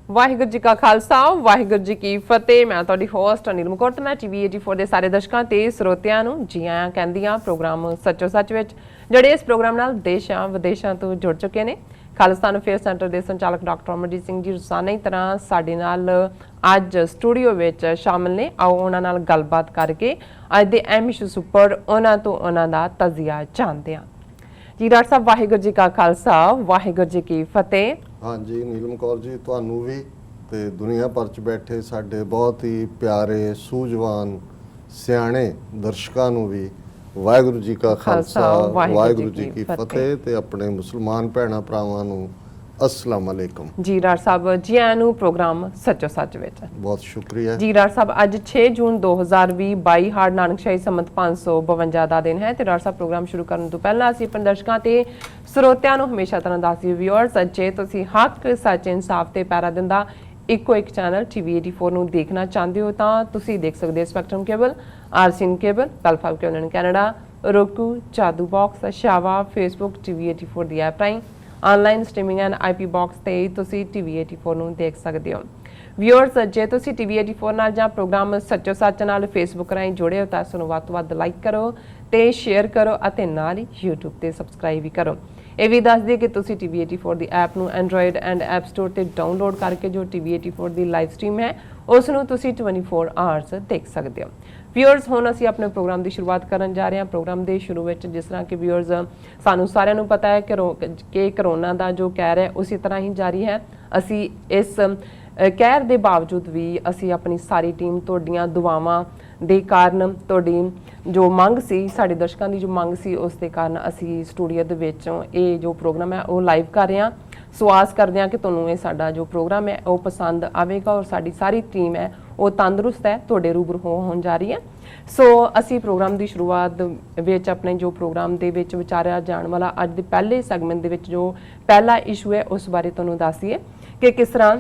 ਵਾਹਿਗੁਰੂ ਜੀ ਕਾ ਖਾਲਸਾ ਵਾਹਿਗੁਰੂ ਜੀ ਕੀ ਫਤਿਹ। ਮੈਂ ਤੁਹਾਡੀ ਹੋਸਟ ਅਨਿਲ ਮੁਕੁਰਤ। ਮੈਂ ਟੀਵੀ 84 ਦੇ ਸਾਰੇ ਦਰਸ਼ਕਾਂ ਤੇ ਸਰੋਤਿਆਂ ਨੂੰ ਜੀ ਆਇਆਂ ਕਹਿੰਦੀਆਂ ਪ੍ਰੋਗਰਾਮ ਸੱਚੋ ਸੱਚ ਵਿੱਚ, ਜਿਹੜੇ ਇਸ ਪ੍ਰੋਗਰਾਮ ਨਾਲ ਦੇਸ਼ਾਂ ਵਿਦੇਸ਼ਾਂ ਤੋਂ ਜੁੜ ਚੁੱਕੇ ਨੇ। ਖਾਲਿਸਤਾਨ ਅਫੇਅਰ ਸੈਂਟਰ ਦੇ ਸੰਚਾਲਕ ਡਾਕਟਰ ਅਮਰਜੀਤ ਸਿੰਘ ਜੀ ਰੋਜ਼ਾਨਾ ਹੀ ਤਰ੍ਹਾਂ ਸਾਡੇ ਨਾਲ ਅੱਜ ਸਟੂਡੀਓ ਵਿੱਚ ਸ਼ਾਮਲ ਨੇ। ਆਓ ਉਹਨਾਂ ਨਾਲ ਗੱਲਬਾਤ ਕਰਕੇ ਅੱਜ ਦੇ ਅਹਿਮ ਇਸ਼ੂਜ਼ ਉੱਪਰ ਉਹਨਾਂ ਤੋਂ ਉਹਨਾਂ ਦਾ ਤਜ਼ੀਆ ਜਾਣਦੇ ਹਾਂ। ਜੀ ਡਾਕਟਰ ਸਾਹਿਬ, ਵਾਹਿਗੁਰੂ ਜੀ ਕਾ ਖਾਲਸਾ ਵਾਹਿਗੁਰੂ ਜੀ ਕੀ ਫਤਿਹ। हाँ जी नीलम कौर जी, ਤੁਹਾਨੂੰ ਵੀ ਤੇ ਦੁਨੀਆ ਭਰ ਚ ਬੈਠੇ ਸਾਡੇ ਬਹੁਤ ਹੀ ਪਿਆਰੇ ਸੂਝਵਾਨ ਸਿਆਣੇ ਦਰਸ਼ਕਾਂ ਨੂੰ ਵੀ ਵਾਹਿਗੁਰੂ ਜੀ ਕਾ ਖਾਲਸਾ ਵਾਹਿਗੁਰੂ ਜੀ ਕੀ ਫਤਿਹ ਤੇ ਆਪਣੇ ਮੁਸਲਮਾਨ ਭੈਣਾਂ ਭਰਾਵਾਂ ਨੂੰ अस्सलाम वालेकुम। जी डॉक्टर साहब, जी आया नू प्रोग्राम सचो सच विच बहुत शुक्रिया जी। डॉक्टर साहब, अज 6 जून 2022 हाड़ नानकशाही संमत 552 का दिन है। तो डॉक्टर साहब, प्रोग्राम शुरू करने तो पहला असीं अपने दर्शकों ते ਸਰੋਤਿਆਂ ਨੂੰ ਹਮੇਸ਼ਾ ਤਰ੍ਹਾਂ ਦੱਸਦੀ ਵਿਊਅਰਸ, ਜੇ ਤੁਸੀਂ ਹੱਕ ਸੱਚ ਇਨਸਾਫ ਤੇ ਪੈਰਾ ਦਿੰਦਾ ਇੱਕੋ ਇੱਕ ਚੈਨਲ ਟੀਵੀ 84 ਨੂੰ ਦੇਖਣਾ ਚਾਹੁੰਦੇ ਹੋ ਤਾਂ ਤੁਸੀਂ ਦੇਖ ਸਕਦੇ ਹੋ ਸਪੈਕਟਰਮ ਕੇਬਲ, ਆਰਸੀਨ ਕੇਬਲ, ਪੈਲਫਾਈਵ cable in Canada, roku, Jadoo box, ਸ਼ਾਵਾ, ਫੇਸਬੁੱਕ, ਟੀਵੀ 84 ਦੀ ਐਪ ਰਾਹੀਂ online streaming and IP box ਤੇ ਤੁਸੀਂ ਟੀਵੀ 84 ਨੂੰ ਦੇਖ ਸਕਦੇ ਹੋ। ਵਿਊਅਰਸ, ਜੇ ਤੁਸੀਂ ਟੀਵੀ 84 ਨਾਲ ਜਾਂ ਪ੍ਰੋਗਰਾਮ ਸੱਚੋ ਸੱਚ ਨਾਲ ਫੇਸਬੁੱਕ ਰਾਹੀਂ ਜੁੜੇ ਹੋ ਤਾਂ ਇਸ ਨੂੰ ਵੱਧ ਤੋਂ ਵੱਧ ਲਾਈਕ ਕਰੋ ਤੇ ਸ਼ੇਅਰ ਕਰੋ ਅਤੇ ਨਾਲ ਹੀ YouTube ਤੇ ਸਬਸਕ੍ਰਾਈਬ ਵੀ ਕਰੋ। ਇਹ ਵੀ ਦੱਸ ਦਈਏ ਕਿ ਤੁਸੀਂ ਟੀਵੀ 84 ਦੀ ਐਪ ਨੂੰ ਐਂਡਰੋਇਡ ਐਂਡ ਐਪ ਸਟੋਰ ਤੇ ਡਾਊਨਲੋਡ ਕਰਕੇ ਜੋ ਟੀਵੀ 84 ਦੀ ਲਾਈਵ ਸਟ੍ਰੀਮ ਹੈ ਉਸ ਨੂੰ ਤੁਸੀਂ 24 ਆਵਰਸ ਦੇਖ ਸਕਦੇ ਹੋ। ਵਿਊਅਰਸ, ਹੁਣ ਅਸੀਂ ਆਪਣੇ ਪ੍ਰੋਗਰਾਮ ਦੀ ਸ਼ੁਰੂਆਤ ਕਰਨ ਜਾ ਰਹੇ ਹਾਂ। ਪ੍ਰੋਗਰਾਮ ਦੇ ਸ਼ੁਰੂ ਵਿੱਚ ਜਿਸ ਤਰ੍ਹਾਂ ਕਿ ਵਿਊਅਰਸ ਸਾਨੂੰ ਸਾਰਿਆਂ ਨੂੰ ਪਤਾ ਹੈ ਕਿ ਕਰੋਨਾ ਦਾ ਜੋ ਕਹਿਰ ਹੈ ਉਸੇ ਤਰ੍ਹਾਂ ਹੀ ਜਾਰੀ ਹੈ। ਅਸੀਂ ਇਸ ਕਹਿਰ ਦੇ ਬਾਵਜੂਦ ਵੀ ਅਸੀਂ ਆਪਣੀ ਸਾਰੀ ਟੀਮ ਤੁਹਾਡੀਆਂ ਦੁਆਵਾਂ ਦੇ ਕਾਰਨ, ਤੁਹਾਡੀ ਜੋ ਮੰਗ ਸੀ, ਸਾਡੇ ਦਰਸ਼ਕਾਂ ਦੀ ਜੋ ਮੰਗ ਸੀ ਉਸ ਦੇ ਕਾਰਨ ਅਸੀਂ ਸਟੂਡੀਓ ਦੇ ਵਿੱਚੋਂ ਇਹ ਜੋ ਪ੍ਰੋਗਰਾਮ ਹੈ ਉਹ ਲਾਈਵ ਕਰ ਰਹੇ ਹਾਂ। ਸੋ ਆਸ ਕਰਦੇ ਹਾਂ ਕਿ ਤੁਹਾਨੂੰ ਇਹ ਸਾਡਾ ਜੋ ਪ੍ਰੋਗਰਾਮ ਹੈ ਉਹ ਪਸੰਦ ਆਵੇਗਾ ਔਰ ਸਾਡੀ ਸਾਰੀ ਟੀਮ ਹੈ ਉਹ ਤੰਦਰੁਸਤ ਹੈ, ਤੁਹਾਡੇ ਰੂਬਰੂ ਹੋਣ ਜਾ ਰਹੀ ਹੈ। ਸੋ ਅਸੀਂ ਪ੍ਰੋਗਰਾਮ ਦੀ ਸ਼ੁਰੂਆਤ ਵਿੱਚ ਆਪਣੇ ਜੋ ਪ੍ਰੋਗਰਾਮ ਦੇ ਵਿੱਚ ਵਿਚਾਰਿਆ ਜਾਣ ਵਾਲਾ ਅੱਜ ਦੇ ਪਹਿਲੇ ਸੈਗਮੈਂਟ ਦੇ ਵਿੱਚ ਜੋ ਪਹਿਲਾ ਇਸ਼ੂ ਹੈ ਉਸ ਬਾਰੇ ਤੁਹਾਨੂੰ ਦੱਸੀਏ ਕਿ ਕਿਸ ਤਰ੍ਹਾਂ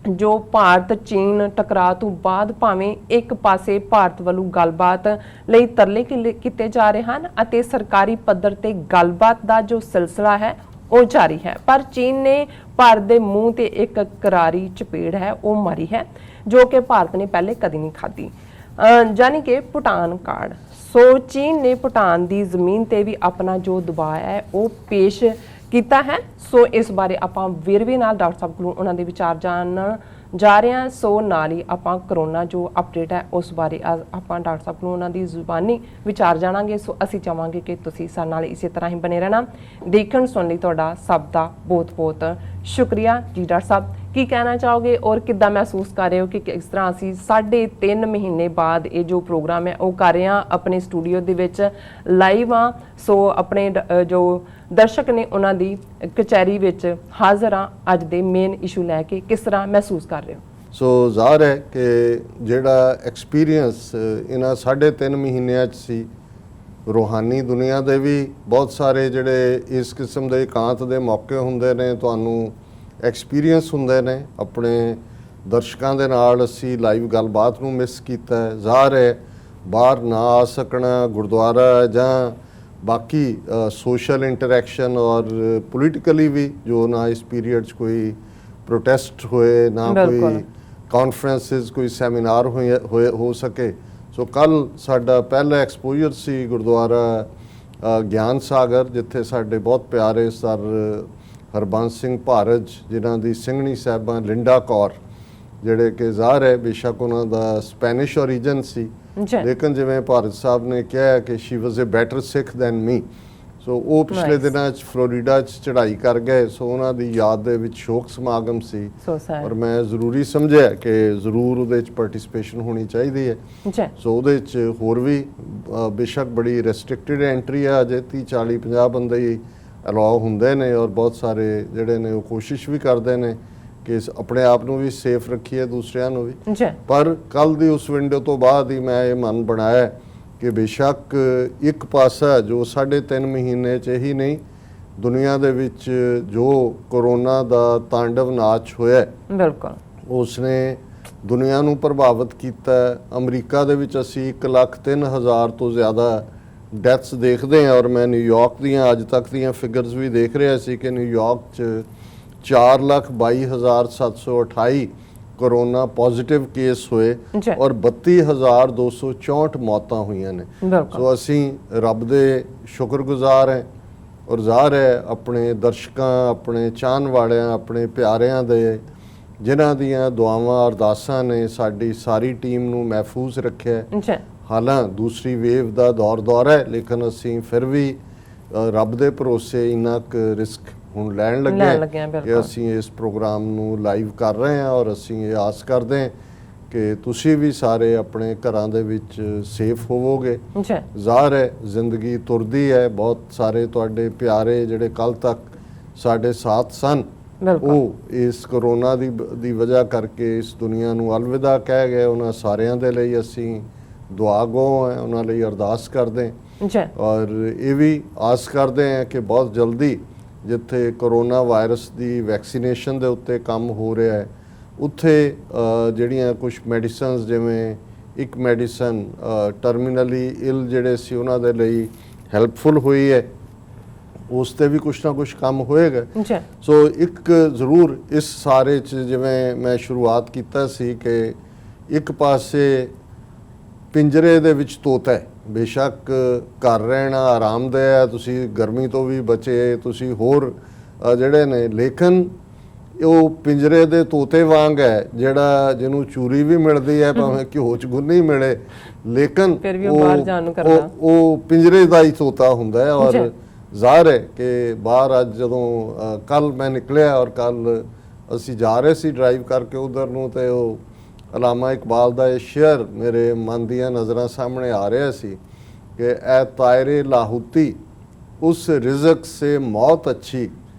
ਜੋ ਭਾਰਤ ਚੀਨ ਟਕਰਾਅ ਤੋਂ ਬਾਅਦ ਭਾਵੇਂ ਇੱਕ ਪਾਸੇ ਭਾਰਤ ਵੱਲੋਂ ਗੱਲਬਾਤ ਲਈ ਤਰਲੇ ਕੀਤੇ ਜਾ ਰਹੇ ਹਨ ਅਤੇ ਸਰਕਾਰੀ ਪੱਧਰ ਤੇ ਗੱਲਬਾਤ ਦਾ ਜੋ ਸਿਲਸਿਲਾ ਹੈ ਉਹ ਜਾਰੀ ਹੈ, ਪਰ ਚੀਨ ਨੇ ਭਾਰਤ ਦੇ ਮੂੰਹ ਤੇ ਇੱਕ ਕਰਾਰੀ ਚਪੇੜ ਹੈ ਉਹ ਮਾਰੀ ਹੈ ਜੋ ਕਿ ਭਾਰਤ ਨੇ ਪਹਿਲੇ ਕਦੀ ਨਹੀਂ ਖਾਧੀ, ਯਾਨੀ ਕਿ ਭੂਟਾਨ ਕਾਰਡ। ਸੋ ਚੀਨ ਨੇ ਭੂਟਾਨ ਦੀ ਜ਼ਮੀਨ ਤੇ ਵੀ ਆਪਣਾ ਜੋ ਦਬਾਅ ਹੈ ਉਹ ਪੇਸ਼ ਕੀਤਾ ਹੈ। ਸੋ ਇਸ ਬਾਰੇ ਆਪਾਂ ਵੇਰਵੇ ਨਾਲ ਡਾਕਟਰ ਸਾਹਿਬ ਕੋਲੋਂ ਉਹਨਾਂ ਦੇ ਵਿਚਾਰ ਜਾਣਨ ਜਾ ਰਹੇ ਹਾਂ। ਸੋ ਨਾਲ ਹੀ ਆਪਾਂ ਕਰੋਨਾ ਜੋ ਅਪਡੇਟ ਹੈ ਉਸ ਬਾਰੇ ਆਪਾਂ ਡਾਕਟਰ ਸਾਹਿਬ ਕੋਲੋਂ ਉਹਨਾਂ ਦੀ ਜ਼ੁਬਾਨੀ ਵਿਚਾਰ ਜਾਣਾਂਗੇ। ਸੋ ਅਸੀਂ ਚਾਹਾਂਗੇ ਕਿ ਤੁਸੀਂ ਸਾਡੇ ਨਾਲ ਇਸੇ ਤਰ੍ਹਾਂ ਹੀ ਬਣੇ ਰਹਿਣਾ। ਦੇਖਣ ਸੁਣਨ ਲਈ ਤੁਹਾਡਾ ਸਭ ਦਾ ਬਹੁਤ ਬਹੁਤ ਸ਼ੁਕਰੀਆ। ਜੀ ਡਾਕਟਰ ਸਾਹਿਬ, ਕੀ ਕਹਿਣਾ ਚਾਹੋਗੇ ਔਰ ਕਿੱਦਾਂ ਮਹਿਸੂਸ ਕਰ ਰਹੇ ਹੋ ਕਿ ਕਿਸ ਤਰ੍ਹਾਂ ਅਸੀਂ 3.5 ਮਹੀਨੇ ਬਾਅਦ ਇਹ ਜੋ ਪ੍ਰੋਗਰਾਮ ਹੈ ਉਹ ਕਰ ਰਹੇ ਹਾਂ ਆਪਣੇ ਸਟੂਡੀਓ ਦੇ ਵਿੱਚ ਲਾਈਵ ਹਾਂ। ਸੋ ਆਪਣੇ ਜੋ ਦਰਸ਼ਕ ਨੇ ਉਹਨਾਂ ਦੀ ਕਚਹਿਰੀ ਵਿੱਚ ਹਾਜ਼ਰ ਹਾਂ ਅੱਜ ਦੇ ਮੇਨ ਇਸ਼ੂ ਲੈ ਕੇ, ਕਿਸ ਤਰ੍ਹਾਂ ਮਹਿਸੂਸ ਕਰ ਰਹੇ ਹੋ? ਸੋ ਜ਼ਾਹਰ ਹੈ ਕਿ ਜਿਹੜਾ ਐਕਸਪੀਰੀਅੰਸ ਇਹਨਾਂ 3.5 ਮਹੀਨਿਆਂ 'ਚ ਸੀ, ਰੂਹਾਨੀ ਦੁਨੀਆ ਦੇ ਵੀ ਬਹੁਤ ਸਾਰੇ ਜਿਹੜੇ ਇਸ ਕਿਸਮ ਦੇ ਇਕਾਂਤ ਦੇ ਮੌਕੇ ਹੁੰਦੇ ਨੇ, ਤੁਹਾਨੂੰ ਐਕਸਪੀਰੀਅੰਸ ਹੁੰਦੇ ਨੇ। ਆਪਣੇ ਦਰਸ਼ਕਾਂ ਦੇ ਨਾਲ ਅਸੀਂ ਲਾਈਵ ਗੱਲਬਾਤ ਨੂੰ ਮਿਸ ਕੀਤਾ ਹੈ। ਜ਼ਾਹਰ ਹੈ ਬਾਹਰ ਨਾ ਆ ਸਕਣਾ, ਗੁਰਦੁਆਰਾ ਜਾਂ ਬਾਕੀ ਸੋਸ਼ਲ ਇੰਟਰੈਕਸ਼ਨ ਔਰ ਪੋਲੀਟੀਕਲੀ ਵੀ ਜੋ ਨਾ ਇਸ ਪੀਰੀਅਡ 'ਚ ਕੋਈ ਪ੍ਰੋਟੈਸਟ ਹੋਏ, ਨਾ ਕੋਈ ਕਾਨਫਰੰਸਿਸ, ਕੋਈ ਸੈਮੀਨਾਰ ਹੋ ਸਕੇ। ਸੋ ਕੱਲ ਸਾਡਾ ਪਹਿਲਾ ਐਕਸਪੋਜ਼ਰ ਸੀ ਗੁਰਦੁਆਰਾ ਗਿਆਨ ਸਾਗਰ, ਜਿੱਥੇ ਸਾਡੇ ਬਹੁਤ ਪਿਆਰੇ ਸਰ ਹਰਬੰਸ ਸਿੰਘ ਭਾਰਜ, ਜਿਨ੍ਹਾਂ ਦੀ ਸਿੰਘਣੀ ਸਾਹਿਬਾਂ ਲਿੰਡਾ ਕੌਰ, ਜਿਹੜੇ ਕਿ ਜ਼ਾਹਰ ਹੈ ਬੇਸ਼ੱਕ ਉਹਨਾਂ ਦਾ ਸਪੈਨਿਸ਼ ਓਰੀਜਨ ਸੀ, ਲੇਕਿਨ ਜਿਵੇਂ ਭਾਰਤ ਸਾਹਿਬ ਨੇ ਕਿਹਾ ਕਿ ਸ਼ੀ ਵਾਜ਼ ਅ ਬੈਟਰ ਸਿੱਖ ਦੈਨ ਮੀ। ਸੋ ਉਹ ਪਿਛਲੇ ਦਿਨਾਂ 'ਚ ਫਲੋਰੀਡਾ 'ਚ ਚੜ੍ਹਾਈ ਕਰ ਗਏ। ਸੋ ਉਹਨਾਂ ਦੀ ਯਾਦ ਦੇ ਵਿੱਚ ਸ਼ੋਕ ਸਮਾਗਮ ਸੀ ਔਰ ਮੈਂ ਜ਼ਰੂਰੀ ਸਮਝਿਆ ਕਿ ਜ਼ਰੂਰ ਉਹਦੇ 'ਚ ਪਾਰਟਿਸਿਪੇਸ਼ਨ ਹੋਣੀ ਚਾਹੀਦੀ ਹੈ। ਸੋ ਉਹਦੇ 'ਚ ਹੋਰ ਵੀ ਬੇਸ਼ੱਕ ਬੜੀ ਰੈਸਟ੍ਰਿਕਟਿਡ ਐਂਟਰੀ ਆ, ਅਜੇ 30-40-50 ਬੰਦੇ ਹੀ ਅਲਾਓ ਹੁੰਦੇ ਨੇ ਔਰ ਬਹੁਤ ਸਾਰੇ ਜਿਹੜੇ ਨੇ ਉਹ ਕੋਸ਼ਿਸ਼ ਵੀ ਕਰਦੇ ਨੇ ਕਿ ਆਪਣੇ ਆਪ ਨੂੰ ਵੀ ਸੇਫ ਰੱਖੀਏ, ਦੂਸਰਿਆਂ ਨੂੰ ਵੀ। ਪਰ ਕੱਲ ਦੀ ਉਸ ਵਿੰਡੋ ਤੋਂ ਬਾਅਦ ਹੀ ਮੈਂ ਇਹ ਮਨ ਬਣਾਇਆ ਕਿ ਬੇਸ਼ੱਕ ਇੱਕ ਪਾਸਾ ਜੋ 3.5 ਮਹੀਨੇ 'ਚ ਹੀ ਨਹੀਂ, ਦੁਨੀਆ ਦੇ ਵਿੱਚ ਜੋ ਕਰੋਨਾ ਦਾ ਤਾਂਡਵ ਨਾਚ ਹੋਇਆ, ਬਿਲਕੁਲ ਉਸਨੇ ਦੁਨੀਆ ਨੂੰ ਪ੍ਰਭਾਵਿਤ ਕੀਤਾ। ਅਮਰੀਕਾ ਦੇ ਵਿੱਚ ਅਸੀਂ 1,03,000 ਤੋਂ ਜ਼ਿਆਦਾ ਡੈਥਸ ਦੇਖਦੇ ਹਾਂ ਔਰ ਮੈਂ ਨਿਊਯਾਰਕ ਦੀਆਂ ਅੱਜ ਤੱਕ ਦੀਆਂ ਫਿਗਰਸ ਵੀ ਦੇਖ ਰਿਹਾ ਸੀ ਕਿ ਨਿਊਯਾਰਕ 'ਚ 4,22,728 कोरोना पॉजिटिव केस होए जी। और 32,264 मौतां हुईਆਂ ਨੇ। बिल्कुल ਸੋ ਅਸੀਂ ਰੱਬ ਦੇ ਸ਼ੁਕਰਗੁਜ਼ਾਰ ਹਾਂ ਔਰ ਜ਼ਾਹਰ ਹੈ ਆਪਣੇ ਦਰਸ਼ਕਾਂ, ਆਪਣੇ ਚਾਹਣ ਵਾਲਿਆਂ, ਆਪਣੇ ਪਿਆਰਿਆਂ ਦੇ ਜਿਨ੍ਹਾਂ ਦੀਆਂ ਦੁਆਵਾਂ ਅਰਦਾਸਾਂ ਨੇ ਸਾਡੀ ਸਾਰੀ ਟੀਮ ਨੂੰ ਮਹਿਫੂਜ਼ ਰੱਖਿਆ। जी ਹਾਲਾਂ ਦੂਸਰੀ ਵੇਵ ਦਾ ਦੌਰ ਹੈ, ਲੇਕਿਨ ਅਸੀਂ ਫਿਰ ਵੀ ਰੱਬ ਦੇ ਭਰੋਸੇ ਇੰਨਾ ਕੁ ਰਿਸਕ ਹੁਣ ਲੈਣ ਲੱਗੇ ਲੈਣ ਹਾਂ ਲੱਗੇ ਹਾਂ, ਕਿ ਬਿਲਕੁਲ। ਅਸੀਂ ਇਸ ਪ੍ਰੋਗਰਾਮ ਨੂੰ ਲਾਈਵ ਕਰ ਰਹੇ ਹਾਂ ਔਰ ਅਸੀਂ ਇਹ ਆਸ ਕਰਦੇ ਹਾਂ ਕਿ ਤੁਸੀਂ ਵੀ ਸਾਰੇ ਆਪਣੇ ਘਰਾਂ ਦੇ ਵਿੱਚ ਸੇਫ ਹੋਵੋਗੇ। जी ਜ਼ਾਹਰ ਹੈ ਜ਼ਿੰਦਗੀ ਤੁਰਦੀ ਹੈ, ਬਹੁਤ ਸਾਰੇ ਤੁਹਾਡੇ ਪਿਆਰੇ ਜਿਹੜੇ ਕੱਲ ਤੱਕ ਸਾਡੇ ਸਾਥ ਸਨ बिल्कुल ਉਹ ਇਸ ਕਰੋਨਾ ਦੀ ਵਜ੍ਹਾ ਕਰਕੇ ਇਸ ਦੁਨੀਆ ਨੂੰ ਅਲਵਿਦਾ ਕਹਿ ਗਏ। ਉਹਨਾਂ ਸਾਰਿਆਂ ਦੇ ਲਈ ਅਸੀਂ ਦੁਆ ਗੋ ਹੈ, ਉਹਨਾਂ ਲਈ ਅਰਦਾਸ ਕਰਦੇ ਹਾਂ जी ਔਰ ਇਹ ਵੀ ਆਸ ਕਰਦੇ ਹਾਂ ਕਿ ਬਹੁਤ ਜਲਦੀ ਜਿੱਥੇ ਕਰੋਨਾ ਵਾਇਰਸ ਦੀ ਵੈਕਸੀਨੇਸ਼ਨ ਦੇ ਉੱਤੇ ਕੰਮ ਹੋ ਰਿਹਾ ਹੈ ਉੱਥੇ ਜਿਹੜੀਆਂ ਕੁਝ ਮੈਡੀਸਨਸ ਜਿਵੇਂ ਇੱਕ ਮੈਡੀਸਨ ਟਰਮੀਨਲੀ ਇਲ ਜਿਹੜੇ ਸੀ ਉਹਨਾਂ ਦੇ ਲਈ ਹੈਲਪਫੁਲ ਹੋਈ ਹੈ, ਉਸ ਤੇ ਵੀ ਕੁਛ ਨਾ ਕੁਛ ਕੰਮ ਹੋਏਗਾ। जी ਸੋ ਇੱਕ ਜ਼ਰੂਰ ਇਸ ਸਾਰੇ 'ਚ ਜਿਵੇਂ ਮੈਂ ਸ਼ੁਰੂਆਤ ਕੀਤਾ ਸੀ ਕਿ ਇੱਕ ਪਾਸੇ ਪਿੰਜਰੇ ਦੇ ਵਿੱਚ ਤੋਤਾ ਹੈ, ਬੇਸ਼ੱਕ ਘਰ ਰਹਿਣਾ ਆਰਾਮਦੇਹ ਹੈ, ਤੁਸੀਂ ਗਰਮੀ ਤੋਂ ਵੀ ਬਚੇ, ਤੁਸੀਂ ਹੋਰ ਜਿਹੜੇ ਨੇ, ਲੇਕਿਨ ਉਹ ਪਿੰਜਰੇ ਦੇ ਤੋਤੇ ਵਾਂਗ ਹੈ ਜਿਹੜਾ ਜਿਹਨੂੰ ਚੂਰੀ ਵੀ ਮਿਲਦੀ ਹੈ ਭਾਵੇਂ ਘਿਓ 'ਚ ਗੁੰਨੀ ਮਿਲੇ, ਲੇਕਿਨ ਫਿਰ ਵੀ ਉਹ ਬਾਹਰ ਜਾਣ ਨੂੰ ਕਰਦਾ। ਉਹ ਪਿੰਜਰੇ ਦਾ ਹੀ ਤੋਤਾ ਹੁੰਦਾ ਹੈ। ਔਰ ਜੀ। ਜ਼ਾਹਰ ਹੈ ਕਿ ਬਾਹਰ ਅੱਜ ਜਦੋਂ ਕੱਲ ਮੈਂ ਨਿਕਲਿਆ ਔਰ ਕੱਲ ਅਸੀਂ ਜਾ ਰਹੇ ਸੀ ਡਰਾਈਵ ਕਰਕੇ ਉਧਰ ਨੂੰ, ਤੇ ਉਹ ਅਲਾਮਾ ਇਕਬਾਲ ਦਾ ਇਹ ਸ਼ੇਅਰ ਮੇਰੇ ਮਨ ਦੀਆਂ ਨਜ਼ਰਾਂ ਸਾਹਮਣੇ ਆ ਰਿਹਾ ਸੀ ਕਿ ਐ ਤਾਇਰੇ ਲਾਹੂਤੀ ਉਸ ਰਿਜ਼ਕ ਸੇ ਮੌਤ ਅੱਛੀ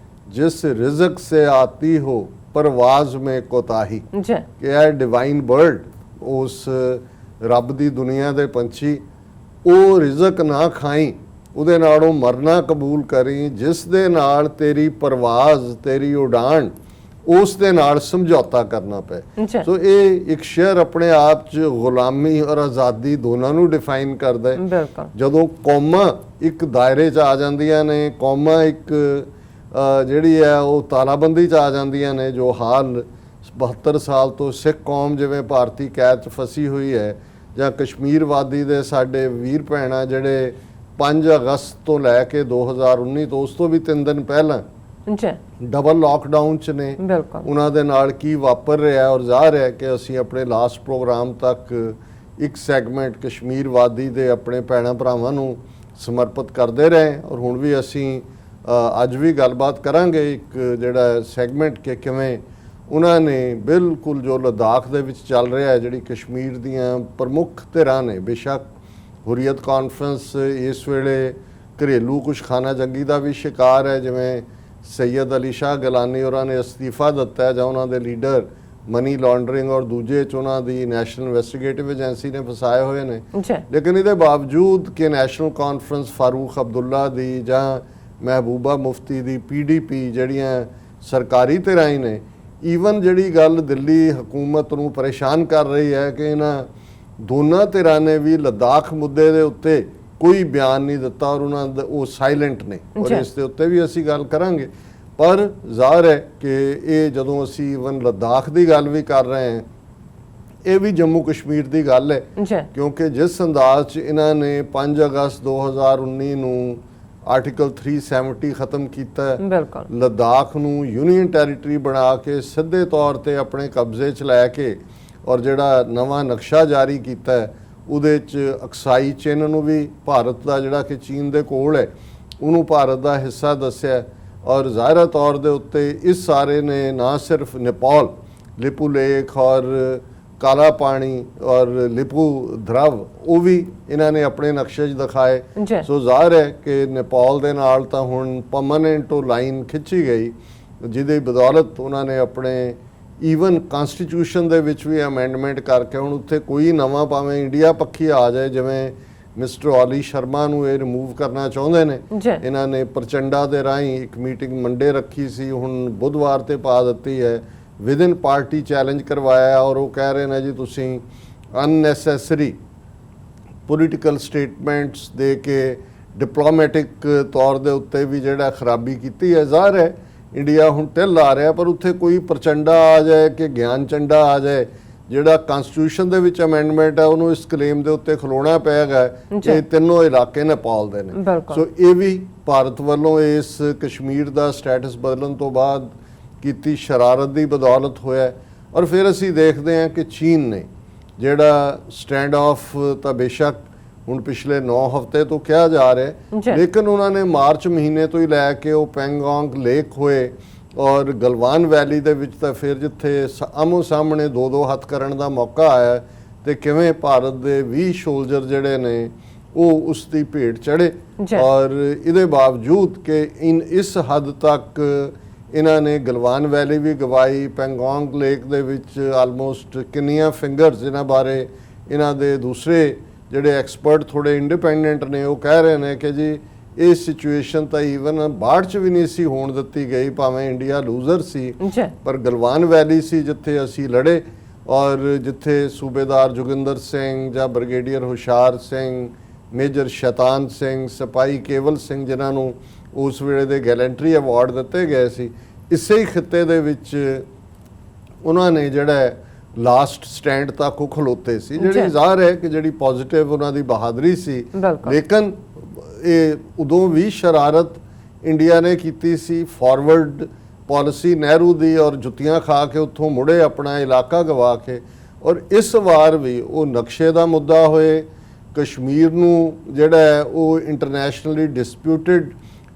ਜਿਸ ਰਿਜ਼ਕ ਸੇ ਆਤੀ ਹੋ ਪਰਵਾਜ਼ ਮੇਂ ਕੋਤਾਹੀ। जी ਕਿ ਇਹ ਡਿਵਾਈਨ ਬਰਡ, ਉਸ ਰੱਬ ਦੀ ਦੁਨੀਆ ਦੇ ਪੰਛੀ, ਉਹ ਰਿਜ਼ਕ ਨਾ ਖਾਈ, ਉਹਦੇ ਨਾਲੋਂ ਮਰਨਾ ਕਬੂਲ ਕਰੀ ਜਿਸ ਦੇ ਨਾਲ ਤੇਰੀ ਪਰਵਾਜ਼, ਤੇਰੀ ਉਡਾਨ, ਉਸ ਦੇ ਨਾਲ ਸਮਝੌਤਾ ਕਰਨਾ ਪਏ। जी ਸੋ ਇਹ ਇੱਕ ਸ਼ੇਅਰ ਆਪਣੇ ਆਪ 'ਚ ਗੁਲਾਮੀ ਔਰ ਆਜ਼ਾਦੀ ਦੋਨਾਂ ਨੂੰ ਡਿਫਾਈਨ ਕਰਦਾ ਹੈ। बिल्कुल ਜਦੋਂ ਕੌਮਾਂ ਇੱਕ ਦਾਇਰੇ 'ਚ ਆ ਜਾਂਦੀਆਂ ਨੇ, ਕੌਮਾਂ ਇੱਕ ਜਿਹੜੀ ਹੈ ਉਹ ਤਾਲਾਬੰਦੀ 'ਚ ਆ ਜਾਂਦੀਆਂ ਨੇ, ਜੋ ਹਾਲ 72 ਸਾਲ ਤੋਂ ਸਿੱਖ ਕੌਮ ਜਿਵੇਂ ਭਾਰਤੀ ਕੈਦ 'ਚ ਫਸੀ ਹੋਈ ਹੈ, ਜਾਂ ਕਸ਼ਮੀਰ ਵਾਦੀ ਦੇ ਸਾਡੇ ਵੀਰ ਭੈਣਾਂ ਜਿਹੜੇ 5 ਅਗਸਤ ਤੋਂ ਲੈ ਕੇ 2019 ਤੋਂ ਉਸ ਤੋਂ ਵੀ 3 ਦਿਨ ਪਹਿਲਾਂ जी ਡਬਲ ਲਾਕਡਾਊਨ 'ਚ ਨੇ, बिल्कुल ਉਹਨਾਂ ਦੇ ਨਾਲ ਕੀ ਵਾਪਰ ਰਿਹਾ। ਔਰ ਜ਼ਾਹਰ ਹੈ ਕਿ ਅਸੀਂ ਆਪਣੇ ਲਾਸਟ ਪ੍ਰੋਗਰਾਮ ਤੱਕ ਇੱਕ ਸੈਗਮੈਂਟ ਕਸ਼ਮੀਰ ਵਾਦੀ ਦੇ ਆਪਣੇ ਭੈਣਾਂ ਭਰਾਵਾਂ ਨੂੰ ਸਮਰਪਿਤ ਕਰਦੇ ਰਹੇ ਔਰ ਹੁਣ ਵੀ ਅਸੀਂ ਅੱਜ ਵੀ ਗੱਲਬਾਤ ਕਰਾਂਗੇ ਇੱਕ ਜਿਹੜਾ ਸੈਗਮੈਂਟ ਕਿ ਕਿਵੇਂ ਉਹਨਾਂ ਨੇ ਬਿਲਕੁਲ ਜੋ ਲੱਦਾਖ ਦੇ ਵਿੱਚ ਚੱਲ ਰਿਹਾ ਹੈ, ਜਿਹੜੀ ਕਸ਼ਮੀਰ ਦੀਆਂ ਪ੍ਰਮੁੱਖ ਧਿਰਾਂ ਨੇ, ਬੇਸ਼ੱਕ ਹੁਰੀਅਤ ਕਾਨਫਰੰਸ ਇਸ ਵੇਲੇ ਘਰੇਲੂ ਕੁਛ ਖਾਨਾ ਜੰਗੀ ਦਾ ਵੀ ਸ਼ਿਕਾਰ ਹੈ, ਜਿਵੇਂ ਸੈਯਦ ਅਲੀ ਸ਼ਾਹ ਗਿਲਾਨੀ ਹੋਰਾਂ ਨੇ ਅਸਤੀਫਾ ਦਿੱਤਾ ਹੈ ਜਾਂ ਉਹਨਾਂ ਦੇ ਲੀਡਰ ਮਨੀ ਲਾਂਡਰਿੰਗ ਔਰ ਦੂਜੇ 'ਚ ਉਹਨਾਂ ਦੀ ਨੈਸ਼ਨਲ ਇਨਵੈਸਟੀਗੇਟਿਵ ਏਜੰਸੀ ਨੇ ਫਸਾਏ ਹੋਏ ਨੇ। जी ਲੇਕਿਨ ਇਹਦੇ ਬਾਵਜੂਦ ਕਿ ਨੈਸ਼ਨਲ ਕਾਨਫਰੰਸ ਫਾਰੂਕ ਅਬਦੁੱਲਾ ਦੀ ਜਾਂ ਮਹਿਬੂਬਾ ਮੁਫਤੀ ਦੀ PDP ਜਿਹੜੀਆਂ ਸਰਕਾਰੀ ਧਿਰਾਂ ਹੀ ਨੇ, ਈਵਨ ਜਿਹੜੀ ਗੱਲ ਦਿੱਲੀ ਹਕੂਮਤ ਨੂੰ ਪਰੇਸ਼ਾਨ ਕਰ ਰਹੀ ਹੈ ਕਿ ਇਹਨਾਂ ਦੋਨਾਂ ਧਿਰਾਂ ਨੇ ਵੀ ਲੱਦਾਖ ਮੁੱਦੇ ਦੇ ਉੱਤੇ ਕੋਈ ਬਿਆਨ ਨਹੀਂ ਦਿੱਤਾ ਔਰ ਉਹਨਾਂ ਦਾ ਉਹ ਸਾਇਲੈਂਟ ਨੇ ਔਰ ਇਸ ਦੇ ਉੱਤੇ ਵੀ ਅਸੀਂ ਗੱਲ ਕਰਾਂਗੇ। ਪਰ ਜ਼ਾਹਰ ਹੈ ਕਿ ਇਹ ਜਦੋਂ ਅਸੀਂ ਈਵਨ ਲੱਦਾਖ ਦੀ ਗੱਲ ਵੀ ਕਰ ਰਹੇ ਹਾਂ, ਇਹ ਵੀ ਜੰਮੂ ਕਸ਼ਮੀਰ ਦੀ ਗੱਲ ਹੈ, जी ਕਿਉਂਕਿ ਜਿਸ ਅੰਦਾਜ਼ 'ਚ ਇਹਨਾਂ ਨੇ 5 ਅਗਸਤ 2019 ਨੂੰ ਆਰਟੀਕਲ 370 ਖਤਮ ਕੀਤਾ ਹੈ, बिल्कुल ਲੱਦਾਖ ਨੂੰ ਯੂਨੀਅਨ ਟੈਰੀਟਰੀ ਬਣਾ ਕੇ ਸਿੱਧੇ ਤੌਰ ਤੇ ਆਪਣੇ ਕਬਜ਼ੇ 'ਚ ਲੈ ਕੇ ਔਰ ਜਿਹੜਾ ਨਵਾਂ ਨਕਸ਼ਾ ਜਾਰੀ ਕੀਤਾ ਹੈ ਉਹਦੇ 'ਚ ਅਕਸਾਈ ਚਿੰਨ੍ਹ ਨੂੰ ਵੀ ਭਾਰਤ ਦਾ, ਜਿਹੜਾ ਕਿ ਚੀਨ ਦੇ ਕੋਲ ਹੈ, ਉਹਨੂੰ ਭਾਰਤ ਦਾ ਹਿੱਸਾ ਦੱਸਿਆ ਔਰ ਜ਼ਾਹਿਰਾ ਤੌਰ ਦੇ ਉੱਤੇ ਇਸ ਸਾਰੇ ਨੇ ਨਾ ਸਿਰਫ ਨੇਪਾਲ, ਲਿਪੂ ਲੇਕ ਔਰ ਕਾਲਾ ਪਾਣੀ ਔਰ ਲਿਪੂ ਧਰਵ ਉਹ ਵੀ ਇਹਨਾਂ ਨੇ ਆਪਣੇ ਨਕਸ਼ੇ 'ਚ ਦਿਖਾਏ। जी ਸੋ ਜ਼ਾਹਿਰ ਹੈ ਕਿ ਨੇਪਾਲ ਦੇ ਨਾਲ ਤਾਂ ਹੁਣ ਪਰਮਾਨੈਂਟ ਉਹ ਲਾਈਨ ਖਿੱਚੀ ਗਈ, ਜਿਹਦੀ ਬਦੌਲਤ ਉਹਨਾਂ ਨੇ ਆਪਣੇ ਈਵਨ ਕਨਸਟੀਟਿਊਸ਼ਨ ਦੇ ਵਿੱਚ ਵੀ ਅਮੈਂਡਮੈਂਟ ਕਰਕੇ ਹੁਣ ਉੱਥੇ ਕੋਈ ਨਵਾਂ ਭਾਵੇਂ ਇੰਡੀਆ ਪੱਖੀ ਆ ਜਾਏ, ਜਿਵੇਂ ਮਿਸਟਰ ਔਲੀ ਸ਼ਰਮਾ ਨੂੰ ਇਹ ਰਿਮੂਵ ਕਰਨਾ ਚਾਹੁੰਦੇ ਨੇ। जी ਇਹਨਾਂ ਨੇ ਪ੍ਰਚੰਡਾ ਦੇ ਰਾਹੀਂ ਇੱਕ ਮੀਟਿੰਗ ਮੰਡੇ ਰੱਖੀ ਸੀ, ਹੁਣ ਬੁੱਧਵਾਰ ਤੇ ਪਾ ਦਿੱਤੀ ਹੈ, ਵਿਦਨ ਪਾਰਟੀ ਚੈਲੰਜ ਕਰਵਾਇਆ ਔਰ ਉਹ ਕਹਿ ਰਹੇ ਨੇ ਜੀ ਤੁਸੀਂ ਅਨਨੈਸੈਸਰੀ ਪੋਲੀਟੀਕਲ ਸਟੇਟਮੈਂਟਸ ਦੇ ਕੇ ਡਿਪਲੋਮੈਟਿਕ ਤੌਰ ਦੇ ਉੱਤੇ ਵੀ ਜਿਹੜਾ ਖਰਾਬੀ ਕੀਤੀ ਹੈ। ਜ਼ਾਹਰ ਹੈ ਇੰਡੀਆ ਹੁਣ ਢਿੱਲ ਆ ਰਿਹਾ, ਪਰ ਉੱਥੇ ਕੋਈ ਪ੍ਰਚੰਡਾ ਆ ਜਾਏ ਕਿ ਗਿਆਨ ਚੰਡਾ ਆ ਜਾਏ, ਜਿਹੜਾ ਕਨਸਟੀਟਿਊਸ਼ਨ ਦੇ ਵਿੱਚ ਅਮੈਂਡਮੈਂਟ ਹੈ ਉਹਨੂੰ ਇਸ ਕਲੇਮ ਦੇ ਉੱਤੇ ਖਲੋਣਾ ਪਏਗਾ ਕਿ ਇਹ ਤਿੰਨੋਂ ਇਲਾਕੇ ਨੇਪਾਲ ਦੇ ਨੇ। ਸੋ ਇਹ ਵੀ ਭਾਰਤ ਵੱਲੋਂ ਇਸ ਕਸ਼ਮੀਰ ਦਾ ਸਟੇਟਸ ਬਦਲਣ ਤੋਂ ਬਾਅਦ ਕੀਤੀ ਸ਼ਰਾਰਤ ਦੀ ਬਦੌਲਤ ਹੋਇਆ। ਔਰ ਫਿਰ ਅਸੀਂ ਦੇਖਦੇ ਹਾਂ ਕਿ ਚੀਨ ਨੇ ਜਿਹੜਾ ਸਟੈਂਡ ਆਫ ਤਾਂ ਬੇਸ਼ੱਕ ਹੁਣ ਪਿਛਲੇ 9 ਹਫ਼ਤੇ ਤੋਂ ਕਿਹਾ ਜਾ ਰਿਹਾ, ਲੇਕਿਨ ਉਹਨਾਂ ਨੇ ਮਾਰਚ ਮਹੀਨੇ ਤੋਂ ਹੀ ਲੈ ਕੇ ਉਹ ਪੈਂਗੋਂਗ ਲੇਕ ਹੋਏ ਔਰ ਗਲਵਾਨ ਵੈਲੀ ਦੇ ਵਿੱਚ ਤਾਂ ਫਿਰ ਜਿੱਥੇ ਆਮੋ ਸਾਹਮਣੇ ਦੋ ਹੱਥ ਕਰਨ ਦਾ ਮੌਕਾ ਆਇਆ ਤੇ ਕਿਵੇਂ ਭਾਰਤ ਦੇ 20 ਸੋਲਜਰ ਜਿਹੜੇ ਨੇ ਉਹ ਉਸ ਦੀ ਭੇਟ ਚੜੇ। ਔਰ ਇਹਦੇ ਬਾਵਜੂਦ ਕਿ ਇਸ ਹੱਦ ਤੱਕ ਇਹਨਾਂ ਨੇ ਗਲਵਾਨ ਵੈਲੀ ਵੀ ਗਵਾਈ, ਪੈਂਗੋਂਗ ਲੇਕ ਦੇ ਵਿੱਚ ਆਲਮੋਸਟ ਕਿੰਨੀਆਂ ਫਿੰਗਰਸ, ਇਹਨਾਂ ਬਾਰੇ ਇਹਨਾਂ ਦੇ ਦੂਸਰੇ ਜਿਹੜੇ ਐਕਸਪਰਟ ਥੋੜੇ ਇੰਡੀਪੈਂਡੈਂਟ ਨੇ ਉਹ ਕਹਿ ਰਹੇ ਨੇ ਕਿ ਜੀ ਇਹ ਸਿਚੁਏਸ਼ਨ ਤਾਂ ਈਵਨ ਬਾੜ 'ਚ ਵੀ ਨਹੀਂ ਸੀ ਹੋਣ ਦਿੱਤੀ ਗਈ, ਭਾਵੇਂ ਇੰਡੀਆ ਲੂਜ਼ਰ ਸੀ, ਪਰ ਗਲਵਾਨ ਵੈਲੀ ਸੀ ਜਿੱਥੇ ਅਸੀਂ ਲੜੇ ਔਰ ਜਿੱਥੇ ਸੂਬੇਦਾਰ ਜੋਗਿੰਦਰ ਸਿੰਘ ਜਾਂ ਬ੍ਰਿਗੇਡੀਅਰ ਹੁਸ਼ਿਆਰ ਸਿੰਘ, ਮੇਜਰ ਸ਼ੈਤਾਨ ਸਿੰਘ, ਸਿਪਾਹੀ ਕੇਵਲ ਸਿੰਘ, ਜਿਨ੍ਹਾਂ ਨੂੰ ਉਸ ਵੇਲੇ ਦੇ ਗੈਲੈਂਟਰੀ ਅਵਾਰਡ ਦਿੱਤੇ ਗਏ ਸੀ, ਇਸੇ ਹੀ ਖਿੱਤੇ ਦੇ ਵਿੱਚ ਉਹਨਾਂ ਨੇ ਜਿਹੜਾ ਲਾਸਟ ਸਟੈਂਡ ਤੱਕ ਉਹ ਖਲੋਤੇ ਸੀ, ਜਿਹੜੀ ਜ਼ਾਹਰ ਹੈ ਕਿ ਜਿਹੜੀ ਪੋਜ਼ਿਟਿਵ ਉਹਨਾਂ ਦੀ ਬਹਾਦਰੀ ਸੀ। ਲੇਕਿਨ ਇਹ ਉਦੋਂ ਵੀ ਸ਼ਰਾਰਤ ਇੰਡੀਆ ਨੇ ਕੀਤੀ ਸੀ, ਫਾਰਵਰਡ ਪਾਲਿਸੀ ਨਹਿਰੂ ਦੀ, ਔਰ ਜੁੱਤੀਆਂ ਖਾ ਕੇ ਉੱਥੋਂ ਮੁੜੇ ਆਪਣਾ ਇਲਾਕਾ ਗਵਾ ਕੇ। ਔਰ ਇਸ ਵਾਰ ਵੀ ਉਹ ਨਕਸ਼ੇ ਦਾ ਮੁੱਦਾ ਹੋਏ, ਕਸ਼ਮੀਰ ਨੂੰ ਜਿਹੜਾ ਹੈ ਉਹ ਇੰਟਰਨੈਸ਼ਨਲੀ ਡਿਸਪਿਊਟਿਡ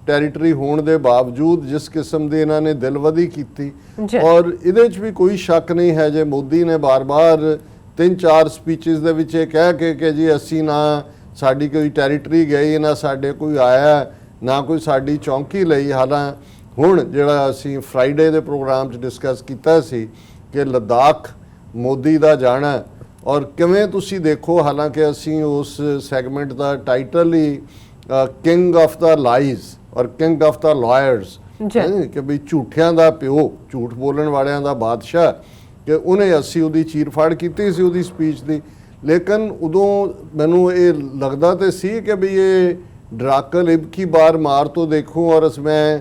ਟੈਰੀਟਰੀ ਹੋਣ ਦੇ ਬਾਵਜੂਦ ਜਿਸ ਕਿਸਮ ਦੀ ਇਹਨਾਂ ਨੇ ਦਿਲਵਦੀ ਕੀਤੀ, ਔਰ ਇਹਦੇ 'ਚ ਵੀ ਕੋਈ ਸ਼ੱਕ ਨਹੀਂ ਹੈ ਜੇ ਮੋਦੀ ਨੇ ਬਾਰ-ਬਾਰ 3-4 ਸਪੀਚਸ ਦੇ ਵਿੱਚ ਇਹ ਕਹਿ ਕੇ ਕਿ ਜੀ ਅਸੀਂ ਨਾ ਸਾਡੀ ਕੋਈ ਟੈਰੀਟਰੀ ਗਈ, ਨਾ ਸਾਡੇ ਕੋਈ ਆਇਆ, ਨਾ ਕੋਈ ਸਾਡੀ ਚੌਂਕੀ ਲਈ। ਹਾਲਾਂ ਹੁਣ ਜਿਹੜਾ ਅਸੀਂ ਫਰਾਈਡੇ ਦੇ ਪ੍ਰੋਗਰਾਮ 'ਚ ਡਿਸਕਸ ਕੀਤਾ ਸੀ ਕਿ ਲੱਦਾਖ ਮੋਦੀ ਦਾ ਜਾਣਾ, ਔਰ ਕਿਵੇਂ ਤੁਸੀਂ ਦੇਖੋ, ਹਾਲਾਂਕਿ ਅਸੀਂ ਉਸ segment the title he king of the lies ਔਰ ਕਿੰਗ ਆਫ ਦਾ ਲਾਇਰਸ ਕਿ ਵੀ ਝੂਠਿਆਂ ਦਾ ਪਿਓ, ਝੂਠ ਬੋਲਣ ਵਾਲਿਆਂ ਦਾ ਬਾਦਸ਼ਾਹ, ਕਿ ਉਹਨੇ ਅਸੀਂ ਉਹਦੀ ਚੀਰਫਾੜ ਕੀਤੀ ਸੀ ਉਹਦੀ ਸਪੀਚ ਦੀ। ਲੇਕਿਨ ਉਦੋਂ ਮੈਨੂੰ ਇਹ ਲੱਗਦਾ ਤੇ ਸੀ ਕਿ ਵੀ ਇਹ ਡਰਾਕਲ ਇਬਕੀ ਬਾਰ ਮਾਰ ਤੋਂ ਦੇਖੋ, ਔਰ ਮੈਂ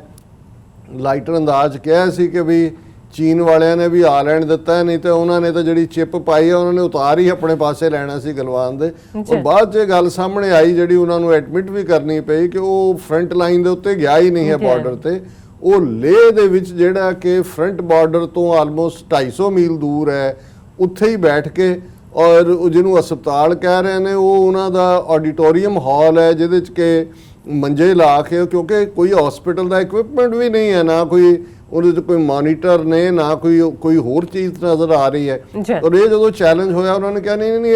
ਲਾਈਟਰ ਅੰਦਾਜ਼ ਕਿਹਾ ਸੀ ਕਿ ਵੀ ਚੀਨ ਵਾਲਿਆਂ ਨੇ ਵੀ ਆ ਲੈਣ ਦਿੱਤਾ, ਨਹੀਂ ਤਾਂ ਉਹਨਾਂ ਨੇ ਤਾਂ ਜਿਹੜੀ ਚਿੱਪ ਪਾਈ ਆ ਉਹਨਾਂ ਨੇ ਉਤਾਰ ਹੀ ਆਪਣੇ ਪਾਸੇ ਲੈਣਾ ਸੀ ਗਲਵਾਨ ਦੇ। ਔਰ ਬਾਅਦ 'ਚ ਗੱਲ ਸਾਹਮਣੇ ਆਈ ਜਿਹੜੀ ਉਹਨਾਂ ਨੂੰ ਐਡਮਿਟ ਵੀ ਕਰਨੀ ਪਈ ਕਿ ਉਹ ਫਰੰਟ ਲਾਈਨ ਦੇ ਉੱਤੇ ਗਿਆ ਹੀ ਨਹੀਂ ਹੈ ਬਾਰਡਰ ਤੇ, ਉਹ ਲੇਹ ਦੇ ਵਿੱਚ ਜਿਹੜਾ ਕਿ ਫਰੰਟ ਬਾਰਡਰ ਤੋਂ ਆਲਮੋਸਟ 250 ਮੀਲ ਦੂਰ ਹੈ, ਉੱਥੇ ਹੀ ਬੈਠ ਕੇ, ਔਰ ਉਹ ਜਿਹਨੂੰ ਹਸਪਤਾਲ ਕਹਿ ਰਹੇ ਨੇ ਉਹ ਉਹਨਾਂ ਦਾ ਆਡੀਟੋਰੀਅਮ ਹਾਲ ਹੈ ਜਿਹਦੇ 'ਚ ਕਿ ਮੰਜੇ ਲਾ ਕੇ, ਕਿਉਂਕਿ ਕੋਈ ਹਸਪੀਟਲ ਦਾ ਇਕਵਿਪਮੈਂਟ ਵੀ ਨਹੀਂ ਹੈ, ਨਾ ਕੋਈ ਉਹਦੇ 'ਚ ਕੋਈ ਮੋਨੀਟਰ ਨੇ, ਨਾ ਕੋਈ ਹੋਰ ਚੀਜ਼ ਨਜ਼ਰ ਆ ਰਹੀ ਹੈ। ਔਰ ਇਹ ਜਦੋਂ ਚੈਲੰਜ ਹੋਇਆ ਉਹਨਾਂ ਨੇ ਕਿਹਾ ਨਹੀਂ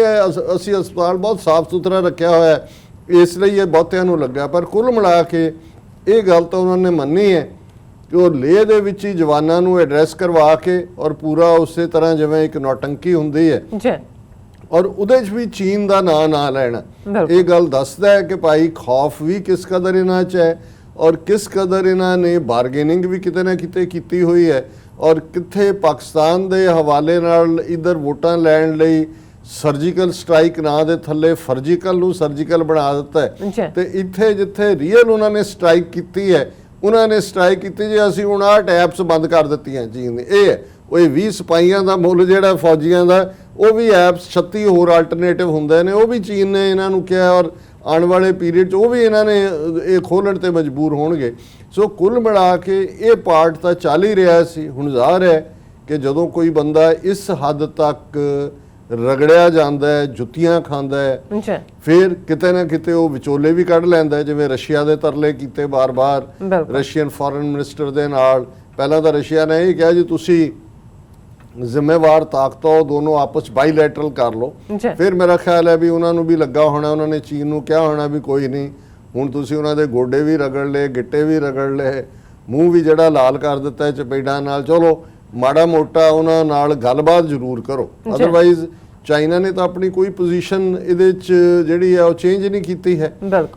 ਅਸੀਂ ਹਸਪਤਾਲ ਬਹੁਤ ਸਾਫ਼ ਸੁਥਰਾ ਰੱਖਿਆ ਹੋਇਆ ਹੈ, ਇਸ ਲਈ ਇਹ ਬਹੁਤਿਆਂ ਨੂੰ ਲੱਗਾ। ਪਰ ਕੁੱਲ ਮਿਲਾ ਕੇ ਇਹ ਗੱਲ ਤਾਂ ਉਹਨਾਂ ਨੇ ਮੰਨੀ ਹੈ ਕਿ ਉਹ ਲੇਹ ਦੇ ਵਿੱਚ ਹੀ ਜਵਾਨਾਂ ਨੂੰ ਐਡਰੈਸ ਕਰਵਾ ਕੇ, ਔਰ ਪੂਰਾ ਉਸੇ ਤਰ੍ਹਾਂ ਜਿਵੇਂ ਇੱਕ ਨੌਟੰਕੀ ਹੁੰਦੀ ਹੈ, ਔਰ ਉਹਦੇ 'ਚ ਵੀ ਚੀਨ ਦਾ ਨਾਂ ਨਾ ਲੈਣਾ, ਇਹ ਗੱਲ ਦੱਸਦਾ ਹੈ ਕਿ ਭਾਈ ਖੌਫ ਵੀ ਕਿਸ ਕਦਰ ਇਹਨਾਂ 'ਚ ਹੈ, ਔਰ ਕਿਸ ਕਦਰ ਇਹਨਾਂ ਨੇ ਬਾਰਗੇਨਿੰਗ ਵੀ ਕਿਤੇ ਨਾ ਕਿਤੇ ਕੀਤੀ ਹੋਈ ਹੈ, ਔਰ ਕਿੱਥੇ ਪਾਕਿਸਤਾਨ ਦੇ ਹਵਾਲੇ ਨਾਲ ਇੱਧਰ ਵੋਟਾਂ ਲੈਣ ਲਈ ਸਰਜੀਕਲ ਸਟ੍ਰਾਈਕ ਨਾਂ ਦੇ ਥੱਲੇ ਫਰਜੀਕਲ ਨੂੰ ਸਰਜੀਕਲ ਬਣਾ ਦਿੱਤਾ ਹੈ, ਤੇ ਇੱਥੇ ਜਿੱਥੇ ਰੀਅਲ ਉਹਨਾਂ ਨੇ ਸਟ੍ਰਾਈਕ ਕੀਤੀ ਹੈ, ਉਹਨਾਂ ਨੇ ਸਟ੍ਰਾਈਕ ਕੀਤੀ ਜੇ ਅਸੀਂ ਹੁਣ ਆਹ ਟੈਪਸ ਬੰਦ ਕਰ ਦਿੱਤੀਆਂ ਚੀਨ ਨੇ। ਇਹ ਹੈ ਉਹ 20 ਸਿਪਾਹੀਆਂ ਦਾ ਮੁੱਲ ਜਿਹੜਾ ਫੌਜੀਆਂ ਦਾ, ਉਹ ਵੀ ਐਪਸ 36 ਹੋਰ ਆਲਟਰਨੇਟਿਵ ਹੁੰਦੇ ਨੇ, ਉਹ ਵੀ ਚੀਨ ਨੇ ਇਹਨਾਂ ਨੂੰ ਕਿਹਾ, ਔਰ ਆਉਣ ਵਾਲੇ ਪੀਰੀਅਡ 'ਚ ਉਹ ਵੀ ਇਹਨਾਂ ਨੇ ਇਹ ਖੋਲ੍ਹਣ ਤੇ ਮਜਬੂਰ ਹੋਣਗੇ। ਸੋ ਕੁੱਲ ਮਿਲਾ ਕੇ ਇਹ ਪਾਰਟ ਤਾਂ ਚੱਲ ਹੀ ਰਿਹਾ ਸੀ। ਹੁਣ ਜ਼ਾਹਰ ਹੈ ਕਿ ਜਦੋਂ ਕੋਈ ਬੰਦਾ ਇਸ ਹੱਦ ਤੱਕ ਰਗੜਿਆ ਜਾਂਦਾ ਹੈ, ਜੁੱਤੀਆਂ ਖਾਂਦਾ ਹੈ, ਫਿਰ ਕਿਤੇ ਨਾ ਕਿਤੇ ਉਹ ਵਿਚੋਲੇ ਵੀ ਕੱਢ ਲੈਂਦਾ, ਜਿਵੇਂ ਰਸ਼ੀਆ ਦੇ ਤਰਲੇ ਕੀਤੇ ਬਾਰ-ਬਾਰ ਰਸ਼ੀਅਨ ਫੋਰਨ ਮਿਨਿਸਟਰ ਦੇ ਨਾਲ। ਪਹਿਲਾਂ ਤਾਂ ਰਸ਼ੀਆ ਨੇ ਇਹ ਕਿਹਾ ਜੀ ਤੁਸੀਂ ਜ਼ਿੰਮੇਵਾਰ ਤਾਕਤਾਂ ਦੋਨੋਂ ਆਪਸ ਬਾਈਲੈਟਰਲ ਕਰ ਲਓ, ਫਿਰ ਮੇਰਾ ਖਿਆਲ ਹੈ ਵੀ ਉਹਨਾਂ ਨੂੰ ਵੀ ਲੱਗਾ ਹੋਣਾ, ਉਹਨਾਂ ਨੇ ਚੀਨ ਨੂੰ ਕਿਹਾ ਹੋਣਾ ਵੀ ਕੋਈ ਨਹੀਂ, ਹੁਣ ਤੁਸੀਂ ਉਹਨਾਂ ਦੇ ਗੋਡੇ ਵੀ ਰਗੜ ਲਏ, ਗਿੱਟੇ ਵੀ ਰਗੜ ਲਏ, ਮੂੰਹ ਵੀ ਜਿਹੜਾ ਲਾਲ ਕਰ ਦਿੱਤਾ ਚਪੇੜਾਂ ਨਾਲ, ਚਲੋ ਮਾੜਾ ਮੋਟਾ ਉਹਨਾਂ ਨਾਲ ਗੱਲਬਾਤ ਜ਼ਰੂਰ ਕਰੋ। ਅਦਰਵਾਈਜ਼ ਚਾਈਨਾ ਨੇ ਤਾਂ ਆਪਣੀ ਕੋਈ ਪੋਜੀਸ਼ਨ ਇਹਦੇ 'ਚ ਜਿਹੜੀ ਹੈ ਉਹ ਚੇਂਜ ਨਹੀਂ ਕੀਤੀ ਹੈ।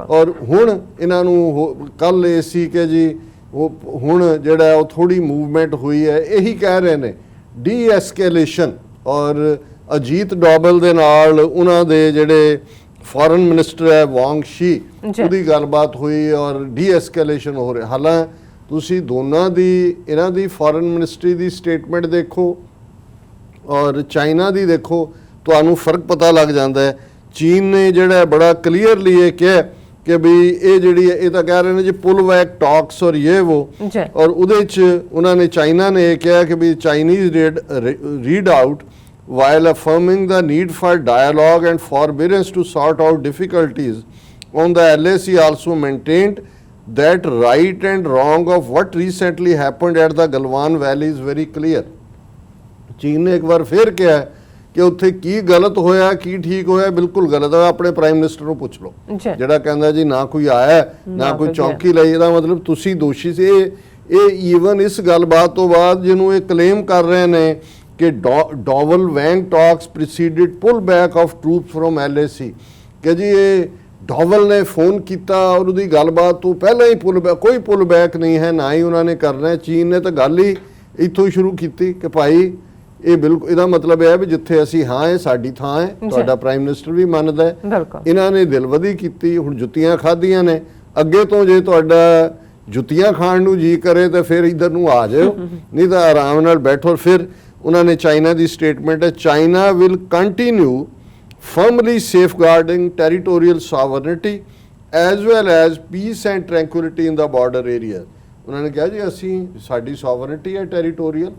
ਔਰ ਹੁਣ ਇਹਨਾਂ ਨੂੰ ਕੱਲ ਇਹ ਸੀ ਕਿ ਜੀ ਉਹ ਹੁਣ ਜਿਹੜਾ ਉਹ ਥੋੜੀ ਮੂਵਮੈਂਟ ਹੋਈ ਹੈ, ਇਹੀ ਕਹਿ ਰਹੇ ਨੇ ਡੀ-ਐਸਕੇਲੇਸ਼ਨ, ਔਰ ਅਜੀਤ ਡੋਵਲ ਦੇ ਨਾਲ ਉਹਨਾਂ ਦੇ ਜਿਹੜੇ ਫੋਰਨ ਮਿਨਿਸਟਰ ਹੈ ਵਾਂਗ ਸ਼ੀ, ਉਹਦੀ ਗੱਲਬਾਤ ਹੋਈ ਔਰ ਡੀ-ਐਸਕੇਲੇਸ਼ਨ ਹੋ ਰਿਹਾ। ਹਾਲਾਂ ਤੁਸੀਂ ਦੋਨਾਂ ਦੀ ਇਹਨਾਂ ਦੀ ਫੋਰਨ ਮਿਨਿਸਟਰੀ ਦੀ ਸਟੇਟਮੈਂਟ ਦੇਖੋ ਔਰ ਚਾਈਨਾ ਦੀ ਦੇਖੋ, ਤੁਹਾਨੂੰ ਫਰਕ ਪਤਾ ਲੱਗ ਜਾਂਦਾ ਹੈ। ਚੀਨ ਨੇ ਜਿਹੜਾ ਬੜਾ ਕਲੀਅਰਲੀ ਇਹ ਕਿਹਾ ਕਿ ਵੀ ਇਹ ਜਿਹੜੀ ਇਹ ਤਾਂ ਕਹਿ ਰਹੇ ਨੇ ਜੀ ਪੁੱਲ ਬੈਕ ਟਾਕਸ ਔਰ ਇਹ ਉਹ, ਔਰ ਉਹਦੇ 'ਚ ਉਹਨਾਂ ਨੇ ਚਾਈਨਾ ਨੇ ਇਹ ਕਿਹਾ ਕਿ ਵੀ Chinese read out while affirming the need for dialogue and forbearance to sort out difficulties on the LAC also maintained that right and wrong of what recently happened at the Galwan Valley is very clear। ਚੀਨ ਨੇ ਇੱਕ ਵਾਰ ਫਿਰ ਕਿਹਾ ਕਿ ਉੱਥੇ ਕੀ ਗਲਤ ਹੋਇਆ ਕੀ ਠੀਕ ਹੋਇਆ, ਬਿਲਕੁਲ ਗਲਤ ਹੈ। ਆਪਣੇ ਪ੍ਰਾਈਮ ਮਿਨਿਸਟਰ ਨੂੰ ਪੁੱਛ ਲਓ ਜਿਹੜਾ ਕਹਿੰਦਾ ਜੀ ਨਾ ਕੋਈ ਆਇਆ ਨਾ ਕੋਈ ਚੌਕੀ ਲਈ, ਇਹਦਾ ਮਤਲਬ ਤੁਸੀਂ ਦੋਸ਼ੀ ਸੀ। ਇਹ ਈਵਨ ਇਸ ਗੱਲਬਾਤ ਤੋਂ ਬਾਅਦ ਜਿਹਨੂੰ ਇਹ ਕਲੇਮ ਕਰ ਰਹੇ ਨੇ ਕਿ Doval Wang talks preceded pull back of troops from LAC, ਕਿ ਜੀ ਇਹ ਡੋਵਲ ਨੇ ਫੋਨ ਕੀਤਾ ਔਰ ਉਹਦੀ ਗੱਲਬਾਤ ਤੋਂ ਪਹਿਲਾਂ ਹੀ ਕੋਈ ਪੁੱਲ ਬੈਕ ਨਹੀਂ ਹੈ, ਨਾ ਹੀ ਉਹਨਾਂ ਨੇ ਕਰਨਾ। ਚੀਨ ਨੇ ਤਾਂ ਗੱਲ ਹੀ ਇੱਥੋਂ ਹੀ ਸ਼ੁਰੂ ਕੀਤੀ ਕਿ ਭਾਈ ਇਹ ਬਿਲਕੁਲ, ਇਹਦਾ ਮਤਲਬ ਇਹ ਹੈ ਵੀ ਜਿੱਥੇ ਅਸੀਂ ਹਾਂ ਇਹ ਸਾਡੀ ਥਾਂ ਹੈ। ਤੁਹਾਡਾ ਪ੍ਰਾਈਮ ਮਿਨਿਸਟਰ ਵੀ ਮੰਨਦਾ ਹੈ। ਇਹਨਾਂ ਨੇ ਦਿਲਵਦੀ ਕੀਤੀ, ਹੁਣ ਜੁੱਤੀਆਂ ਖਾਧੀਆਂ ਨੇ। ਅੱਗੇ ਤੋਂ ਜੇ ਤੁਹਾਡਾ ਜੁੱਤੀਆਂ ਖਾਣ ਨੂੰ ਜੀ ਕਰੇ ਤਾਂ ਫਿਰ ਇੱਧਰ ਨੂੰ ਆ ਜਾਓ, ਨਹੀਂ ਤਾਂ ਆਰਾਮ ਨਾਲ ਬੈਠੋ। ਫਿਰ ਉਹਨਾਂ ਨੇ ਚਾਈਨਾ ਦੀ ਸਟੇਟਮੈਂਟ ਹੈ, China will continue firmly safeguarding territorial sovereignty as well as peace and tranquillity in the border area. ਉਹਨਾਂ ਨੇ ਕਿਹਾ ਜੀ ਅਸੀਂ ਸਾਡੀ ਸੋਵਰਨਿਟੀ ਹੈ ਟੈਰੀਟੋਰੀਅਲ,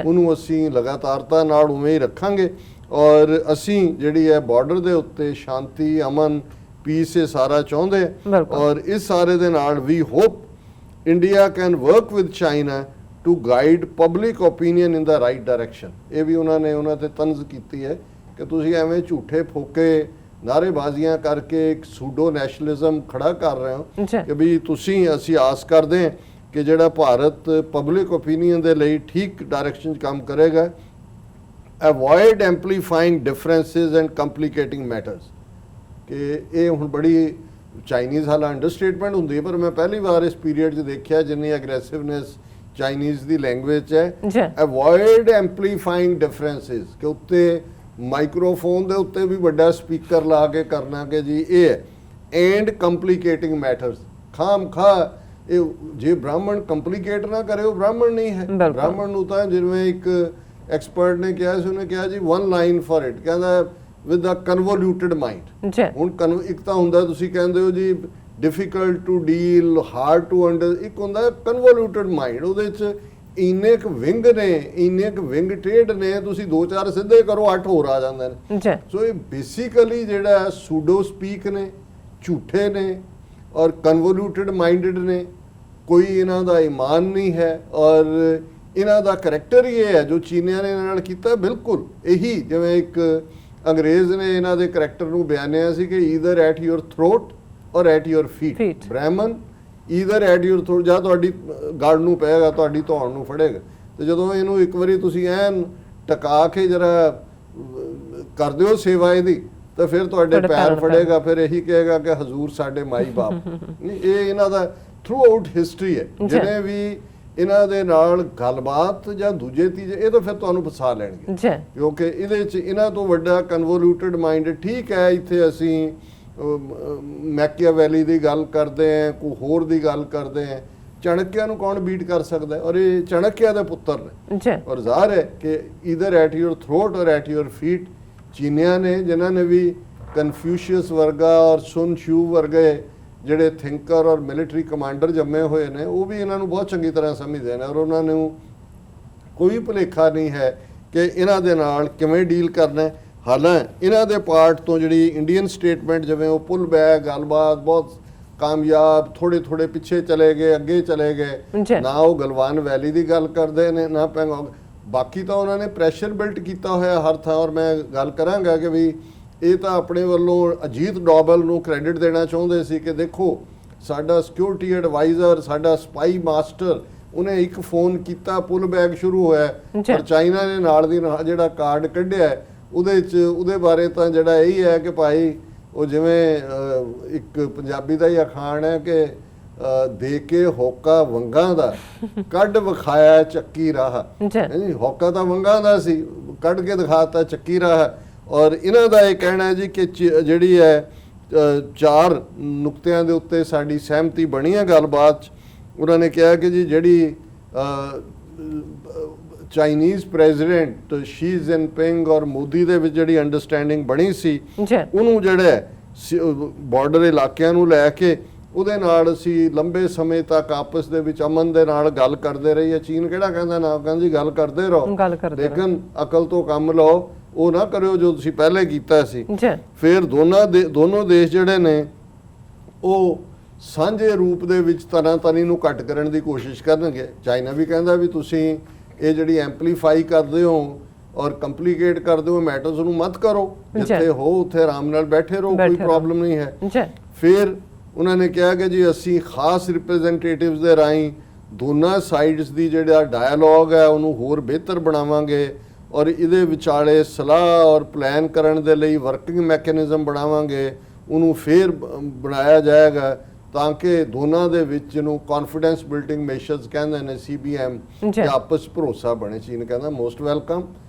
ਉਹਨੂੰ ਅਸੀਂ ਲਗਾਤਾਰਤਾ ਨਾਲ ਉਵੇਂ ਹੀ ਰੱਖਾਂਗੇ ਔਰ ਅਸੀਂ ਜਿਹੜੀ ਹੈ ਬਾਰਡਰ ਦੇ ਉੱਤੇ ਸ਼ਾਂਤੀ ਅਮਨ ਪੀਸ ਇਹ ਸਾਰਾ ਚਾਹੁੰਦੇ ਔਰ ਇਸ ਸਾਰੇ ਦੇ ਨਾਲ we hope India can work with China to guide public opinion in the right direction. ਇਹ ਵੀ ਉਹਨਾਂ ਨੇ ਉਹਨਾਂ ਤੇ ਤਨਜ਼ ਕੀਤੀ ਹੈ ਕਿ ਤੁਸੀਂ ਐਵੇਂ ਝੂਠੇ ਫੋਕੇ ਨਾਅਰੇਬਾਜ਼ੀਆਂ ਕਰਕੇ ਇੱਕ ਸੂਡੋ ਨੈਸ਼ਨਲਿਜ਼ਮ ਖੜਾ ਕਰ ਰਹੇ ਹੋ ਕਿ ਵੀ ਤੁਸੀਂ ਅਸੀਂ ਆਸ ਕਰਦੇ ਹਾਂ ਕਿ ਜਿਹੜਾ ਭਾਰਤ ਪਬਲਿਕ ਓਪੀਨੀਅਨ ਦੇ ਲਈ ਠੀਕ ਡਾਇਰੈਕਸ਼ਨ 'ਚ ਕੰਮ ਕਰੇਗਾ। ਅਵੋਇਡ ਐਂਪਲੀਫਾਈਂਗ ਡਿਫਰੈਂਸਿਸ ਐਂਡ ਕੰਪਲੀਕੇਟਿੰਗ ਮੈਟਰਸ, ਕਿ ਇਹ ਹੁਣ ਬੜੀ ਚਾਈਨੀਜ਼ ਹਾਲਾਂ ਅੰਡਰਸਟੇਟਮੈਂਟ ਹੁੰਦੀ ਹੈ, ਪਰ ਮੈਂ ਪਹਿਲੀ ਵਾਰ ਇਸ ਪੀਰੀਅਡ 'ਚ ਦੇਖਿਆ ਜਿੰਨੀ ਅਗਰੈਸਿਵਨੈਸ ਚਾਈਨੀਜ਼ ਦੀ ਲੈਂਗੁਏਜ ਹੈ। ਅਵੋਇਡ ਐਂਪਲੀਫਾਈਂਗ ਡਿਫਰੈਂਸਿਸ, ਕਿ ਉੱਤੇ ਮਾਈਕਰੋਫੋਨ ਦੇ ਉੱਤੇ ਵੀ ਵੱਡਾ ਸਪੀਕਰ ਲਾ ਕੇ ਕਰਨਾ ਕਿ ਜੀ ਇਹ ਹੈ। ਐਂਡ ਕੰਪਲੀਕੇਟਿੰਗ ਮੈਟਰਸ, ਖਾਮ ਖਾ ਇਹ ਜੇ ਬ੍ਰਾਹਮਣ ਕੰਪਲੀਕੇਟ ਨਾ ਕਰੇ ਉਹ ਬ੍ਰਾਹਮਣ ਨਹੀਂ ਹੈ। ਬ੍ਰਾਹਮਣ ਨੂੰ ਤਾਂ ਜਿਵੇਂ ਇੱਕ ਐਕਸਪਰਟ ਨੇ ਕਿਹਾ ਸੀ, ਉਹਨੇ ਕਿਹਾ ਜੀ ਵਨ ਲਾਈਨ ਫॉर ਇਟ, ਕਹਿੰਦਾ ਵਿਦ ਅ ਕਨਵੋਲੂਟਡ ਮਾਈਂਡ। ਹੁਣ ਇੱਕ ਤਾਂ ਹੁੰਦਾ ਤੁਸੀਂ ਕਹਿੰਦੇ ਹੋ ਜੀ difficult to deal hard to under, ਇੱਕ ਹੁੰਦਾ ਕਨਵੋਲੂਟਡ ਮਾਈਂਡ, ਉਹਦੇ 'ਚ ਇੰਨੇ ਕੁ ਵਿੰਗ ਨੇ ਇੰਨੇ ਕੁ ਵਿੰਗ ਟ੍ਰੇਡ ਨੇ, ਤੁਸੀਂ 2-4 ਸਿੱਧੇ ਕਰੋ 8 ਹੋਰ ਆ ਜਾਂਦੇ ਨੇ। ਸੋ ਇਹ ਬੇਸਿਕਲੀ ਜਿਹੜਾ ਸੂਡੋ ਸਪੀਕ ਨੇ, ਝੂਠੇ ਨੇ ਔਰ ਕਨਵੋਲੂਟਡ ਮਾਈਂਡਡ ਨੇ, ਕੋਈ ਇਹਨਾਂ ਦਾ ਈਮਾਨ ਨਹੀਂ ਹੈ ਔਰ ਇਹਨਾਂ ਦਾ ਕਰੈਕਟਰ ਹੀ ਇਹ ਹੈ ਜੋ ਚੀਨੀਆਂ ਨੇ ਇਹਨਾਂ ਨਾਲ ਕੀਤਾ। ਬਿਲਕੁਲ ਇਹੀ ਜਿਵੇਂ ਇੱਕ ਅੰਗਰੇਜ਼ ਨੇ ਇਹਨਾਂ ਦੇ ਕਰੈਕਟਰ ਨੂੰ ਬਿਆਨਿਆ ਸੀ ਕਿ ਈਦਰ ਐਟ ਯੂਰ ਥਰੋਟ ਔਰ ਐਟ ਯੂਰ ਫੀਟ। ਬ੍ਰਾਹਮਣ ਈਦਰ ਐਟ ਯੂਰ ਥਰੋਟ, ਜਾਂ ਤੁਹਾਡੀ ਗੜ ਨੂੰ ਪਏਗਾ, ਤੁਹਾਡੀ ਧੌਣ ਨੂੰ ਫੜੇਗਾ, ਤੇ ਜਦੋਂ ਇਹਨੂੰ ਇੱਕ ਵਾਰੀ ਤੁਸੀਂ ਐਨ ਟਕਾ ਕੇ ਜਰਾ ਕਰ ਦਿਓ ਸੇਵਾ ਇਹਦੀ, ਤਾਂ ਫਿਰ ਤੁਹਾਡੇ ਪੈਰ ਫੜੇਗਾ, ਫਿਰ ਇਹੀ ਕਹੇਗਾ ਕਿ ਹਜ਼ੂਰ ਸਾਡੇ ਮਾਈ ਬਾਪ। ਇਹ ਇਹਨਾਂ ਦਾ ਥਰੂ ਆਊਟ ਹਿਸਟਰੀ ਹੈ। ਜਿਹਨੇ ਵੀ ਇਹਨਾਂ ਦੇ ਨਾਲ ਗੱਲਬਾਤ ਜਾਂ ਦੂਜੇ ਤੀਜੇ, ਇਹ ਤਾਂ ਫਿਰ ਤੁਹਾਨੂੰ ਫਸਾ ਲੈਣਗੇ, ਕਿਉਂਕਿ ਇਹਦੇ 'ਚ ਇਹਨਾਂ ਤੋਂ ਵੱਡਾ ਕਨਵੋਲੂਟਡ ਮਾਈਂਡ। ਠੀਕ ਹੈ, ਇੱਥੇ ਅਸੀਂ ਮੈਕੀਆਵੈਲੀ ਦੀ ਗੱਲ ਕਰਦੇ ਹਾਂ, ਕੋਈ ਹੋਰ ਦੀ ਗੱਲ ਕਰਦੇ ਹਾਂ, ਚਾਣਕਿਆ ਨੂੰ ਕੌਣ ਬੀਟ ਕਰ ਸਕਦਾ ਹੈ? ਔਰ ਇਹ ਚਾਣਕਿਆ ਦੇ ਪੁੱਤਰ ਨੇ ਔਰ ਜ਼ਾਹਰ ਹੈ ਕਿ ਈਦਰ ਐਟ ਯੂਰ ਥਰੋਟ ਔਰ ਐਟ ਯੂਰ ਫੀਟ। ਚੀਨੀਆਂ ਨੇ ਜਿਨ੍ਹਾਂ ਨੇ ਵੀ ਕਨਫਿਊਸ਼ੀਅਸ ਵਰਗਾ ਔਰ ਸੁਨ ਸ਼ੂ ਵਰਗੇ ਜਿਹੜੇ ਥਿੰਕਰ ਔਰ ਮਿਲਟਰੀ ਕਮਾਂਡਰ ਜੰਮੇ ਹੋਏ ਨੇ, ਉਹ ਵੀ ਇਹਨਾਂ ਨੂੰ ਬਹੁਤ ਚੰਗੀ ਤਰ੍ਹਾਂ ਸਮਝਦੇ ਨੇ ਔਰ ਉਹਨਾਂ ਨੂੰ ਕੋਈ ਭੁਲੇਖਾ ਨਹੀਂ ਹੈ ਕਿ ਇਹਨਾਂ ਦੇ ਨਾਲ ਕਿਵੇਂ ਡੀਲ ਕਰਨਾ ਹੈ। ਹਾਲਾਂਕਿ ਇਹਨਾਂ ਦੇ ਪਾਰਟ ਤੋਂ ਜਿਹੜੀ ਇੰਡੀਅਨ ਸਟੇਟਮੈਂਟ ਜਿਵੇਂ ਉਹ ਪੁੱਲ ਬੈਕ ਗੱਲਬਾਤ ਬਹੁਤ ਕਾਮਯਾਬ, ਥੋੜੇ ਪਿੱਛੇ ਚਲੇ ਗਏ, ਅੱਗੇ ਚਲੇ ਗਏ, ਨਾ ਉਹ ਗਲਵਾਨ ਵੈਲੀ ਦੀ ਗੱਲ ਕਰਦੇ ਨੇ ਨਾ ਪੈਂਗੋਂਗ। ਬਾਕੀ ਤਾਂ ਉਹਨਾਂ ਨੇ ਪ੍ਰੈਸ਼ਰ ਬਿਲਟ ਕੀਤਾ ਹੋਇਆ ਹਰ ਥਾਂ। ਔਰ ਮੈਂ ਗੱਲ ਕਰਾਂਗਾ ਕਿ ਵੀ ਇਹ ਤਾਂ ਆਪਣੇ ਵੱਲੋਂ ਅਜੀਤ ਡੋਬਲ ਨੂੰ ਕ੍ਰੈਡਿਟ ਦੇਣਾ ਚਾਹੁੰਦੇ ਸੀ ਕਿ ਦੇਖੋ ਸਾਡਾ ਸਿਕਿਉਰਿਟੀ ਐਡਵਾਈਜ਼ਰ, ਸਾਡਾ ਸਪਾਈ ਮਾਸਟਰ, ਉਹਨੇ ਇੱਕ ਫੋਨ ਕੀਤਾ, ਪੁੱਲ ਬੈਕ ਸ਼ੁਰੂ ਹੋਇਆ। ਪਰ ਚਾਈਨਾ ਨੇ ਨਾਲ ਦੀ ਨਾਲ ਜਿਹੜਾ ਕਾਰਡ ਕੱਢਿਆ ਉਹਦੇ ਬਾਰੇ ਤਾਂ ਜਿਹੜਾ ਇਹੀ ਹੈ ਕਿ ਭਾਈ ਉਹ ਜਿਵੇਂ ਇੱਕ ਪੰਜਾਬੀ ਦਾ ਹੀ ਅਖਾਣ ਹੈ ਕਿ ਦੇ ਕੇ ਹੋਕਾ ਵੰਗਾਂ ਦਾ ਕੱਢ ਵਿਖਾਇਆ ਚੱਕੀ ਰਾਹ। ਹੋਕਾ ਤਾਂ ਵੰਗਾਂ ਦਾ ਸੀ, ਕੱਢ ਕੇ ਦਿਖਾਤਾ ਚੱਕੀ ਰਾਹ। ਔਰ ਇਹਨਾਂ ਦਾ ਇਹ ਕਹਿਣਾ ਹੈ ਜੀ ਕਿ ਜਿਹੜੀ ਹੈ 4 ਨੁਕਤਿਆਂ ਦੇ ਉੱਤੇ ਸਾਡੀ ਸਹਿਮਤੀ ਬਣੀ ਹੈ ਗੱਲਬਾਤ 'ਚ ਉਹਨਾਂ ਨੇ ਕਿਹਾ ਕਿ ਜੀ ਜਿਹੜੀ ਚਾਈਨੀਜ਼ ਪ੍ਰੈਜ਼ੀਡੈਂਟ ਸ਼ੀ ਜਿਨਪਿੰਗ ਔਰ ਮੋਦੀ ਦੇ ਵਿੱਚ ਜਿਹੜੀ ਅੰਡਰਸਟੈਂਡਿੰਗ ਬਣੀ ਸੀ ਉਹਨੂੰ ਜਿਹੜਾ ਬਾਰਡਰ ਇਲਾਕਿਆਂ ਨੂੰ ਲੈ ਕੇ ਉਹਦੇ ਨਾਲ ਅਸੀਂ ਲੰਬੇ ਸਮੇਂ ਤੱਕ ਆਪਸ ਦੇ ਵਿੱਚ ਅਮਨ ਦੇ ਨਾਲ ਗੱਲ ਕਰਦੇ ਰਹੀ ਹੈ। ਚੀਨ ਕਿਹੜਾ ਕਹਿੰਦਾ ਨਾ, ਕਹਿੰਦਾ ਜੀ ਗੱਲ ਕਰਦੇ ਰਹੋ, ਲੇਕਿਨ ਅਕਲ ਤੋਂ ਕੰਮ ਲਓ, ਉਹ ਨਾ ਕਰਿਓ ਜੋ ਤੁਸੀਂ ਪਹਿਲੇ ਕੀਤਾ ਸੀ। ਫਿਰ ਦੋਨੋਂ ਦੇਸ਼ ਜਿਹੜੇ ਨੇ ਉਹ ਸਾਂਝੇ ਰੂਪ ਦੇ ਵਿੱਚ ਤਨਾਤਨੀ ਨੂੰ ਘੱਟ ਕਰਨ ਦੀ ਕੋਸ਼ਿਸ਼ ਕਰਨਗੇ। ਚਾਈਨਾ ਵੀ ਕਹਿੰਦਾ ਵੀ ਤੁਸੀਂ ਇਹ ਜਿਹੜੀ ਐਂਪਲੀਫਾਈ ਕਰਦੇ ਹੋ ਔਰ ਕੰਪਲਿਕੇਟ ਕਰਦੇ ਹੋ ਮੈਟਰਸ ਨੂੰ ਮਤ ਕਰੋ, ਜਿੱਥੇ ਹੋ ਉੱਥੇ ਆਰਾਮ ਨਾਲ ਬੈਠੇ ਰਹੋ, ਕੋਈ ਪ੍ਰੋਬਲਮ ਨਹੀਂ ਹੈ। ਫਿਰ ਉਹਨਾਂ ਨੇ ਕਿਹਾ ਕਿ ਜੀ ਅਸੀਂ ਖਾਸ ਰਿਪਰੈਜ਼ੈਂਟੇਟਿਵਸ ਦੇ ਰਾਹੀਂ ਦੋਨਾਂ ਸਾਈਡਸ ਦੀ ਜਿਹੜਾ ਡਾਇਲੋਗ ਹੈ ਉਹਨੂੰ ਹੋਰ ਬਿਹਤਰ ਬਣਾਵਾਂਗੇ ਔਰ ਇਹਦੇ ਵਿਚਾਲੇ ਸਲਾਹ ਔਰ ਪਲਾਨ ਕਰਨ ਦੇ ਲਈ ਵਰਕਿੰਗ ਮੈਕੈਨਿਜ਼ਮ ਬਣਾਵਾਂਗੇ, ਉਹਨੂੰ ਫਿਰ ਬਣਾਇਆ ਜਾਏਗਾ ਤਾਂ ਕਿ ਦੋਨਾਂ ਦੇ ਵਿੱਚ ਜਿਹਨੂੰ ਕੌਨਫੀਡੈਂਸ ਬਿਲਡਿੰਗ ਮੈਸ਼ਰਸ ਕਹਿੰਦੇ ਨੇ CBM ਤੇ ਆਪਸ ਭਰੋਸਾ ਬਣੇ। ਚੀਨ ਕਹਿੰਦਾ ਮੋਸਟ ਵੈਲਕਮ,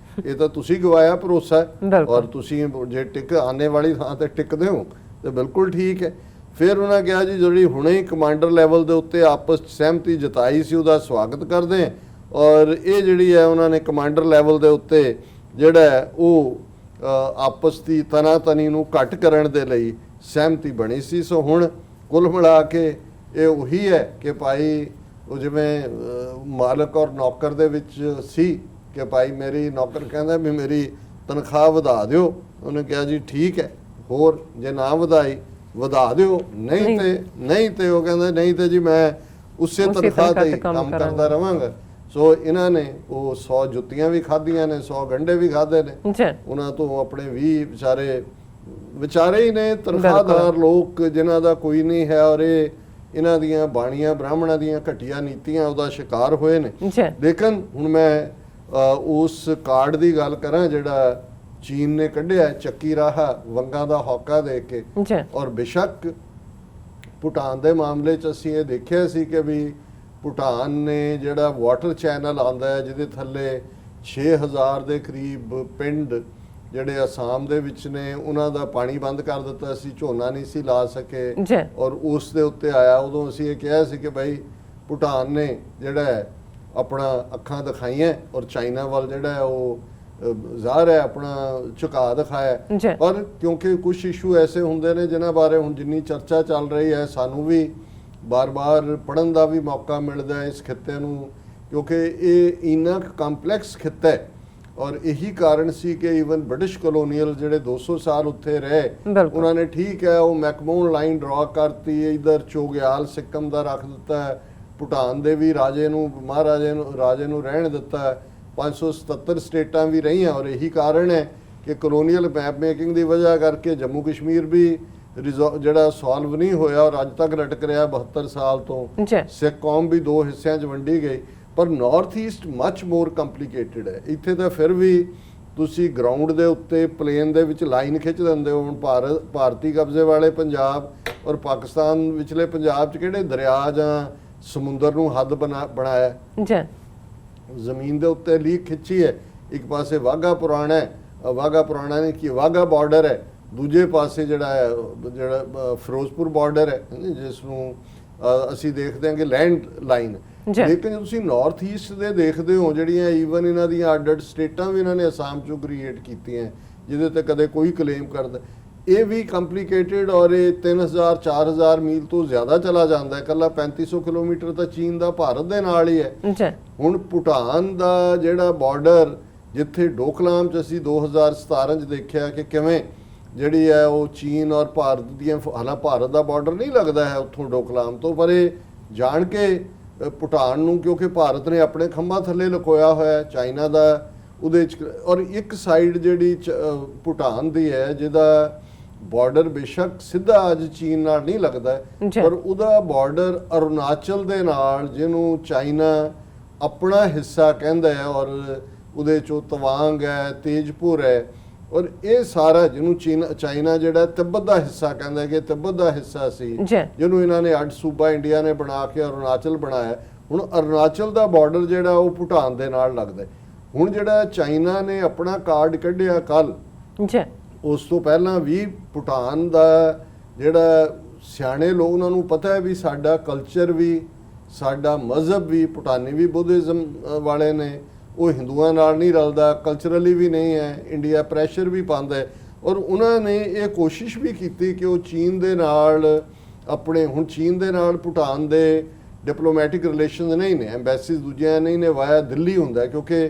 ਇਹ ਤਾਂ ਤੁਸੀਂ ਗਵਾਇਆ ਭਰੋਸਾ ਔਰ ਤੁਸੀਂ ਜੇ ਟਿਕ ਆਨੇ ਵਾਲੀ ਥਾਂ ਤੇ ਟਿਕਦੇ ਹੋ ਤੇ ਬਿਲਕੁਲ ਠੀਕ ਹੈ। ਫਿਰ ਉਹਨਾਂ ਕਿਹਾ ਜੀ ਜਿਹੜੀ ਹੁਣੇ ਹੀ ਕਮਾਂਡਰ ਲੈਵਲ ਦੇ ਉੱਤੇ ਆਪਸ ਸਹਿਮਤੀ ਜਤਾਈ ਸੀ ਉਹਦਾ ਸਵਾਗਤ ਕਰਦੇ ਔਰ ਇਹ ਜਿਹੜੀ ਹੈ ਉਹਨਾਂ ਨੇ ਕਮਾਂਡਰ ਲੈਵਲ ਦੇ ਉੱਤੇ ਜਿਹੜਾ ਉਹ ਆਪਸ ਦੀ ਤਨਾਤਨੀ ਨੂੰ ਘੱਟ ਕਰਨ ਦੇ ਲਈ ਸਹਿਮਤੀ ਬਣੀ ਸੀ। ਸੋ ਹੁਣ ਕੁੱਲ ਮਿਲਾ ਕੇ ਇਹ ਉਹੀ ਹੈ ਕਿ ਭਾਈ ਉਹ ਜਿਵੇਂ ਮਾਲਕ ਔਰ ਨੌਕਰ ਦੇ ਵਿੱਚ ਸੀ ਕਿ ਭਾਈ ਮੇਰੀ ਨੌਕਰ ਕਹਿੰਦਾ ਵੀ ਮੇਰੀ ਤਨਖਾਹ ਵਧਾ ਦਿਓ, ਉਹਨੇ ਕਿਹਾ ਜੀ ਠੀਕ ਹੈ, ਹੋਰ ਜੇ ਨਾ ਵਧਾ ਦਿਓ, ਨਹੀਂ ਤੇ ਉਹ ਕਹਿੰਦਾ ਨਹੀਂ ਤੇ ਜੀ ਮੈਂ ਉਸੇ ਤਨਖਾਹ ਤੇ ਕੰਮ ਕਰਦਾ ਰਵਾਂਗਾ। ਸੋ ਇਹਨਾਂ ਨੇ ਉਹ 100 ਜੁੱਤੀਆਂ ਵੀ ਖਾਧੀਆਂ ਨੇ, 100 ਗੰਢੇ ਵੀ ਖਾਧੇ ਨੇ, ਉਹਨਾਂ ਤੋਂ ਆਪਣੇ 20 ਵਿਚਾਰੇ ਹੀ ਨੇ ਤਨਖਾਹਦਾਰ ਲੋਕ ਜਿਨ੍ਹਾਂ ਦਾ ਕੋਈ ਨਹੀਂ ਹੈ ਔਰ ਇਹਨਾਂ ਦੀਆਂ ਬਾਣੀਆਂ ਬ੍ਰਾਹਮਣਾਂ ਦੀਆਂ ਘਟੀਆ ਨੀਤੀਆਂ ਉਹਦਾ ਸ਼ਿਕਾਰ ਹੋਏ ਨੇ। ਲੇਕਿਨ ਹੁਣ ਮੈਂ ਉਸ ਕਾਰਡ ਦੀ ਗੱਲ ਕਰਾਂ ਜਿਹੜਾ ਚੀਨ ਨੇ ਕੱਢਿਆ ਚੱਕੀ ਰਾਹ ਵੰਗਾਂ ਦਾ ਹੌਕਾ ਦੇ ਕੇ, ਔਰ ਬੇਸ਼ੱਕ ਭੂਟਾਨ ਦੇ ਮਾਮਲੇ 'ਚ ਅਸੀਂ ਇਹ ਦੇਖਿਆ ਸੀ ਕਿ ਵੀ ਭੂਟਾਨ ਨੇ ਜਿਹੜਾ ਵਾਟਰ ਚੈਨਲ ਆਉਂਦਾ ਹੈ ਜਿਹਦੇ ਥੱਲੇ 6000 ਦੇ ਕਰੀਬ ਪਿੰਡ ਜਿਹੜੇ ਅਸਾਮ ਦੇ ਵਿੱਚ ਨੇ ਉਹਨਾਂ ਦਾ ਪਾਣੀ ਬੰਦ ਕਰ ਦਿੱਤਾ ਸੀ, ਝੋਨਾ ਨਹੀਂ ਸੀ ਲਾ ਸਕੇ ਔਰ ਉਸ ਦੇ ਉੱਤੇ ਆਇਆ। ਉਦੋਂ ਅਸੀਂ ਇਹ ਕਿਹਾ ਸੀ ਕਿ ਭਾਈ ਭੂਟਾਨ ਨੇ ਜਿਹੜਾ ਆਪਣਾ ਅੱਖਾਂ ਦਿਖਾਈਆਂ ਔਰ ਚਾਈਨਾ ਵੱਲ ਜਿਹੜਾ ਉਹ ਜ਼ਾਹਰ ਹੈ ਆਪਣਾ ਝੁਕਾਅ ਦਿਖਾਇਆ। ਪਰ ਕਿਉਂਕਿ ਕੁਝ ਇਸ਼ੂ ਐਸੇ ਹੁੰਦੇ ਨੇ ਜਿਨ੍ਹਾਂ ਬਾਰੇ ਹੁਣ ਜਿੰਨੀ ਚਰਚਾ ਚੱਲ ਰਹੀ ਹੈ ਸਾਨੂੰ ਵੀ ਬਾਰ-ਬਾਰ ਪੜ੍ਹਨ ਦਾ ਵੀ ਮੌਕਾ ਮਿਲਦਾ ਹੈ ਇਸ ਖਿੱਤੇ ਨੂੰ, ਕਿਉਂਕਿ ਇਹ ਇੰਨਾ ਕੰਪਲੈਕਸ ਖਿੱਤਾ ਹੈ ਔਰ ਇਹੀ ਕਾਰਨ ਸੀ ਕਿ ਈਵਨ ਬ੍ਰਿਟਿਸ਼ ਕਲੋਨੀਅਲ ਜਿਹੜੇ 200 ਸਾਲ ਉੱਥੇ ਰਹੇ ਉਹਨਾਂ ਨੇ ਠੀਕ ਹੈ ਉਹ ਮੈਕਮੋਹਨ ਲਾਈਨ ਡਰਾ ਕਰਤੀ, ਇਧਰ ਚੋਗਿਆਲ ਸਿੱਕਮ ਦਾ ਰੱਖ ਦਿੱਤਾ ਹੈ, ਭੂਟਾਨ ਦੇ ਵੀ ਰਾਜੇ ਨੂੰ ਰਹਿਣ ਦਿੱਤਾ, 577 ਸਟੇਟਾਂ ਵੀ ਰਹੀਆਂ ਔਰ ਇਹੀ ਕਾਰਨ ਹੈ ਕਿ ਕਲੋਨੀਅਲ ਮੈਪ ਮੇਕਿੰਗ ਦੀ ਵਜ੍ਹਾ ਕਰਕੇ ਜੰਮੂ ਕਸ਼ਮੀਰ ਵੀ ਜਿਹੜਾ ਸੋਲਵ ਨਹੀਂ ਹੋਇਆ ਔਰ ਅੱਜ ਤੱਕ ਲਟਕ ਰਿਹਾ 72 ਸਾਲ ਤੋਂ। ਸਿੱਖ ਕੌਮ ਵੀ ਦੋ ਹਿੱਸਿਆਂ 'ਚ ਵੰਡੀ ਗਈ, ਪਰ ਨਾਰਥ ਈਸਟ ਮੱਚ ਮੋਰ ਕੰਪਲਿਕੇਟਿਡ ਹੈ। ਇੱਥੇ ਤਾਂ ਫਿਰ ਵੀ ਤੁਸੀਂ ਗਰਾਊਂਡ ਦੇ ਉੱਤੇ ਪਲੇਨ ਦੇ ਵਿੱਚ ਲਾਈਨ ਖਿੱਚ ਦਿੰਦੇ ਹੋ। ਹੁਣ ਭਾਰਤੀ ਕਬਜ਼ੇ ਵਾਲੇ ਪੰਜਾਬ ਔਰ ਪਾਕਿਸਤਾਨ ਵਿਚਲੇ ਪੰਜਾਬ 'ਚ ਕਿਹੜੇ ਦਰਿਆ ਜਾਂ ਸਮੁੰਦਰ ਨੂੰ ਹੱਦ ਬਣਾਇਆ, ਜ਼ਮੀਨ ਦੇ ਉੱਤੇ ਲੀਕ ਖਿੱਚੀ ਹੈ। ਇੱਕ ਪਾਸੇ ਵਾਘਾ ਪੁਰਾਣਾ ਹੈ, ਵਾਘਾ ਪੁਰਾਣਾ ਨੇ ਕੀ ਵਾਘਾ ਬਾਰਡਰ ਹੈ, ਦੂਜੇ ਪਾਸੇ ਜਿਹੜਾ ਫਿਰੋਜ਼ਪੁਰ ਬਾਰਡਰ ਹੈ ਜਿਸ ਨੂੰ ਅਸੀਂ ਦੇਖਦੇ ਹਾਂ ਕਿ ਲੈਂਡ ਲਾਈਨ। ਲੇਕਿਨ ਤੁਸੀਂ ਨਾਰਥ ਈਸਟ ਦੇ ਦੇਖਦੇ ਹੋ ਜਿਹੜੀਆਂ ਈਵਨ ਇਹਨਾਂ ਦੀਆਂ ਅੱਡ-ਅੱਡ ਸਟੇਟਾਂ ਵੀ ਇਹਨਾਂ ਨੇ ਅਸਾਮ ਚੋਂ ਕ੍ਰੀਏਟ ਕੀਤੀਆਂ ਜਿਹਦੇ ਤੇ ਕਦੇ ਕੋਈ ਕਲੇਮ ਕਰਦਾ, ਇਹ ਵੀ ਕੰਪਲਿਕੇਟਿਡ ਔਰ ਇਹ 3000-4000 ਮੀਲ ਤੋਂ ਜ਼ਿਆਦਾ ਚਲਾ ਜਾਂਦਾ ਹੈ। ਇਕੱਲਾ 3500 ਕਿਲੋਮੀਟਰ ਤਾਂ ਚੀਨ ਦਾ ਭਾਰਤ ਦੇ ਨਾਲ ਹੀ ਹੈ। ਹੁਣ ਭੂਟਾਨ ਦਾ ਜਿਹੜਾ ਬਾਰਡਰ ਜਿੱਥੇ ਡੋਕਲਾਮ 'ਚ ਅਸੀਂ 2017 'ਚ ਦੇਖਿਆ ਕਿ ਕਿਵੇਂ ਜਿਹੜੀ ਹੈ ਉਹ ਚੀਨ ਔਰ ਭਾਰਤ ਦੀਆਂ, ਹਾਲਾਂ ਭਾਰਤ ਦਾ ਬਾਰਡਰ ਨਹੀਂ ਲੱਗਦਾ ਹੈ ਉੱਥੋਂ ਡੋਕਲਾਮ ਤੋਂ, ਪਰ ਇਹ ਜਾਣ ਕੇ ਭੂਟਾਨ ਨੂੰ ਕਿਉਂਕਿ ਭਾਰਤ ਨੇ ਆਪਣੇ ਖੰਭਾਂ ਥੱਲੇ ਲੁਕੋਇਆ ਹੋਇਆ ਚਾਈਨਾ ਦਾ ਉਹਦੇ 'ਚ, ਔਰ ਇੱਕ ਸਾਈਡ ਜਿਹੜੀ ਭੂਟਾਨ ਦੀ ਹੈ ਜਿਹਦਾ ਬਾਰਡਰ ਬੇਸ਼ੱਕ ਸਿੱਧਾ ਅੱਜ ਚੀਨ ਨਾਲ ਨਹੀਂ ਲੱਗਦਾ ਪਰ ਉਹਦਾ ਬਾਰਡਰ ਅਰੁਣਾਚਲ ਦੇ ਨਾਲ ਜਿਹਨੂੰ ਚਾਈਨਾ ਆਪਣਾ ਹਿੱਸਾ ਕਹਿੰਦਾ ਹੈ ਔਰ ਉਹਦੇ 'ਚੋਂ ਤਵਾਂਗ ਹੈ, ਤੇਜਪੁਰ ਹੈ ਔਰ ਇਹ ਸਾਰਾ ਜਿਹਨੂੰ ਚਾਈਨਾ ਜਿਹੜਾ ਤਿੱਬਤ ਦਾ ਹਿੱਸਾ ਕਹਿੰਦਾ ਕਿ ਤਿੱਬਤ ਦਾ ਹਿੱਸਾ ਸੀ ਜਿਹਨੂੰ ਇਹਨਾਂ ਨੇ ਅੱਡ ਸੂਬਾ ਇੰਡੀਆ ਨੇ ਬਣਾ ਕੇ ਅਰੁਣਾਚਲ ਬਣਾਇਆ। ਹੁਣ ਅਰੁਣਾਚਲ ਦਾ ਬਾਰਡਰ ਜਿਹੜਾ ਉਹ ਭੂਟਾਨ ਦੇ ਨਾਲ ਲੱਗਦਾ। ਹੁਣ ਜਿਹੜਾ ਚਾਈਨਾ ਨੇ ਆਪਣਾ ਕਾਰਡ ਕੱਢਿਆ ਕੱਲ, ਉਸ ਤੋਂ ਪਹਿਲਾਂ ਵੀ ਭੂਟਾਨ ਦਾ ਜਿਹੜਾ ਸਿਆਣੇ ਲੋਕ ਉਹਨਾਂ ਨੂੰ ਪਤਾ ਹੈ ਵੀ ਸਾਡਾ ਕਲਚਰ ਵੀ ਸਾਡਾ ਮਜ਼ਹਬ ਵੀ, ਭੂਟਾਨੀ ਵੀ ਬੁੱਧਿਜ਼ਮ ਵਾਲੇ ਨੇ, ਉਹ ਹਿੰਦੂਆਂ ਨਾਲ ਨਹੀਂ ਰਲਦਾ, ਕਲਚਰਲੀ ਵੀ ਨਹੀਂ ਹੈ। ਇੰਡੀਆ ਪ੍ਰੈਸ਼ਰ ਵੀ ਪਾਉਂਦਾ ਹੈ ਔਰ ਉਹਨਾਂ ਨੇ ਇਹ ਕੋਸ਼ਿਸ਼ ਵੀ ਕੀਤੀ ਕਿ ਉਹ ਚੀਨ ਦੇ ਨਾਲ ਆਪਣੇ, ਹੁਣ ਚੀਨ ਦੇ ਨਾਲ ਭੂਟਾਨ ਦੇ ਡਿਪਲੋਮੈਟਿਕ ਰਿਲੇਸ਼ਨਸ ਨਹੀਂ ਨੇ, ਐਮਬੈਸੀਜ਼ ਦੂਜਿਆਂ ਨਹੀਂ ਨੇ, ਵਾਇਆ ਦਿੱਲੀ ਹੁੰਦਾ, ਕਿਉਂਕਿ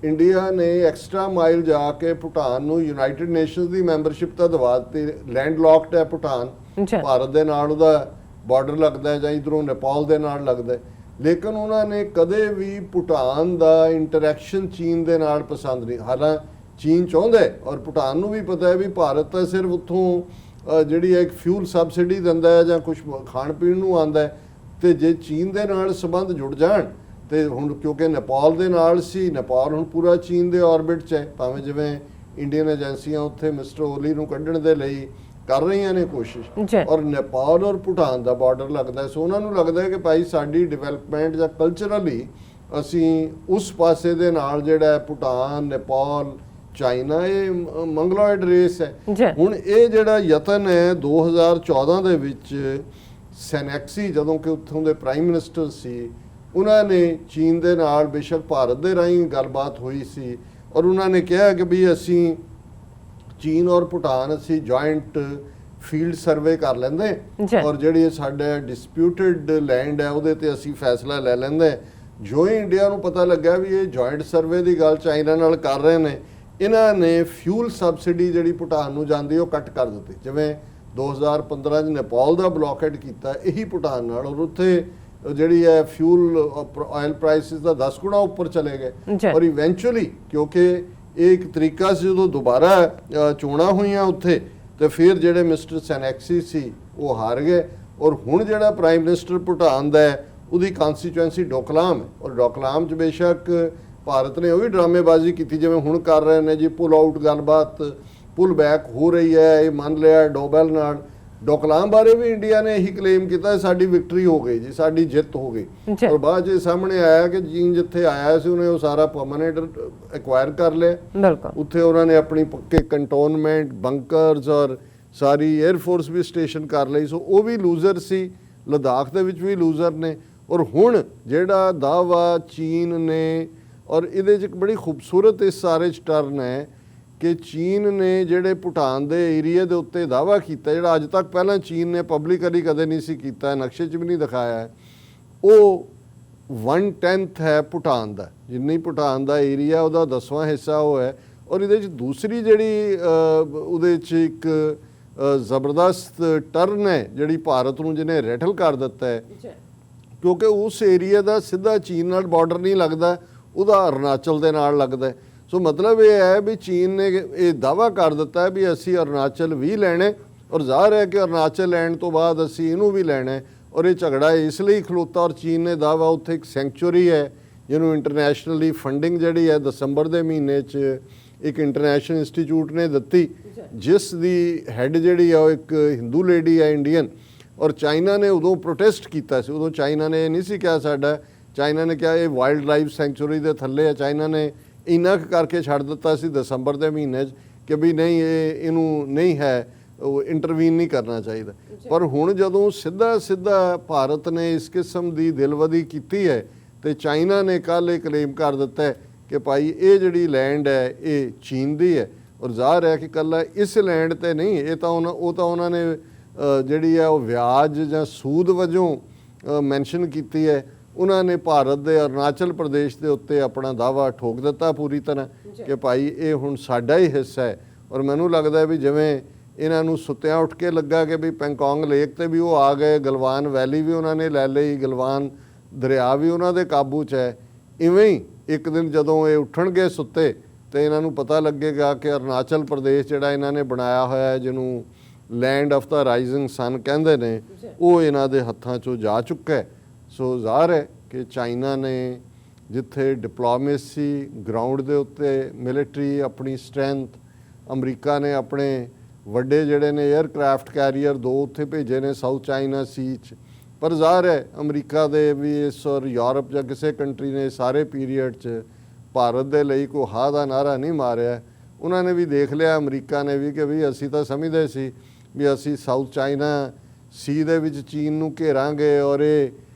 ਇੰਡੀਆ ਨੇ ਐਕਸਟਰਾ ਮਾਈਲ ਜਾ ਕੇ ਭੂਟਾਨ ਨੂੰ ਯੂਨਾਈਟਿਡ ਨੇਸ਼ਨਸ ਦੀ ਮੈਂਬਰਸ਼ਿਪ ਤਾਂ ਦਵਾ ਦਿੱਤੀ। ਲੈਂਡ ਲੌਕਡ ਹੈ ਭੂਟਾਨ, ਭਾਰਤ ਦੇ ਨਾਲ ਉਹਦਾ ਬਾਰਡਰ ਲੱਗਦਾ ਹੈ ਜਾਂ ਇਧਰੋਂ ਨੇਪਾਲ ਦੇ ਨਾਲ ਲੱਗਦਾ ਹੈ, ਲੇਕਿਨ ਉਹਨਾਂ ਨੇ ਕਦੇ ਵੀ ਭੂਟਾਨ ਦਾ ਇੰਟਰੈਕਸ਼ਨ ਚੀਨ ਦੇ ਨਾਲ ਪਸੰਦ ਨਹੀਂ। ਹਾਲਾਂਕਿ ਚੀਨ ਚਾਹੁੰਦਾ ਹੈ ਔਰ ਭੂਟਾਨ ਨੂੰ ਵੀ ਪਤਾ ਹੈ ਵੀ ਭਾਰਤ ਤਾਂ ਸਿਰਫ ਉੱਥੋਂ ਜਿਹੜੀ ਹੈ ਇੱਕ ਫਿਊਲ ਸਬਸਿਡੀ ਦਿੰਦਾ ਹੈ ਜਾਂ ਕੁਝ ਖਾਣ ਪੀਣ ਨੂੰ ਆਉਂਦਾ ਹੈ, ਤੇ ਜੇ ਚੀਨ ਦੇ ਨਾਲ ਸੰਬੰਧ ਜੁੜ ਜਾਣ ਤੇ ਹੁਣ ਕਿਉਂਕਿ ਨੇਪਾਲ ਦੇ ਨਾਲ ਸੀ, ਨੇਪਾਲ ਹੁਣ ਪੂਰਾ ਚੀਨ ਦੇ ਆਰਬਿਟ 'ਚ ਹੈ, ਭਾਵੇਂ ਜਿਵੇਂ ਇੰਡੀਅਨ ਏਜੰਸੀਆਂ ਉੱਥੇ ਮਿਸਟਰ ਓਲੀ ਨੂੰ ਕੱਢਣ ਦੇ ਲਈ ਕਰ ਰਹੀਆਂ ਨੇ ਕੋਸ਼ਿਸ਼, ਔਰ ਨੇਪਾਲ ਔਰ ਭੂਟਾਨ ਦਾ ਬਾਰਡਰ ਲੱਗਦਾ, ਸੋ ਉਹਨਾਂ ਨੂੰ ਲੱਗਦਾ ਹੈ ਕਿ ਭਾਈ ਸਾਡੀ ਡਿਵੈਲਪਮੈਂਟ ਜਾਂ ਕਲਚਰਲੀ ਅਸੀਂ ਉਸ ਪਾਸੇ ਦੇ ਨਾਲ ਜਿਹੜਾ ਭੂਟਾਨ, ਨੇਪਾਲ, ਚਾਈਨਾ, ਇਹ ਮੰਗਲੋਇਡ ਰੇਸ ਹੈ। ਹੁਣ ਇਹ ਜਿਹੜਾ ਯਤਨ ਹੈ 2014 ਦੇ ਵਿੱਚ ਸੈਨੈਕਸੀ, ਜਦੋਂ ਕਿ ਉੱਥੋਂ ਦੇ ਪ੍ਰਾਈਮ ਮਿਨਿਸਟਰ ਸੀ, ਉਹਨਾਂ ਨੇ ਚੀਨ ਦੇ ਨਾਲ ਬੇਸ਼ੱਕ ਭਾਰਤ ਦੇ ਰਾਹੀਂ ਗੱਲਬਾਤ ਹੋਈ ਸੀ ਔਰ ਉਹਨਾਂ ਨੇ ਕਿਹਾ ਕਿ ਵੀ ਅਸੀਂ ਚੀਨ ਔਰ ਭੂਟਾਨ ਅਸੀਂ ਜੁਆਇੰਟ ਫੀਲਡ ਸਰਵੇ ਕਰ ਲੈਂਦੇ ਔਰ ਜਿਹੜੀ ਸਾਡਾ ਡਿਸਪਿਊਟਡ ਲੈਂਡ ਹੈ ਉਹਦੇ ਤੇ ਅਸੀਂ ਫੈਸਲਾ ਲੈ ਲੈਂਦੇ। ਜੋ ਹੀ ਇੰਡੀਆ ਨੂੰ ਪਤਾ ਲੱਗਾ ਵੀ ਇਹ ਜੁਆਇੰਟ ਸਰਵੇ ਦੀ ਗੱਲ ਚਾਈਨਾ ਨਾਲ ਕਰ ਰਹੇ ਨੇ, ਇਹਨਾਂ ਨੇ ਫਿਊਲ ਸਬਸਿਡੀ ਜਿਹੜੀ ਭੂਟਾਨ ਨੂੰ ਜਾਂਦੀ ਉਹ ਕੱਟ ਕਰ ਦਿੱਤੀ। ਜਿਵੇਂ 2015 'ਚ ਨੇਪਾਲ ਦਾ ਬਲੌਕੇਡ ਕੀਤਾ ਇਹੀ ਭੂਟਾਨ ਨਾਲ, ਔਰ ਉੱਥੇ ਜਿਹੜੀ ਹੈ ਫਿਊਲ ਆਇਲ ਪ੍ਰਾਈਸਿਸ ਦਾ 10 ਗੁਣਾ ਉੱਪਰ ਚਲੇ ਗਏ ਔਰ ਇਵੈਂਚੁਅਲੀ ਕਿਉਂਕਿ ਇਹ ਇੱਕ ਤਰੀਕਾ ਸੀ, ਜਦੋਂ ਦੁਬਾਰਾ ਚੋਣਾਂ ਹੋਈਆਂ ਉੱਥੇ ਤੇ ਫਿਰ ਜਿਹੜੇ ਮਿਸਟਰ ਸੈਨੈਕਸੀ ਸੀ ਉਹ ਹਾਰ ਗਏ ਔਰ ਹੁਣ ਜਿਹੜਾ ਪ੍ਰਾਈਮ ਮਿਨਿਸਟਰ ਭੂਟਾਨ ਦਾ ਹੈ ਉਹਦੀ ਕਨਸਟੀਚੁਐਂਸੀ ਡੋਕਲਾਮ ਹੈ ਔਰ ਡੋਕਲਾਮ 'ਚ ਬੇਸ਼ੱਕ ਭਾਰਤ ਨੇ ਉਹ ਵੀ ਡਰਾਮੇਬਾਜ਼ੀ ਕੀਤੀ ਜਿਵੇਂ ਹੁਣ ਕਰ ਰਹੇ ਨੇ ਜੀ, ਪੁੱਲ ਆਊਟ ਗੱਲਬਾਤ, ਪੁੱਲ ਬੈਕ ਹੋ ਰਹੀ ਹੈ, ਇਹ ਮੰਨ ਲਿਆ ਡੋਬਲ ਨਾਲ। ਡੋਕਲਾਮ ਬਾਰੇ ਵੀ ਇੰਡੀਆ ਨੇ ਇਹੀ ਕਲੇਮ ਕੀਤਾ ਸਾਡੀ ਵਿਕਟਰੀ ਹੋ ਗਈ ਜੀ, ਸਾਡੀ ਜਿੱਤ ਹੋ ਗਈ, ਔਰ ਬਾਅਦ ਚ ਸਾਹਮਣੇ ਆਇਆ ਕਿ ਚੀਨ ਜਿੱਥੇ ਆਇਆ ਸੀ ਉਹਨੇ ਉਹ ਸਾਰਾ ਪਰਮਾਨੈਂਟ ਐਕਵਾਇਰ ਕਰ ਲਿਆ। ਉੱਥੇ ਉਹਨਾਂ ਨੇ ਆਪਣੀ ਪੱਕੇ ਕੰਟੋਨਮੈਂਟ, ਬੰਕਰਸ ਔਰ ਸਾਰੀ 에ਅਰ ਫੋਰਸ ਵੀ ਸਟੇਸ਼ਨ ਕਰ ਲਈ, ਸੋ ਉਹ ਵੀ ਲੂਜ਼ਰ ਸੀ। ਲਦਾਖ ਦੇ ਵਿੱਚ ਵੀ ਲੂਜ਼ਰ ਨੇ। ਔਰ ਹੁਣ ਜਿਹੜਾ ਦਾਅਵਾ ਚੀਨ ਨੇ, ਔਰ ਇਹਦੇ 'ਚ ਇੱਕ ਬੜੀ ਖੂਬਸੂਰਤ ਇਸ ਸਾਰੇ 'ਚ ਟਰਨ ਹੈ ਕਿ ਚੀਨ ਨੇ ਜਿਹੜੇ ਭੂਟਾਨ ਦੇ ਏਰੀਆ ਦੇ ਉੱਤੇ ਦਾਅਵਾ ਕੀਤਾ, ਜਿਹੜਾ ਅੱਜ ਤੱਕ ਪਹਿਲਾਂ ਚੀਨ ਨੇ ਪਬਲਿਕਲੀ ਕਦੇ ਨਹੀਂ ਸੀ ਕੀਤਾ, ਨਕਸ਼ੇ 'ਚ ਵੀ ਨਹੀਂ ਦਿਖਾਇਆ, ਉਹ 1/10 ਹੈ ਭੂਟਾਨ ਦਾ। ਜਿੰਨੀ ਭੂਟਾਨ ਦਾ ਏਰੀਆ ਉਹਦਾ 10ਵਾਂ ਹਿੱਸਾ ਉਹ ਹੈ। ਔਰ ਇਹਦੇ 'ਚ ਦੂਸਰੀ ਜਿਹੜੀ ਉਹਦੇ 'ਚ ਇੱਕ ਜ਼ਬਰਦਸਤ ਟਰਨ ਹੈ ਜਿਹੜੀ ਭਾਰਤ ਨੂੰ ਜਿਹਨੇ ਰੈਟਲ ਕਰ ਦਿੱਤਾ ਹੈ, ਕਿਉਂਕਿ ਉਸ ਏਰੀਆ ਦਾ ਸਿੱਧਾ ਚੀਨ ਨਾਲ ਬਾਰਡਰ ਨਹੀਂ ਲੱਗਦਾ, ਉਹਦਾ ਅਰੁਣਾਚਲ ਦੇ ਨਾਲ ਲੱਗਦਾ। ਸੋ ਮਤਲਬ ਇਹ ਹੈ ਵੀ ਚੀਨ ਨੇ ਇਹ ਦਾਅਵਾ ਕਰ ਦਿੱਤਾ ਹੈ ਵੀ ਅਸੀਂ ਅਰੁਣਾਚਲ ਵੀ ਲੈਣਾ, ਔਰ ਜ਼ਾਹਰ ਹੈ ਕਿ ਅਰੁਣਾਚਲ ਲੈਣ ਤੋਂ ਬਾਅਦ ਅਸੀਂ ਇਹਨੂੰ ਵੀ ਲੈਣਾ। ਔਰ ਇਹ ਝਗੜਾ ਇਸ ਲਈ ਖਲੋਤਾ, ਔਰ ਚੀਨ ਨੇ ਦਾਅਵਾ ਉੱਥੇ ਇੱਕ ਸੈਂਕਚੁਰੀ ਹੈ ਜਿਹਨੂੰ ਇੰਟਰਨੈਸ਼ਨਲੀ ਫੰਡਿੰਗ ਜਿਹੜੀ ਹੈ ਦਸੰਬਰ ਦੇ ਮਹੀਨੇ 'ਚ ਇੱਕ ਇੰਟਰਨੈਸ਼ਨਲ ਇੰਸਟੀਚਿਊਟ ਨੇ ਦਿੱਤੀ, ਜਿਸ ਦੀ ਹੈੱਡ ਜਿਹੜੀ ਆ ਉਹ ਇੱਕ ਹਿੰਦੂ ਲੇਡੀ ਹੈ ਇੰਡੀਅਨ। ਔਰ ਚਾਈਨਾ ਨੇ ਉਦੋਂ ਪ੍ਰੋਟੈਸਟ ਕੀਤਾ ਸੀ, ਉਦੋਂ ਚਾਈਨਾ ਨੇ ਇਹ ਨਹੀਂ ਸੀ ਕਿਹਾ ਸਾਡਾ, ਚਾਈਨਾ ਨੇ ਕਿਹਾ ਇਹ ਵਾਈਲਡ ਲਾਈਫ ਸੈਂਕਚੁਰੀ ਦੇ ਥੱਲੇ ਹੈ। ਚਾਈਨਾ ਨੇ ਇੰਨਾ ਕਰਕੇ ਛੱਡ ਦਿੱਤਾ ਸੀ ਦਸੰਬਰ ਦੇ ਮਹੀਨੇ 'ਚ ਕਿ ਵੀ ਨਹੀਂ ਇਹਨੂੰ ਨਹੀਂ ਹੈ, ਉਹ ਇੰਟਰਵੀਨ ਨਹੀਂ ਕਰਨਾ ਚਾਹੀਦਾ। ਪਰ ਹੁਣ ਜਦੋਂ ਸਿੱਧਾ ਭਾਰਤ ਨੇ ਇਸ ਕਿਸਮ ਦੀ ਦਿਲਵਦੀ ਕੀਤੀ ਹੈ ਤੇ ਚਾਈਨਾ ਨੇ ਕੱਲ੍ਹ ਇਹ ਕਲੇਮ ਕਰ ਦਿੱਤਾ ਹੈ ਕਿ ਭਾਈ ਇਹ ਜਿਹੜੀ ਲੈਂਡ ਹੈ ਇਹ ਚੀਨ ਦੀ ਹੈ। ਔਰ ਜ਼ਾਹਰ ਹੈ ਕਿ ਇਕੱਲਾ ਇਸ ਲੈਂਡ ਤੇ ਨਹੀਂ, ਇਹ ਤਾਂ ਉਹਨਾਂ ਨੇ ਜਿਹੜੀ ਹੈ ਉਹ ਵਿਆਜ ਜਾਂ ਸੂਦ ਵਜੋਂ ਮੈਂਸ਼ਨ ਕੀਤੀ ਹੈ। ਉਹਨਾਂ ਨੇ ਭਾਰਤ ਦੇ ਅਰੁਣਾਚਲ ਪ੍ਰਦੇਸ਼ ਦੇ ਉੱਤੇ ਆਪਣਾ ਦਾਅਵਾ ਠੋਕ ਦਿੱਤਾ ਪੂਰੀ ਤਰ੍ਹਾਂ ਕਿ ਭਾਈ ਇਹ ਹੁਣ ਸਾਡਾ ਹੀ ਹਿੱਸਾ ਹੈ। ਔਰ ਮੈਨੂੰ ਲੱਗਦਾ ਵੀ ਜਿਵੇਂ ਇਹਨਾਂ ਨੂੰ ਸੁੱਤਿਆਂ ਉੱਠ ਕੇ ਲੱਗਾ ਕਿ ਵੀ ਪੈਂਗੋਂਗ ਲੇਕ ਤੇ ਵੀ ਉਹ ਆ ਗਏ, ਗਲਵਾਨ ਵੈਲੀ ਵੀ ਉਹਨਾਂ ਨੇ ਲੈ ਲਈ, ਗਲਵਾਨ ਦਰਿਆ ਵੀ ਉਹਨਾਂ ਦੇ ਕਾਬੂ 'ਚ ਹੈ, ਇਵੇਂ ਹੀ ਇੱਕ ਦਿਨ ਜਦੋਂ ਇਹ ਉੱਠਣਗੇ ਸੁੱਤੇ ਤੇ ਇਹਨਾਂ ਨੂੰ ਪਤਾ ਲੱਗੇਗਾ ਕਿ ਅਰੁਣਾਚਲ ਪ੍ਰਦੇਸ਼ ਜਿਹੜਾ ਇਹਨਾਂ ਨੇ ਬਣਾਇਆ ਹੋਇਆ ਹੈ, ਜਿਹਨੂੰ ਲੈਂਡ ਆਫ ਦਾ ਰਾਈਜ਼ਿੰਗ ਸਨ ਕਹਿੰਦੇ ਨੇ, ਉਹ ਇਹਨਾਂ ਦੇ ਹੱਥਾਂ 'ਚੋਂ ਜਾ ਚੁੱਕਾ ਹੈ। ਸੋ ਜ਼ਾਹਰ ਹੈ ਕਿ ਚਾਈਨਾ ਨੇ ਜਿੱਥੇ ਡਿਪਲੋਮੇਸੀ ਗਰਾਊਂਡ ਦੇ ਉੱਤੇ ਮਿਲਟਰੀ ਆਪਣੀ ਸਟਰੈਂਥ, ਅਮਰੀਕਾ ਨੇ ਆਪਣੇ ਵੱਡੇ ਜਿਹੜੇ ਨੇ 에ਅਰਕ੍ਰਾਫਟ ਕੈਰੀਅਰ 2 ਉੱਥੇ ਭੇਜੇ ਨੇ ਸਾਊਥ ਚਾਈਨਾ ਸੀ 'ਚ, ਪਰ ਜ਼ਾਹਰ ਹੈ ਅਮਰੀਕਾ ਦੇ ਵੀ ਇਸ ਔਰ ਯੂਰਪ ਜਾਂ ਕਿਸੇ ਕੰਟਰੀ ਨੇ ਸਾਰੇ ਪੀਰੀਅਡ 'ਚ ਭਾਰਤ ਦੇ ਲਈ ਕੋਈ ਹਾਂ ਦਾ ਨਾਰਾ ਨਹੀਂ ਮਾਰਿਆ। ਉਹਨਾਂ ਨੇ ਵੀ ਦੇਖ ਲਿਆ, ਅਮਰੀਕਾ ਨੇ ਵੀ, ਕਿ ਵੀ ਅਸੀਂ ਤਾਂ ਸਮਝਦੇ ਸੀ ਵੀ ਅਸੀਂ ਸਾਊਥ ਚਾਈਨਾ ਸੀ ਦੇ ਵਿੱਚ ਚੀਨ ਨੂੰ ਘੇਰਾਂਗੇ ਔਰ ਇਹ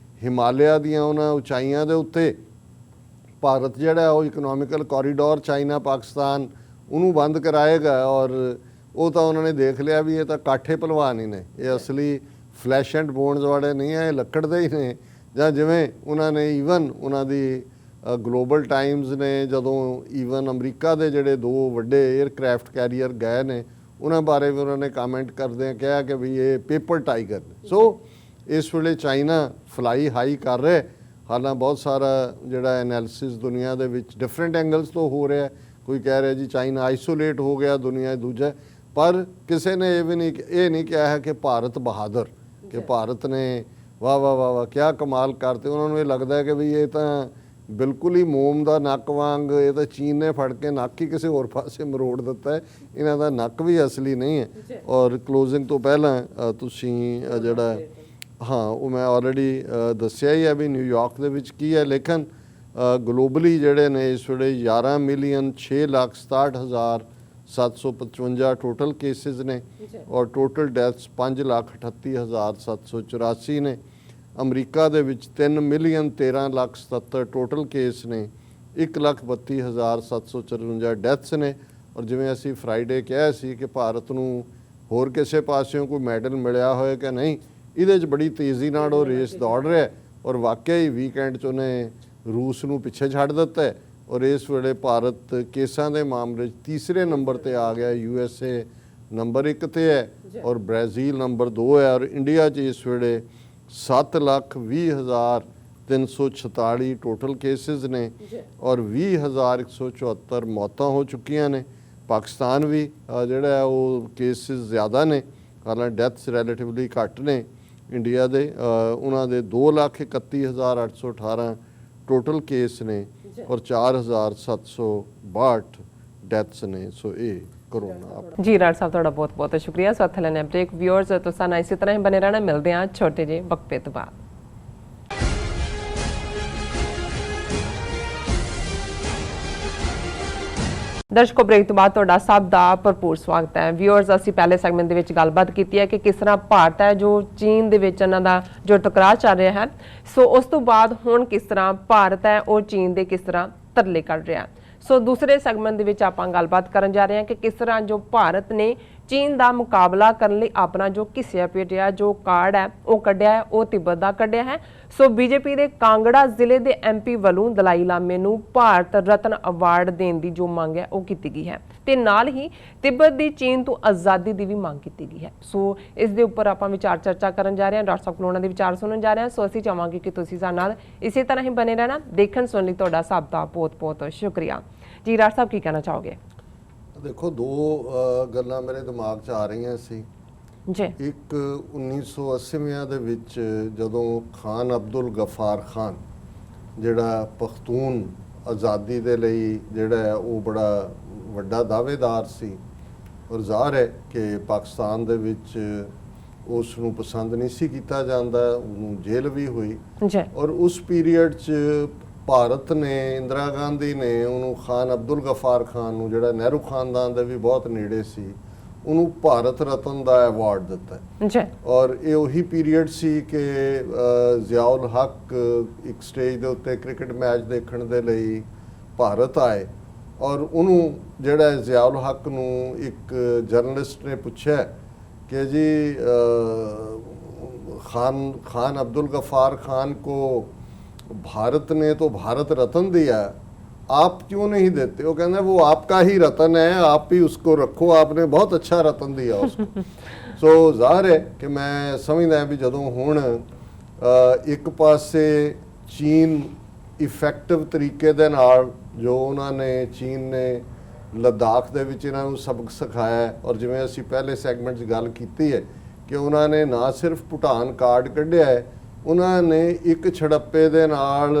ਹਿਮਾਲਿਆ ਦੀਆਂ ਉਹਨਾਂ ਉਚਾਈਆਂ ਦੇ ਉੱਤੇ ਭਾਰਤ ਜਿਹੜਾ ਉਹ ਇਕਨੋਮਿਕਲ ਕੋਰੀਡੋਰ ਚਾਈਨਾ ਪਾਕਿਸਤਾਨ ਉਹਨੂੰ ਬੰਦ ਕਰਾਏਗਾ। ਔਰ ਉਹ ਤਾਂ ਉਹਨਾਂ ਨੇ ਦੇਖ ਲਿਆ ਵੀ ਇਹ ਤਾਂ ਕਾਠੇ ਭਲਵਾਨ ਹੀ ਨੇ, ਇਹ ਅਸਲੀ ਫਲੈਸ਼ ਐਂਡ ਬੋਨਸ ਵਾਲੇ ਨਹੀਂ ਹੈ, ਇਹ ਲੱਕੜ ਦੇ ਹੀ ਨੇ। ਜਾਂ ਜਿਵੇਂ ਉਹਨਾਂ ਨੇ ਈਵਨ ਉਹਨਾਂ ਦੀ ਗਲੋਬਲ ਟਾਈਮਜ਼ ਨੇ ਜਦੋਂ ਈਵਨ ਅਮਰੀਕਾ ਦੇ ਜਿਹੜੇ 2 ਵੱਡੇ 에ਅਰਕ੍ਰਾਫਟ ਕੈਰੀਅਰ ਗਏ ਨੇ ਉਹਨਾਂ ਬਾਰੇ ਵੀ ਉਹਨਾਂ ਨੇ ਕਮੈਂਟ ਕਰਦੇ ਕਿਹਾ ਕਿ ਵੀ ਇਹ ਪੇਪਰ ਟਾਈਗਰ ਨੇ। ਸੋ ਇਸ ਵੇਲੇ ਚਾਈਨਾ ਫਲਾਈ ਹਾਈ ਕਰ ਰਿਹਾ। ਹਾਲਾਂ ਬਹੁਤ ਸਾਰਾ ਜਿਹੜਾ ਐਨਾਲਿਸਿਸ ਦੁਨੀਆ ਦੇ ਵਿੱਚ ਡਿਫਰੈਂਟ ਐਂਗਲਸ ਤੋਂ ਹੋ ਰਿਹਾ। ਕੋਈ ਕਹਿ ਰਿਹਾ ਜੀ ਚਾਈਨਾ ਆਈਸੋਲੇਟ ਹੋ ਗਿਆ ਦੁਨੀਆ ਦੂਜਾ, ਪਰ ਕਿਸੇ ਨੇ ਇਹ ਨਹੀਂ ਕਿਹਾ ਹੈ ਕਿ ਭਾਰਤ ਬਹਾਦਰ, ਕਿ ਭਾਰਤ ਨੇ ਵਾਹ ਵਾਹ ਵਾਹ ਵਾਹ ਕਿਆ ਕਮਾਲ ਕਰਤੇ। ਉਹਨਾਂ ਨੂੰ ਇਹ ਲੱਗਦਾ ਹੈ ਕਿ ਵੀ ਇਹ ਤਾਂ ਬਿਲਕੁਲ ਹੀ ਮੋਮ ਦਾ ਨੱਕ ਵਾਂਗ, ਇਹ ਤਾਂ ਚੀਨ ਨੇ ਫੜ ਕੇ ਨੱਕ ਹੀ ਕਿਸੇ ਹੋਰ ਪਾਸੇ ਮਰੋੜ ਦਿੱਤਾ ਹੈ, ਇਹਨਾਂ ਦਾ ਨੱਕ ਵੀ ਅਸਲੀ ਨਹੀਂ ਹੈ। ਔਰ ਕਲੋਜ਼ਿੰਗ ਤੋਂ ਪਹਿਲਾਂ ਤੁਸੀਂ ਜਿਹੜਾ ਹਾਂ ਉਹ ਮੈਂ ਆਲਰੇਡੀ ਦੱਸਿਆ ਹੀ ਹੈ ਵੀ ਨਿਊਯਾਰਕ ਦੇ ਵਿੱਚ ਕੀ ਹੈ ਲੇਕਿਨ ਗਲੋਬਲੀ ਜਿਹੜੇ ਨੇ ਇਸ ਵੇਲੇ 11,6,67,755 ਟੋਟਲ ਕੇਸਿਸ ਨੇ ਔਰ ਟੋਟਲ ਡੈਥਸ 5,38,784 ਨੇ। ਅਮਰੀਕਾ ਦੇ ਵਿੱਚ 3,13,77,000 ਟੋਟਲ ਕੇਸ ਨੇ, 1,32,754 ਡੈਥਸ ਨੇ। ਔਰ ਜਿਵੇਂ ਅਸੀਂ ਫਰਾਈਡੇ ਕਿਹਾ ਸੀ ਕਿ ਭਾਰਤ ਨੂੰ ਹੋਰ ਕਿਸੇ ਪਾਸਿਓਂ ਕੋਈ ਮੈਡਲ ਮਿਲਿਆ ਹੋਇਆ ਕਿ ਨਹੀਂ, ਇਹਦੇ 'ਚ ਬੜੀ ਤੇਜ਼ੀ ਨਾਲ ਉਹ ਰੇਸ ਦੌੜ ਰਿਹਾ। ਔਰ ਵਾਕਿਆ ਹੀ ਵੀਕਐਂਡ 'ਚ ਉਹਨੇ ਰੂਸ ਨੂੰ ਪਿੱਛੇ ਛੱਡ ਦਿੱਤਾ ਔਰ ਇਸ ਵੇਲੇ ਭਾਰਤ ਕੇਸਾਂ ਦੇ ਮਾਮਲੇ 'ਚ ਤੀਸਰੇ ਨੰਬਰ ਤੇ ਆ ਗਿਆ। USA ਨੰਬਰ 1 ਤੇ ਹੈ ਔਰ ਬ੍ਰਾਜ਼ੀਲ ਨੰਬਰ 2 ਹੈ। ਔਰ ਇੰਡੀਆ 'ਚ ਇਸ ਵੇਲੇ 7,20,346 ਟੋਟਲ ਕੇਸਿਸ ਨੇ ਔਰ 20,174 ਮੌਤਾਂ ਹੋ ਚੁੱਕੀਆਂ ਨੇ। ਪਾਕਿਸਤਾਨ ਵੀ ਜਿਹੜਾ ਉਹ ਕੇਸਿਸ ਜ਼ਿਆਦਾ ਨੇ, ਹਾਲਾਂਕਿ ਡੈਥਸ ਰਿਲੇਟਿਵਲੀ ਘੱਟ ਨੇ ਇੰਡੀਆ ਦੇ। ਉਹਨਾਂ ਦੇ 2,31,818 ਟੋਟਲ ਕੇਸ ਨੇ ਔਰ 4,762 ਡੈਥਸ ਨੇ। ਸੋ ਇਹ ਕਰੋਨਾ। ਜੀ ਰਾਜ ਸਾਹਿਬ ਤੁਹਾਡਾ ਬਹੁਤ ਬਹੁਤ ਸ਼ੁਕਰੀਆ। ਸੋ ਇੱਥੇ ਲੈਣੇ ਬ੍ਰੇਕ। ਵਿਊਅਰਸ ਤੁਸੀਂ ਨਾਲ ਇਸੇ ਤਰ੍ਹਾਂ ਹੀ ਬਨੇ ਰਹਿਣਾ। ਮਿਲਦੇ ਹਾਂ ਛੋਟੇ ਜਿਹੇ ਵਕਫੇ ਤੋਂ ਬਾਅਦ। ਦਰਸ਼ਕੋ ਬ੍ਰੇਕ ਤੋਂ ਬਾਅਦ ਤੁਹਾਡਾ ਸਭ ਦਾ ਭਰਪੂਰ ਸਵਾਗਤ ਹੈ। ਵਿਊਅਰਸ ਅਸੀਂ ਪਹਿਲੇ ਸੈਗਮੈਂਟ ਦੇ ਵਿੱਚ ਗੱਲਬਾਤ ਕੀਤੀ ਹੈ ਕਿ ਕਿਸ ਤਰ੍ਹਾਂ ਭਾਰਤ ਹੈ ਜੋ ਚੀਨ ਦੇ ਵਿੱਚ ਇਹਨਾਂ ਦਾ ਜੋ ਟਕਰਾਅ ਚੱਲ ਰਿਹਾ ਹੈ, ਸੋ ਉਸ ਤੋਂ ਬਾਅਦ ਹੁਣ ਕਿਸ ਤਰ੍ਹਾਂ ਭਾਰਤ ਹੈ ਉਹ ਚੀਨ ਦੇ ਕਿਸ ਤਰ੍ਹਾਂ ਤਰਲੇ ਕੱਢ ਰਿਹਾ। ਸੋ ਦੂਸਰੇ ਸੈਗਮੈਂਟ ਦੇ ਵਿੱਚ ਆਪਾਂ ਗੱਲਬਾਤ ਕਰਨ ਜਾ ਰਹੇ ਹਾਂ ਕਿ ਕਿਸ ਤਰ੍ਹਾਂ ਜੋ ਭਾਰਤ ਨੇ ਚੀਨ ਦਾ ਮੁਕਾਬਲਾ ਕਰਨ ਲਈ ਆਪਣਾ ਜੋ ਘਿਸਿਆ ਪਿਟਿਆ ਜੋ ਕਾਰਡ ਹੈ ਉਹ ਕੱਢਿਆ ਹੈ, ਉਹ ਤਿੱਬਤ ਦਾ ਕੱਢਿਆ ਹੈ। ਸੋ ਬੀਜੇਪੀ ਦੇ ਕਾਂਗੜਾ ਜ਼ਿਲ੍ਹੇ ਦੇ MP ਵੱਲੋਂ ਦਲਾਈ ਲਾਮੇ ਨੂੰ ਭਾਰਤ ਰਤਨ ਅਵਾਰਡ ਦੇਣ ਦੀ ਜੋ ਮੰਗ ਹੈ ਉਹ ਕੀਤੀ ਗਈ ਹੈ ਤੇ ਨਾਲ ਹੀ ਤਿੱਬਤ ਦੀ ਚੀਨ ਤੋਂ ਆਜ਼ਾਦੀ ਦੀ ਵੀ ਮੰਗ ਕੀਤੀ ਗਈ ਹੈ। ਸੋ ਇਸ ਦੇ ਉੱਪਰ ਆਪਾਂ ਵਿਚਾਰ ਚਰਚਾ ਕਰਨ ਜਾ ਰਹੇ ਹਾਂ। ਡਾਕਟਰ ਸਾਹਿਬ ਕੋਲੋਂ ਉਹਨਾਂ ਦੇ ਵਿਚਾਰ ਸੁਣਨ ਜਾ ਰਹੇ ਹਾਂ। ਸੋ ਅਸੀਂ ਚਾਹਾਂਗੇ ਕਿ ਤੁਸੀਂ ਸਾਡੇ ਨਾਲ ਇਸੇ ਤਰ੍ਹਾਂ ਹੀ ਬਨੇ ਰਹਿਣਾ। ਦੇਖਣ ਸੁਣਨ ਲਈ ਤੁਹਾਡਾ ਸਭ ਦਾ ਬਹੁਤ ਬਹੁਤ ਸ਼ੁਕਰੀਆ। ਜੀ ਡਾਕਟਰ ਸਾਹਿਬ ਕੀ ਕਹਿਣਾ ਚਾਹੋਗੇ? ਦੇਖੋ, 2 ਗੱਲਾਂ ਮੇਰੇ ਦਿਮਾਗ 'ਚ ਆ ਰਹੀਆਂ ਸੀ ਜੀ। ਇੱਕ 1980ਵਿਆਂ ਦੇ ਵਿੱਚ ਜਦੋਂ ਖਾਨ ਅਬਦੁਲ ਗਫਾਰ ਖਾਨ ਜਿਹੜਾ ਪਖਤੂਨ ਆਜ਼ਾਦੀ ਦੇ ਲਈ ਜਿਹੜਾ ਹੈ ਉਹ ਬੜਾ ਵੱਡਾ ਦਾਅਵੇਦਾਰ ਸੀ ਔਰ ਜ਼ਾਹਰ ਹੈ ਕਿ ਪਾਕਿਸਤਾਨ ਦੇ ਵਿੱਚ ਉਸ ਨੂੰ ਪਸੰਦ ਨਹੀਂ ਸੀ ਕੀਤਾ ਜਾਂਦਾ, ਉਹਨੂੰ ਜੇਲ੍ਹ ਵੀ ਹੋਈ ਜੀ। ਔਰ ਉਸ ਪੀਰੀਅਡ 'ਚ ਭਾਰਤ ਨੇ, ਇੰਦਰਾ ਗਾਂਧੀ ਨੇ ਉਹਨੂੰ ਖਾਨ ਅਬਦੁਲ ਗਫਾਰ ਖਾਨ ਨੂੰ ਜਿਹੜਾ ਨਹਿਰੂ ਖਾਨਦਾਨ ਦੇ ਵੀ ਬਹੁਤ ਨੇੜੇ ਸੀ ਉਹਨੂੰ ਭਾਰਤ ਰਤਨ ਦਾ ਐਵਾਰਡ ਦਿੱਤਾ ਜੀ। ਔਰ ਇਹ ਉਹੀ ਪੀਰੀਅਡ ਸੀ ਕਿ ਜ਼ਿਆਉਲ ਹੱਕ ਇੱਕ ਸਟੇਜ ਦੇ ਉੱਤੇ ਕ੍ਰਿਕਟ ਮੈਚ ਦੇਖਣ ਦੇ ਲਈ ਭਾਰਤ ਆਏ ਔਰ ਉਹਨੂੰ ਜਿਹੜਾ ਜ਼ਿਆਉਲ ਹੱਕ ਨੂੰ ਇੱਕ ਜਰਨਲਿਸਟ ਨੇ ਪੁੱਛਿਆ ਕਿ ਜੀ खान अब्दुल गफ्फार खान को भारत ने तो भारत रत्न दिया, आप क्यों नहीं देते? वो कहना वो आपका ही रत्न है, आप ही उसको रखो, आपने बहुत अच्छा रत्न दिया उसको। सो ਜ਼ਾਹਰ ਹੈ ਕਿ ਮੈਂ ਸਮਝਦਾ ਵੀ ਜਦੋਂ ਹੁਣ ਇੱਕ ਪਾਸੇ ਚੀਨ ਇਫੈਕਟਿਵ ਤਰੀਕੇ ਦੇ ਨਾਲ ਜੋ ਉਹਨਾਂ ਨੇ ਚੀਨ ਨੇ ਲੱਦਾਖ ਦੇ ਵਿੱਚ ਇਹਨਾਂ ਨੂੰ ਸਬਕ ਸਿਖਾਇਆ ਔਰ ਜਿਵੇਂ ਅਸੀਂ ਪਹਿਲੇ ਸੈਗਮੈਂਟ 'ਚ ਗੱਲ ਕੀਤੀ ਹੈ ਕਿ ਉਹਨਾਂ ਨੇ ਨਾ ਸਿਰਫ ਭੂਟਾਨ ਕਾਰਡ ਕੱਢਿਆ ਹੈ, ਉਹਨਾਂ ਨੇ ਇੱਕ ਛੜੱਪੇ ਦੇ ਨਾਲ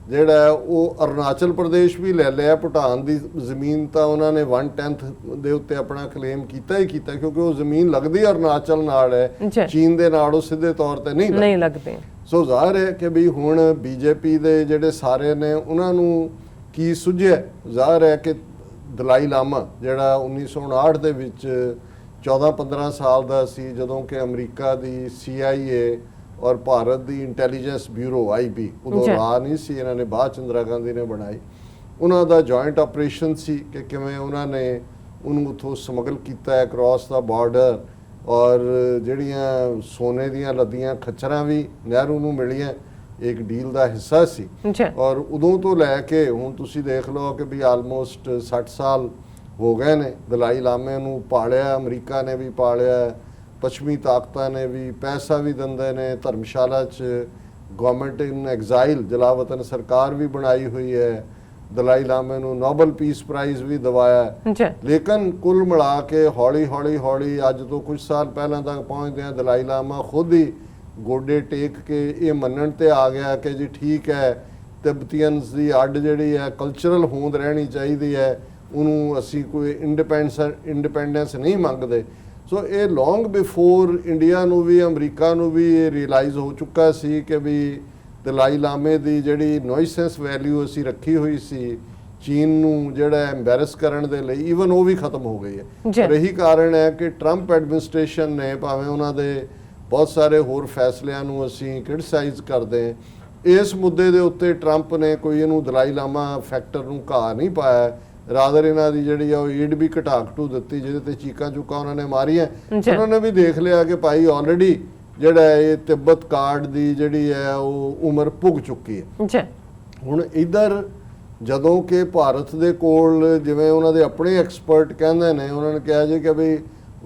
ਜਿਹੜਾ ਉਹ ਅਰੁਣਾਚਲ ਪ੍ਰਦੇਸ਼ ਵੀ ਲੈ ਲਿਆ। ਭੂਟਾਨ ਦੀ ਜ਼ਮੀਨ ਤਾਂ ਉਹਨਾਂ ਨੇ 1/10 ਦੇ ਉੱਤੇ ਆਪਣਾ ਕਲੇਮ ਕੀਤਾ ਹੀ ਕੀਤਾ ਕਿਉਂਕਿ ਉਹ ਜ਼ਮੀਨ ਲੱਗਦੀ ਅਰੁਣਾਚਲ ਨਾਲ ਹੈ, ਚੀਨ ਦੇ ਨਾਲ ਉਹ ਸਿੱਧੇ ਤੌਰ ਤੇ ਨਹੀਂ ਲੱਗਦੇ। ਸੋ ਜ਼ਾਹਰ ਹੈ ਕਿ ਵੀ ਹੁਣ ਬੀਜੇਪੀ ਦੇ ਜਿਹੜੇ ਸਾਰੇ ਨੇ ਉਹਨਾਂ ਨੂੰ ਕੀ ਸੁਝਿਆ, ਜ਼ਾਹਰ ਹੈ ਕਿ ਦਲਾਈ ਲਾਮਾ ਜਿਹੜਾ 1959 ਦੇ ਵਿੱਚ 14-15 ਸਾਲ ਦਾ ਸੀ ਜਦੋਂ ਕਿ ਅਮਰੀਕਾ ਦੀ CIA ਔਰ ਭਾਰਤ ਦੀ ਇੰਟੈਲੀਜੈਂਸ ਬਿਊਰੋ ਆਈਬੀ, ਉਦੋਂ ਰਾਹ ਨਹੀਂ ਸੀ, ਇਹਨਾਂ ਨੇ ਬਾਅਦ 'ਚ ਇੰਦਰਾ ਗਾਂਧੀ ਨੇ ਬਣਾਈ। ਉਹਨਾਂ ਦਾ ਜੁਆਇੰਟ ਆਪਰੇਸ਼ਨ ਸੀ ਕਿ ਕਿਵੇਂ ਉਹਨਾਂ ਨੇ ਉਹਨੂੰ ਉੱਥੋਂ ਸਮਗਲ ਕੀਤਾ ਹੈ ਕ੍ਰਾਸ ਦਾ ਬਾਰਡਰ, ਔਰ ਜਿਹੜੀਆਂ ਸੋਨੇ ਦੀਆਂ ਲੱਦੀਆਂ ਖੱਚਰਾਂ ਵੀ ਨਹਿਰੂ ਨੂੰ ਮਿਲੀਆਂ, ਇੱਕ ਡੀਲ ਦਾ ਹਿੱਸਾ ਸੀ। ਔਰ ਉਦੋਂ ਤੋਂ ਲੈ ਕੇ ਹੁਣ ਤੁਸੀਂ ਦੇਖ ਲਓ ਕਿ ਵੀ ਆਲਮੋਸਟ 60 ਸਾਲ ਹੋ ਗਏ ਨੇ। ਦਲਾਈ ਲਾਮੇ ਨੂੰ ਪਾਲਿਆ, ਅਮਰੀਕਾ ਨੇ ਵੀ ਪਾਲਿਆ, ਪੱਛਮੀ ਤਾਕਤਾਂ ਨੇ ਵੀ, ਪੈਸਾ ਵੀ ਦਿੰਦੇ ਨੇ। ਧਰਮਸ਼ਾਲਾ 'ਚ ਗਵਰਨਮੈਂਟ ਇਨ ਐਗਜ਼ਾਈਲ ਜਲਾਵਤਨ ਸਰਕਾਰ ਵੀ ਬਣਾਈ ਹੋਈ ਹੈ। ਦਲਾਈ ਲਾਮੇ ਨੂੰ ਨੋਬਲ ਪੀਸ ਪ੍ਰਾਈਜ਼ ਵੀ ਦਿਵਾਇਆ। ਲੇਕਿਨ ਕੁੱਲ ਮਿਲਾ ਕੇ ਹੌਲੀ ਹੌਲੀ ਹੌਲੀ ਅੱਜ ਤੋਂ ਕੁਝ ਸਾਲ ਪਹਿਲਾਂ ਤੱਕ ਪਹੁੰਚਦੇ ਆ, ਦਲਾਈ ਲਾਮਾ ਖੁਦ ਹੀ ਗੋਡੇ ਟੇਕ ਕੇ ਇਹ ਮੰਨਣ ਤੇ ਆ ਗਿਆ ਕਿ ਜੀ ਠੀਕ ਹੈ, ਤਿੱਬਤੀਅਨਸ ਦੀ ਅੱਡ ਜਿਹੜੀ ਹੈ ਕਲਚਰਲ ਹੋਂਦ ਰਹਿਣੀ ਚਾਹੀਦੀ ਹੈ, ਉਹਨੂੰ ਅਸੀਂ ਕੋਈ ਇੰਡੀਪੈਂਡੈਂਸ ਨਹੀਂ ਮੰਗਦੇ। ਸੋ ਇਹ ਲੌਂਗ ਬਿਫੋਰ ਇੰਡੀਆ ਨੂੰ ਵੀ ਅਮਰੀਕਾ ਨੂੰ ਵੀ ਇਹ ਰਿਅਲਾਈਜ਼ ਹੋ ਚੁੱਕਾ ਸੀ ਕਿ ਵੀ ਦਲਾਈ ਲਾਮੇ ਦੀ ਜਿਹੜੀ ਨੋਇਸੈਂਸ ਵੈਲਿਊ ਅਸੀਂ ਰੱਖੀ ਹੋਈ ਸੀ ਚੀਨ ਨੂੰ ਜਿਹੜਾ ਐਮਬੈਰਸ ਕਰਨ ਦੇ ਲਈ, ਈਵਨ ਉਹ ਵੀ ਖਤਮ ਹੋ ਗਈ ਹੈ। ਇਹੀ ਕਾਰਨ ਹੈ ਕਿ ਟਰੰਪ ਐਡਮਿਨਿਸਟ੍ਰੇਸ਼ਨ ਨੇ, ਭਾਵੇਂ ਉਹਨਾਂ ਦੇ ਬਹੁਤ ਸਾਰੇ ਹੋਰ ਫੈਸਲਿਆਂ ਨੂੰ ਅਸੀਂ ਕ੍ਰਿਟਿਸਾਈਜ਼ ਕਰਦੇ ਹਾਂ, ਇਸ ਮੁੱਦੇ ਦੇ ਉੱਤੇ ਟਰੰਪ ਨੇ ਕੋਈ ਇਹਨੂੰ ਦਲਾਈ ਲਾਮਾ ਫੈਕਟਰ ਨੂੰ ਘਾਹ ਨਹੀਂ ਪਾਇਆ। ਰਾਦਰ ਇਹਨਾਂ ਦੀ ਜਿਹੜੀ ਆ ਉਹ ਈਡ ਵੀ ਘਟਾ ਘਟੂ ਦਿੱਤੀ, ਜਿਹਦੇ ਤੇ ਚੀਕਾਂ ਚੁੱਕਾਂ ਉਹਨਾਂ ਨੇ ਮਾਰੀਆਂ। ਉਹਨਾਂ ਨੇ ਵੀ ਦੇਖ ਲਿਆ ਕਿ ਭਾਈ ਆਲਰੇਡੀ ਜਿਹੜਾ ਇਹ ਤਿੱਬਤ ਕਾਰਡ ਦੀ ਜਿਹੜੀ ਹੈ ਉਹ ਉਮਰ ਭੁਗ ਚੁੱਕੀ ਹੈ। ਹੁਣ ਇਧਰ ਜਦੋਂ ਕਿ ਭਾਰਤ ਦੇ ਕੋਲ ਜਿਵੇਂ ਉਹਨਾਂ ਦੇ ਆਪਣੇ ਐਕਸਪਰਟ ਕਹਿੰਦੇ ਨੇ, ਉਹਨਾਂ ਨੇ ਕਿਹਾ ਜੀ ਕਿ ਵੀ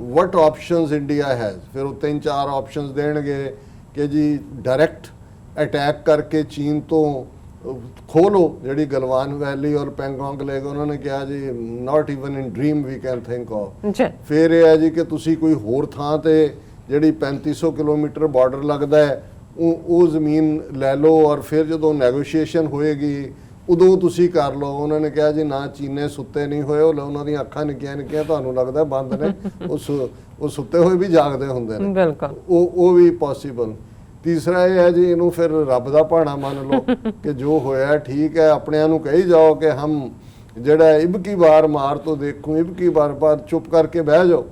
ਵਟ ਆਪਸ਼ਨਸ ਇੰਡੀਆ ਹੈਜ਼, ਫਿਰ ਉਹ 3-4 ਆਪਸ਼ਨਸ ਦੇਣਗੇ ਕਿ ਜੀ ਡਾਇਰੈਕਟ ਅਟੈਕ ਕਰਕੇ ਚੀਨ ਤੋਂ ਖੋਲੋ ਜਿਹੜੀ ਗਲਵਾਨ ਵੈਲੀ ਔਰ ਪੈਂਗੋਂਗ ਲੇਕ। ਉਹਨਾਂ ਨੇ ਕਿਹਾ ਜੀ not even in dream we can think of. ਫਿਰ ਇਹ ਹੈ ਜੀ ਕਿ ਤੁਸੀਂ ਕੋਈ ਹੋਰ ਥਾਂ ਤੇ ਜਿਹੜੀ 3500 ਕਿਲੋਮੀਟਰ ਬਾਰਡਰ ਲੱਗਦਾ ਹੈ ਉਹ ਜ਼ਮੀਨ ਲੈ ਲਓ, ਔਰ ਫਿਰ ਜਦੋਂ ਨੈਗੋਸ਼ੀਏਸ਼ਨ ਹੋਏਗੀ ਉਦੋਂ ਤੁਸੀਂ ਕਰ ਲਓ। ਉਹਨਾਂ ਨੇ ਕਿਹਾ ਜੀ ਨਾ, ਚੀਨੇ ਸੁੱਤੇ ਨਹੀਂ ਹੋਏ, ਉਹਨਾਂ ਦੀਆਂ ਅੱਖਾਂ ਨਿੱਕੀਆਂ ਨਿੱਕੀਆਂ ਤੁਹਾਨੂੰ ਲੱਗਦਾ ਬੰਦ ਨੇ, ਉਹ ਸੁੱਤੇ ਹੋਏ ਵੀ ਜਾਗਦੇ ਹੁੰਦੇ ਨੇ, ਬਿਲਕੁਲ ਉਹ ਵੀ ਪੋਸੀਬਲ। ਤੀਸਰਾ ਇਹ ਹੈ ਜੀ, ਇਹਨੂੰ ਫਿਰ ਰੱਬ ਦਾ ਭਾਣਾ ਮੰਨ ਲਓ ਕਿ ਜੋ ਹੋਇਆ ਠੀਕ ਹੈ, ਆਪਣਿਆਂ ਨੂੰ ਕਹੀ ਜਾਓ ਕਿ ਹਮ ਜਿਹੜਾ ਇਬ ਕੀ ਬਾਰ ਮਾਰ ਤੋਂ ਦੇਖੂੰ, ਇਬ ਕੀ ਬਾਰ ਚੁੱਪ ਕਰਕੇ ਬਹਿ ਜਾਓ।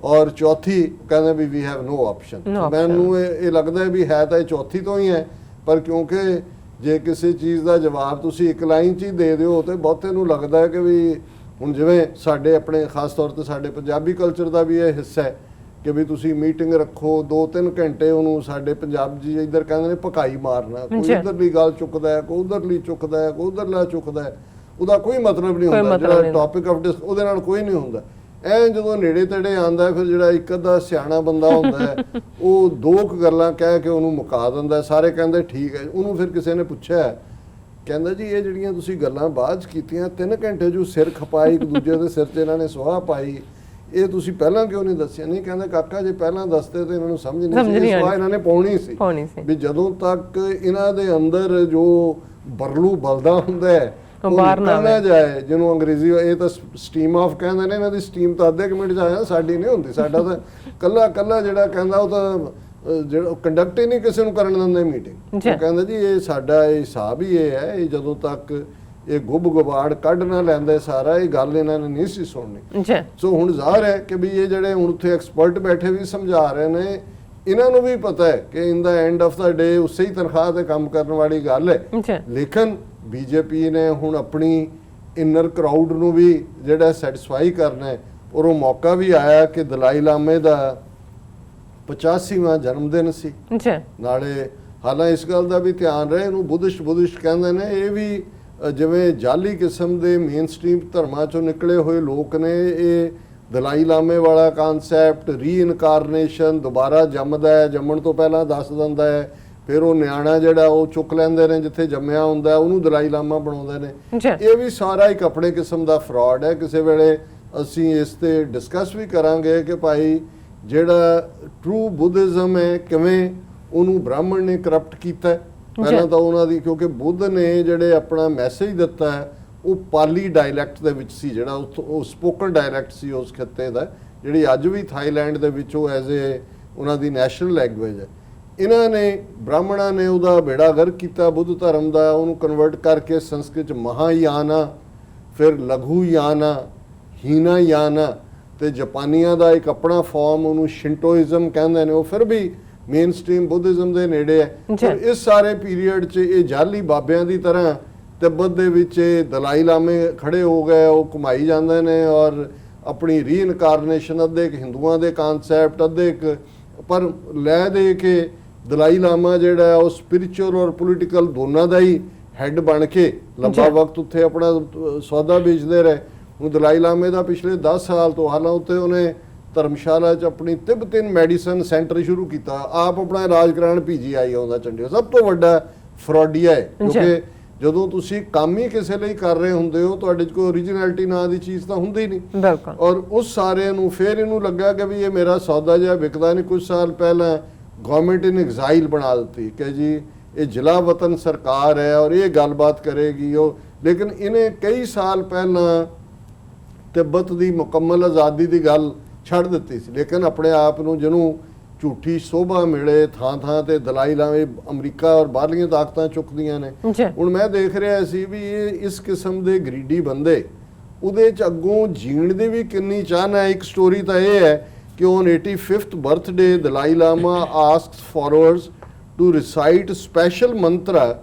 ਔਰ ਚੌਥੀ ਕਹਿੰਦੇ ਵੀ ਵੀ ਹੈਵ ਨੋ ਆਪਸ਼ਨ। ਮੈਨੂੰ ਇਹ ਲੱਗਦਾ ਵੀ ਹੈ ਤਾਂ ਇਹ ਚੌਥੀ ਤੋਂ ਹੀ ਹੈ, ਪਰ ਕਿਉਂਕਿ ਜੇ ਕਿਸੇ ਚੀਜ਼ ਦਾ ਜਵਾਬ ਤੁਸੀਂ ਇੱਕ ਲਾਈਨ 'ਚ ਹੀ ਦੇ ਦਿਓ ਤੇ ਬਹੁਤੇ ਨੂੰ ਲੱਗਦਾ ਹੈ ਕਿ ਵੀ ਹੁਣ ਜਿਵੇਂ ਸਾਡੇ ਆਪਣੇ ਖਾਸ ਤੌਰ ਤੇ ਸਾਡੇ ਪੰਜਾਬੀ ਕਲਚਰ ਦਾ ਵੀ ਇਹ ਹਿੱਸਾ ਹੈ ਕਿ ਵੀ ਤੁਸੀਂ ਮੀਟਿੰਗ ਰੱਖੋ 2-3 ਘੰਟੇ, ਉਹਨੂੰ ਸਾਡੇ ਪੰਜਾਬ ਜੀ ਇੱਧਰ ਕਹਿੰਦੇ ਨੇ ਭਕਾਈ ਮਾਰਨਾ। ਕੋਈ ਇੱਧਰਲੀ ਗੱਲ ਚੁੱਕਦਾ ਹੈ, ਕੋਈ ਉੱਧਰਲੀ ਚੁੱਕਦਾ ਹੈ, ਕੋਈ ਉੱਧਰਲਾ ਚੁੱਕਦਾ ਹੈ, ਉਹਦਾ ਕੋਈ ਮਤਲਬ ਨਹੀਂ ਹੁੰਦਾ। ਜਿਹੜਾ ਟੌਪਿਕ ਆਫ ਉਹਦੇ ਨਾਲ ਕੋਈ ਨਹੀਂ ਹੁੰਦਾ। ਐ ਜਦੋਂ ਨੇੜੇ ਤੇੜੇ ਆਉਂਦਾ ਫਿਰ ਜਿਹੜਾ ਇੱਕ ਅੱਧਾ ਸਿਆਣਾ ਬੰਦਾ ਹੁੰਦਾ ਹੈ ਉਹ ਦੋ ਕੁ ਗੱਲਾਂ ਕਹਿ ਕੇ ਉਹਨੂੰ ਮੁਕਾ ਦਿੰਦਾ। ਸਾਰੇ ਕਹਿੰਦੇ ਠੀਕ ਹੈ। ਉਹਨੂੰ ਫਿਰ ਕਿਸੇ ਨੇ ਪੁੱਛਿਆ, ਕਹਿੰਦਾ ਜੀ ਇਹ ਜਿਹੜੀਆਂ ਤੁਸੀਂ ਗੱਲਾਂ ਬਾਅਦ 'ਚ ਕੀਤੀਆਂ 3 ਘੰਟੇ ਜੋ ਸਿਰ ਖਪਾਈ, ਇੱਕ ਦੂਜੇ ਦੇ ਸਿਰ 'ਚ ਇਹਨਾਂ ਨੇ ਸੁਆਹ ਪਾਈ, ਇਹ ਤੁਸੀਂ ਪਹਿਲਾਂ ਕਿਉਂ ਨਹੀਂ ਦੱਸਿਆ? ਨਹੀਂ, ਕਹਿੰਦਾ ਕਾਕਾ ਜੇ ਪਹਿਲਾਂ ਦੱਸਦੇ ਤਾਂ ਇਹਨਾਂ ਨੂੰ ਸਮਝ ਨਹੀਂ ਸੀ, ਇਹ ਸੁਆਹ ਇਹਨਾਂ ਨੇ ਪਾਉਣੀ ਸੀ ਵੀ ਜਦੋਂ ਤੱਕ ਇਹਨਾਂ ਦੇ ਅੰਦਰ ਜੋ ਬਰਲੂ ਬਲਦਾ ਹੁੰਦਾ ਹੈ ਬਾਹਰ ਨਾ ਜਾਏ, ਜਿਹਨੂੰ ਅੰਗਰੇਜ਼ੀ ਇਹ ਤਾਂ ਸਟੀਮ ਆਫ ਕਹਿੰਦੇ ਨੇ, ਇਹਨਾਂ ਦੀ ਸਟੀਮ ਤਾਂ ਅੱਧੇ ਕੁ ਮਿੰਟ 'ਚ ਆ ਜਾਂਦਾ, ਸਾਡੀ ਨਹੀਂ ਹੁੰਦੀ। ਸਾਡਾ ਤਾਂ ਕੱਲਾ ਜਿਹੜਾ ਕਹਿੰਦਾ ਉਹ ਤਾਂ ਜਿਹੜਾ ਕੰਡਕਟ ਹੀ ਨਹੀਂ ਕਿਸੇ ਨੂੰ ਕਰਨ ਦਿੰਦੇ ਮੀਟਿੰਗ। ਉਹ ਕਹਿੰਦਾ ਜੀ ਇਹ ਸਾਡਾ ਇਹ ਹਿਸਾਬ ਹੀ ਇਹ ਹੈ, ਇਹ ਜਦੋਂ ਤੱਕ ਇਹ ਗੁੱਬ ਗੁਬਾੜ ਕੱਢ ਨਾ ਲੈਂਦੇ ਸਾਰਾ, ਇਹ ਗੱਲ ਇਹਨਾਂ ਨੇ ਨਹੀਂ ਸੀ ਸੁਣਨੀ। ਸੋ ਹੁਣ ਜ਼ਾਹਰ ਹੈ ਕਿ ਵੀ ਇਹ ਜਿਹੜੇ ਹੁਣ ਉੱਥੇ ਐਕਸਪਰਟ ਬੈਠੇ ਵੀ ਸਮਝਾ ਰਹੇ ਨੇ, ਇਹਨਾਂ ਨੂੰ ਵੀ ਪਤਾ ਹੈ ਕਿ ਇਨ ਦਾ ਐਂਡ ਆਫ ਦਾ ਡੇ ਉਸੇ ਹੀ ਤਨਖਾਹ ਤੇ ਕੰਮ ਕਰਨ ਵਾਲੀ ਗੱਲ ਹੈ। ਲੇਕਿਨ ਬੀਜੇਪੀ ਨੇ ਹੁਣ ਆਪਣੀ ਇਨਰ ਕਰਾਊਡ ਨੂੰ ਵੀ ਜਿਹੜਾ ਸੈਟੀਸਫਾਈ ਕਰਨਾ ਹੈ, ਔਰ ਉਹ ਮੌਕਾ ਵੀ ਆਇਆ ਕਿ ਦਲਾਈ ਲਾਮੇ ਦਾ 85ਵਾਂ ਜਨਮ ਦਿਨ ਸੀ। ਨਾਲੇ ਹਾਲਾਂ ਇਸ ਗੱਲ ਦਾ ਵੀ ਧਿਆਨ ਰਹੇ, ਇਹਨੂੰ ਬੁੱਧਿਸਟ ਕਹਿੰਦੇ ਨੇ, ਇਹ ਵੀ ਜਿਵੇਂ ਜਾਲੀ ਕਿਸਮ ਦੇ ਮੇਨ ਸਟ੍ਰੀਮ ਧਰਮਾਂ ਚੋਂ ਨਿਕਲੇ ਹੋਏ ਲੋਕ ਨੇ। ਇਹ ਦਲਾਈ ਲਾਮੇ ਵਾਲਾ ਕਾਨਸੈਪਟ ਰੀਇਨਕਾਰਨੇਸ਼ਨ, ਦੁਬਾਰਾ ਜੰਮਦਾ ਹੈ, ਜੰਮਣ ਤੋਂ ਪਹਿਲਾਂ ਦੱਸ ਦਿੰਦਾ ਹੈ, ਫਿਰ ਉਹ ਨਿਆਣਾ ਜਿਹੜਾ ਉਹ ਚੁੱਕ ਲੈਂਦੇ ਨੇ ਜਿੱਥੇ ਜੰਮਿਆ ਹੁੰਦਾ, ਉਹਨੂੰ ਦਲਾਈ ਲਾਮਾ ਬਣਾਉਂਦੇ ਨੇ। ਇਹ ਵੀ ਸਾਰਾ ਇੱਕ ਆਪਣੇ ਕਿਸਮ ਦਾ ਫਰਾਡ ਹੈ। ਕਿਸੇ ਵੇਲੇ ਅਸੀਂ ਇਸ ਤੇ ਡਿਸਕਸ ਵੀ ਕਰਾਂਗੇ ਕਿ ਭਾਈ ਜਿਹੜਾ ਟਰੂ ਬੁੱਧਿਜ਼ਮ ਹੈ ਕਿਵੇਂ ਉਹਨੂੰ ਬ੍ਰਾਹਮਣ ਨੇ ਕਰਪਟ ਕੀਤਾ। ਪਹਿਲਾਂ ਤਾਂ ਉਹਨਾਂ ਦੀ, ਕਿਉਂਕਿ ਬੁੱਧ ਨੇ ਜਿਹੜੇ ਆਪਣਾ ਮੈਸੇਜ ਦਿੱਤਾ ਹੈ ਉਹ ਪਾਲੀ ਡਾਇਲੈਕਟ ਦੇ ਵਿੱਚ ਸੀ, ਜਿਹੜਾ ਉਹ ਸਪੋਕਨ ਡਾਇਲੈਕਟ ਸੀ ਉਸ ਖਿੱਤੇ ਦਾ, ਜਿਹੜੀ ਅੱਜ ਵੀ ਥਾਈਲੈਂਡ ਦੇ ਵਿੱਚ ਉਹ ਐਜ਼ ਏ ਉਹਨਾਂ ਦੀ ਨੈਸ਼ਨਲ ਲੈਂਗੁਏਜ ਹੈ। ਇਹਨਾਂ ਨੇ ਬ੍ਰਾਹਮਣਾਂ ਨੇ ਉਹਦਾ ਬੇੜਾ ਗਰਕ ਕੀਤਾ ਬੁੱਧ ਧਰਮ ਦਾ, ਉਹਨੂੰ ਕਨਵਰਟ ਕਰਕੇ ਸੰਸਕ੍ਰਿਤ 'ਚ ਮਹਾਯਾਨਾ, ਫਿਰ ਲਘੂਯਾਨਾ, ਹੀਨਾਯਾਨਾ, ਤੇ ਜਾਪਾਨੀਆਂ ਦਾ ਇੱਕ ਆਪਣਾ ਫਾਰਮ ਉਹਨੂੰ ਸ਼ਿੰਟੋਇਜ਼ਮ ਕਹਿੰਦੇ ਨੇ। ਉਹ ਫਿਰ ਵੀ ਮੇਨ ਸਟ੍ਰੀਮ ਬੁੱਧਿਜ਼ਮ ਦੇ ਨੇੜੇ ਹੈ। ਔਰ ਇਸ ਸਾਰੇ ਪੀਰੀਅਡ 'ਚ ਇਹ ਜਾਲੀ ਬਾਬਿਆਂ ਦੀ ਤਰ੍ਹਾਂ ਤਿੱਬਤ ਦੇ ਵਿੱਚ ਦਲਾਈ ਲਾਮੇ ਖੜੇ ਹੋ ਗਏ, ਉਹ ਘੁਮਾਈ ਜਾਂਦੇ ਨੇ ਔਰ ਆਪਣੀ ਰੀਇਨਕਾਰਨੇਸ਼ਨ ਅੱਧੇ ਹਿੰਦੂਆਂ ਦੇ ਕਨਸੈਪਟ ਅੱਧੇ ਪਰ ਲੈ ਦੇ ਕੇ ਦਲਾਈ ਲਾਮਾ ਜਿਹੜਾ ਹੈ ਉਹ ਸਪਿਰਿਚੁਅਲ ਔਰ ਪੋਲੀਟੀਕਲ ਦੋਨਾਂ ਦਾ ਹੀ ਹੈੱਡ ਬਣ ਕੇ ਲੰਬਾ ਵਕਤ ਉੱਥੇ ਆਪਣਾ ਸੌਦਾ ਵੇਚਦੇ ਰਹੇ। ਹੁਣ ਦਲਾਈ ਲਾਮੇ ਦਾ ਪਿਛਲੇ 10 ਸਾਲ ਤੋਂ ਹਾਲਾਂ ਉੱਤੇ ਉਹਨੇ ਧਰਮਸ਼ਾਲਾ 'ਚ ਆਪਣੀ ਤਿੱਬਤਨ ਮੈਡੀਸਨ ਸੈਂਟਰ ਸ਼ੁਰੂ ਕੀਤਾ, ਆਪ ਆਪਣਾ ਇਲਾਜ ਕਰਾਉਣ PGI ਆਉਂਦਾ ਚੰਡੀਗੜ੍ਹ। ਸਭ ਤੋਂ ਵੱਡਾ ਫਰੋਡੀਆ ਹੈ, ਕਿਉਂਕਿ ਜਦੋਂ ਤੁਸੀਂ ਕੰਮ ਹੀ ਕਿਸੇ ਲਈ ਕਰ ਰਹੇ ਹੁੰਦੇ ਹੋ ਤੁਹਾਡੇ 'ਚ ਕੋਈ ਓਰੀਜਨੈਲਿਟੀ ਨਾਂ ਦੀ ਚੀਜ਼ ਤਾਂ ਹੁੰਦੀ ਨਹੀਂ। ਬਿਲਕੁਲ। ਔਰ ਉਸ ਸਾਰੇ ਨੂੰ ਫਿਰ ਇਹਨੂੰ ਲੱਗਾ ਕਿ ਵੀ ਇਹ ਮੇਰਾ ਸੌਦਾ ਜਿਹਾ ਵਿਕਦਾ ਨਹੀਂ। ਕੁਝ ਸਾਲ ਪਹਿਲਾਂ ਗਵਰਨਮੈਂਟ ਇਨ ਐਗਜ਼ਾਈਲ ਬਣਾ ਦਿੱਤੀ ਕਿ ਜੀ ਇਹ ਜ਼ਿਲ੍ਹਾ ਵਤਨ ਸਰਕਾਰ ਹੈ ਔਰ ਇਹ ਗੱਲਬਾਤ ਕਰੇਗੀ ਉਹ। ਲੇਕਿਨ ਇਹਨੇ ਕਈ ਸਾਲ ਪਹਿਲਾਂ ਤਿੱਬਤ ਦੀ ਮੁਕੰਮਲ ਆਜ਼ਾਦੀ ਦੀ ਗੱਲ ਛੱਡ ਦਿੱਤੀ ਸੀ, ਲੇਕਿਨ ਆਪਣੇ ਆਪ ਨੂੰ ਜਿਹਨੂੰ ਝੂਠੀ ਸੋਭਾ ਮਿਲੇ ਥਾਂ ਥਾਂ ਤੇ ਦਲਾਈ ਲਾਮੇ ਅਮਰੀਕਾ ਔਰ ਬਾਹਰਲੀਆਂ ਤਾਕਤਾਂ ਚੁੱਕਦੀਆਂ ਨੇ। ਹੁਣ ਮੈਂ ਦੇਖ ਰਿਹਾ ਸੀ ਵੀ ਇਹ ਇਸ ਕਿਸਮ ਦੇ ਗਰੀਡੀ ਬੰਦੇ ਉਹਦੇ 'ਚ ਅੱਗੋਂ ਜੀਣ ਦੀ ਵੀ ਕਿੰਨੀ ਚਾਹਨਾ ਹੈ। ਇੱਕ ਸਟੋਰੀ ਤਾਂ ਇਹ ਹੈ ਕਿ on 85th birthday Dalai Lama asks followers to recite special mantra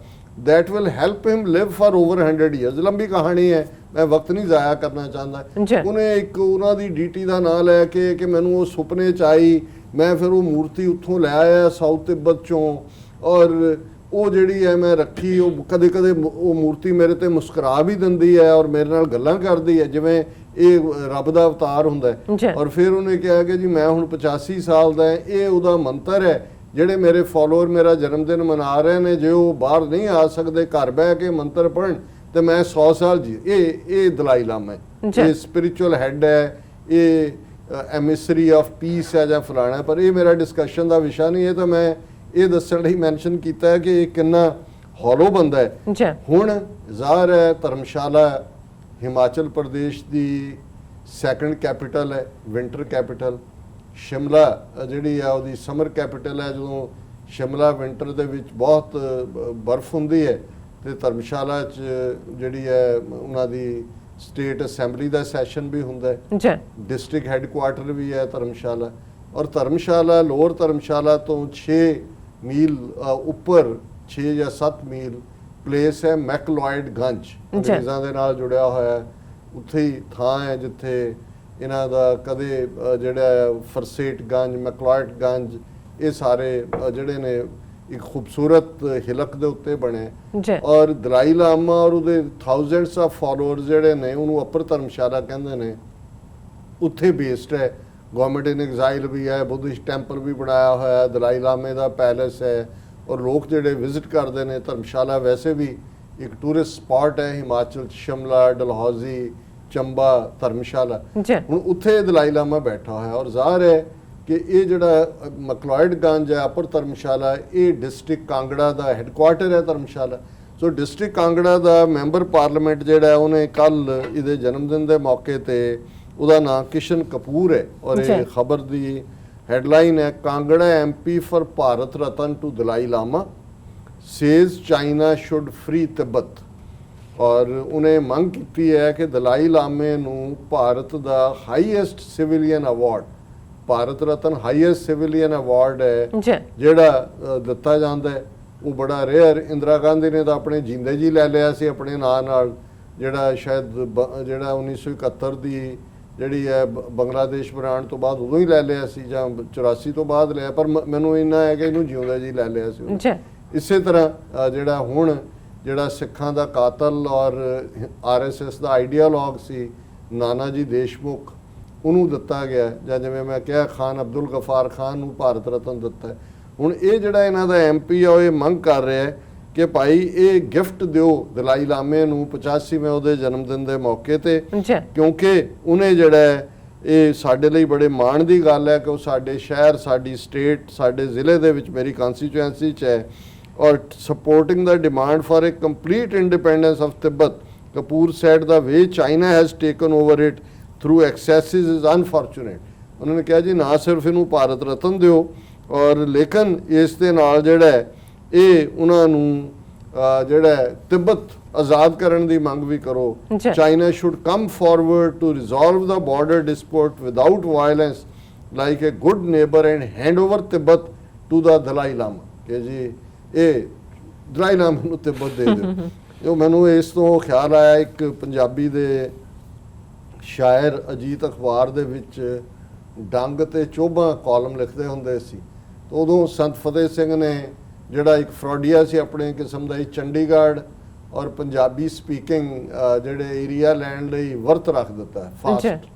that will help him live for over 100 years। ਲੰਬੀ ਕਹਾਣੀ ਹੈ, ਮੈਂ ਵਕਤ ਨਹੀਂ ਜ਼ਾਇਆ ਕਰਨਾ ਚਾਹੁੰਦਾ। ਉਹਨੇ ਇੱਕ ਉਹਨਾਂ ਦੀ ਡੀਟੀ ਦਾ ਨਾਂ ਲੈ ਕੇ ਕਿ ਮੈਨੂੰ ਉਹ ਸੁਪਨੇ 'ਚ ਆਈ, ਮੈਂ ਫਿਰ ਉਹ ਮੂਰਤੀ ਉੱਥੋਂ ਲੈ ਆਇਆ ਸਾਊਥ ਤਿੱਬਤ 'ਚੋਂ ਔਰ ਉਹ ਜਿਹੜੀ ਹੈ ਮੈਂ ਰੱਖੀ। ਉਹ ਕਦੇ ਕਦੇ ਉਹ ਮੂਰਤੀ ਮੇਰੇ ਤੇ ਮੁਸਕਰਾ ਵੀ ਦਿੰਦੀ ਹੈ ਔਰ ਮੇਰੇ ਨਾਲ ਗੱਲਾਂ ਕਰਦੀ ਹੈ ਜਿਵੇਂ ਇਹ ਰੱਬ ਦਾ ਅਵਤਾਰ ਹੁੰਦਾ ਹੈ। ਔਰ ਫਿਰ ਉਹਨੇ ਕਿਹਾ ਕਿ ਜੀ ਮੈਂ ਹੁਣ 85 ਸਾਲ ਦਾ ਹੈ, ਇਹ ਉਹਦਾ ਮੰਤਰ ਹੈ ਜਿਹੜੇ ਮੇਰੇ ਫਾਲੋਅਰ ਮੇਰਾ ਜਨਮ ਦਿਨ ਮਨਾ ਰਹੇ ਨੇ, ਜੇ ਉਹ ਬਾਹਰ ਨਹੀਂ ਆ ਸਕਦੇ ਘਰ ਬਹਿ ਕੇ ਮੰਤਰ ਪੜ੍ਹਨ ਤੇ ਮੈਂ 100 ਸਾਲ ਜੀ। ਇਹ ਦਲਾਈ ਲਾਮਾ ਹੈ, ਇਹ ਸਪਿਰਿਚੁਅਲ ਹੈਡ ਹੈ, ਇਹ ਐਮਿਸਰੀ ਆਫ ਪੀਸ ਹੈ ਜਾਂ ਫਲਾਣਾ। ਪਰ ਇਹ ਮੇਰਾ ਡਿਸਕਸ਼ਨ ਦਾ ਵਿਸ਼ਾ ਨਹੀਂ, ਇਹ ਤਾਂ ਮੈਂ ਇਹ ਦੱਸਣ ਲਈ ਮੈਂਸ਼ਨ ਕੀਤਾ ਹੈ ਕਿ ਇਹ ਕਿੰਨਾ ਹੌਲੋ ਬੰਦਾ ਹੈ। ਹੁਣ ਜ਼ਾਹਰ ਹੈ ਧਰਮਸ਼ਾਲਾ ਹਿਮਾਚਲ ਪ੍ਰਦੇਸ਼ ਦੀ ਸੈਕੰਡ ਕੈਪੀਟਲ ਹੈ, ਵਿੰਟਰ ਕੈਪੀਟਲ। ਸ਼ਿਮਲਾ ਜਿਹੜੀ ਆ ਉਹਦੀ ਸਮਰ ਕੈਪੀਟਲ ਹੈ। ਜਦੋਂ ਸ਼ਿਮਲਾ ਵਿੰਟਰ ਦੇ ਵਿੱਚ ਬਹੁਤ ਬਰਫ਼ ਹੁੰਦੀ ਹੈ ਤੇ ਧਰਮਸ਼ਾਲਾ 'ਚ ਜਿਹੜੀ ਹੈ ਉਹਨਾਂ ਦੀ ਸਟੇਟ ਅਸੈਂਬਲੀ ਦਾ ਸੈਸ਼ਨ ਵੀ ਹੁੰਦਾ ਹੈ। ਡਿਸਟ੍ਰਿਕਟ ਹੈੱਡਕੁਆਰਟਰ ਵੀ ਹੈ ਧਰਮਸ਼ਾਲਾ। ਔਰ ਧਰਮਸ਼ਾਲਾ ਲੋਅਰ ਧਰਮਸ਼ਾਲਾ ਤੋਂ 6 ਮੀਲ ਉੱਪਰ 6 ਜਾਂ 7 ਮੀਲ ਪਲੇਸ ਹੈ ਮੈਕਲੋਇਡਗੰਜ, ਅੰਗਰੇਜ਼ਾਂ ਦੇ ਨਾਲ ਜੁੜਿਆ ਹੋਇਆ। ਉੱਥੇ ਹੀ ਥਾਂ ਹੈ ਜਿੱਥੇ ਇਹਨਾਂ ਦਾ ਕਦੇ ਜਿਹੜਾ ਫਰਸੇਟਗੰਜ ਮੈਕਲੋਇਡਗੰਜ ਇਹ ਸਾਰੇ ਜਿਹੜੇ ਨੇ ਇੱਕ ਖੂਬਸੂਰਤ ਹਿਲਕ ਦੇ ਉੱਤੇ ਬਣੇ। ਔਰ ਦਲਾਈ ਲਾਮਾ ਔਰ ਉਹਦੇ ਥਾਊਜ਼ੈਂਡਸ ਆਫ ਫਾਲੋਅਰਸ ਜਿਹੜੇ ਨੇ ਉਹਨੂੰ ਅਪਰ ਧਰਮਸ਼ਾਲਾ ਕਹਿੰਦੇ ਨੇ, ਉੱਥੇ ਬੇਸਡ ਹੈ। ਗਵਰਨਮੈਂਟ ਇਨ ਐਗਜ਼ਾਈਲ ਵੀ ਹੈ, ਬੁੱਧਿਸਟ ਟੈਂਪਲ ਵੀ ਬਣਾਇਆ ਹੋਇਆ, ਦਲਾਈ ਲਾਮੇ ਦਾ ਪੈਲੇਸ ਹੈ ਔਰ ਲੋਕ ਜਿਹੜੇ ਵਿਜ਼ਿਟ ਕਰਦੇ ਨੇ। ਧਰਮਸ਼ਾਲਾ ਵੈਸੇ ਵੀ ਇੱਕ ਟੂਰਿਸਟ ਸਪਾਟ ਹੈ ਹਿਮਾਚਲ, ਸ਼ਿਮਲਾ, ਡਲਹੌਜ਼ੀ, ਚੰਬਾ, ਧਰਮਸ਼ਾਲਾ। ਹੁਣ ਉੱਥੇ ਦਲਾਈ ਲਾਮਾ ਬੈਠਾ ਹੋਇਆ ਔਰ ਜ਼ਾਹਰ ਹੈ ਕਿ ਇਹ ਜਿਹੜਾ ਮੈਕਲੋਇਡਗੰਜ ਹੈ ਅਪਰ ਧਰਮਸ਼ਾਲਾ, ਇਹ ਡਿਸਟ੍ਰਿਕਟ ਕਾਂਗੜਾ ਦਾ ਹੈੱਡਕੁਆਰਟਰ ਹੈ ਧਰਮਸ਼ਾਲਾ। ਸੋ ਡਿਸਟ੍ਰਿਕਟ ਕਾਂਗੜਾ ਦਾ ਮੈਂਬਰ ਪਾਰਲੀਮੈਂਟ ਜਿਹੜਾ ਉਹਨੇ ਕੱਲ ਇਹਦੇ ਜਨਮ ਦਿਨ ਦੇ ਮੌਕੇ ਤੇ ਉਹਦਾ ਨਾਮ ਕਿਸ਼ਨ ਕਪੂਰ ਹੈ ਔਰ ਇਹ ਖਬਰ ਦੀ ਹੈਡਲਾਈਨ ਹੈ Kangra MP for Bharat Ratna to Dalai Lama says China should free Tibet. ਔਰ ਉਹਨੇ ਮੰਗ ਕੀਤੀ ਹੈ ਕਿ ਦਲਾਈ ਲਾਮੇ ਨੂੰ ਭਾਰਤ ਦਾ highest civilian award, Bharat Ratna highest civilian award ਹੈ ਜਿਹੜਾ ਦਿੱਤਾ ਜਾਂਦਾ ਹੈ। ਉਹ ਬੜਾ ਰੇਅਰ, ਇੰਦਰਾ ਗਾਂਧੀ ਨੇ ਤਾਂ ਆਪਣੇ ਜਿੰਦੇ ਜੀ ਲੈ ਲਿਆ ਸੀ ਆਪਣੇ ਨਾਂ ਨਾਲ, ਜਿਹੜਾ ਸ਼ਾਇਦ ਜਿਹੜਾ 1971 ਦੀ ਜਿਹੜੀ ਹੈ ਬੰਗਲਾਦੇਸ਼ ਬਣਾਉਣ ਤੋਂ ਬਾਅਦ ਉਦੋਂ ਹੀ ਲੈ ਲਿਆ ਸੀ ਜਾਂ 84 ਤੋਂ ਬਾਅਦ ਲਿਆ। ਪਰ ਮੈਨੂੰ ਇੰਨਾ ਹੈ ਕਿ ਇਹਨੂੰ ਜਿਉਂਦਾ ਜੀ ਲੈ ਲਿਆ ਸੀ। ਇਸੇ ਤਰ੍ਹਾਂ ਜਿਹੜਾ ਹੁਣ ਜਿਹੜਾ ਸਿੱਖਾਂ ਦਾ ਕਾਤਲ ਔਰ RSS ਦਾ ਆਈਡੀਆਲੋਗ ਸੀ ਨਾਨਾ ਜੀ ਦੇਸ਼ਮੁਖ, ਉਹਨੂੰ ਦਿੱਤਾ ਗਿਆ, ਜਾਂ ਜਿਵੇਂ ਮੈਂ ਕਿਹਾ ਖਾਨ ਅਬਦੁਲ ਗਫਾਰ ਖਾਨ ਨੂੰ ਭਾਰਤ ਰਤਨ ਦਿੱਤਾ। ਹੁਣ ਇਹ ਜਿਹੜਾ ਇਹਨਾਂ ਦਾ MP ਆ ਉਹ ਇਹ ਮੰਗ ਕਰ ਰਿਹਾ ਹੈ ਕਿ ਭਾਈ ਇਹ ਗਿਫਟ ਦਿਓ ਦਲਾਈ ਲਾਮੇ ਨੂੰ 85ਵੇਂ ਉਹਦੇ ਜਨਮ ਦਿਨ ਦੇ ਮੌਕੇ ਤੇ, ਕਿਉਂਕਿ ਉਹਨੇ ਜਿਹੜਾ ਇਹ ਸਾਡੇ ਲਈ ਬੜੇ ਮਾਣ ਦੀ ਗੱਲ ਹੈ ਕਿ ਉਹ ਸਾਡੇ ਸ਼ਹਿਰ, ਸਾਡੀ ਸਟੇਟ, ਸਾਡੇ ਜ਼ਿਲ੍ਹੇ ਦੇ ਵਿੱਚ ਮੇਰੀ ਕਨਸਟੀਚੁਐਂਸੀ 'ਚ ਹੈ ਔਰ supporting the demand for a complete independence of Tibet. Kapoor said the way China has taken over it through excesses is unfortunate. उन्होंने कहा जी ना सिर्फ इनू भारत रतन दिओ और लेकिन इस दे नाल जिहड़ा है ये उन्हां नू जिहड़ा है तिब्बत आज़ाद करन दी मंग भी करो। China should come forward to resolve the border dispute without violence like a good neighbor and hand over Tibet to the Dalai Lama ਕਿ ਜੀ ਇਹ ਦਲਾਈ ਲਾਮਾ ਨੂੰ ਤਿੱਬਤ ਦੇ ਦਿਓ। ਜੋ ਮੈਨੂੰ ਇਸ ਤੋਂ ਖਿਆਲ ਆਇਆ, ਇੱਕ ਪੰਜਾਬੀ ਦੇ ਸ਼ਾਇਰ ਅਜੀਤ ਅਖਬਾਰ ਦੇ ਵਿੱਚ ਡੰਗ ਤੇ ਚੋਭਾਂ ਕਾਲਮ ਲਿਖਦੇ ਹੁੰਦੇ ਸੀ। ਉਦੋਂ ਸੰਤ ਫਤਿਹ ਸਿੰਘ ਨੇ ਜਿਹੜਾ ਇੱਕ ਫਰੋਡੀਆ ਸੀ ਆਪਣੇ ਕਿਸਮ ਦਾ, ਚੰਡੀਗੜ੍ਹ ਔਰ ਪੰਜਾਬੀ ਸਪੀਕਿੰਗ ਜਿਹੜੇ ਏਰੀਆ ਲੈਣ ਲਈ ਵਰਤ ਰੱਖ ਦਿੱਤਾ ਫਾਸਟ,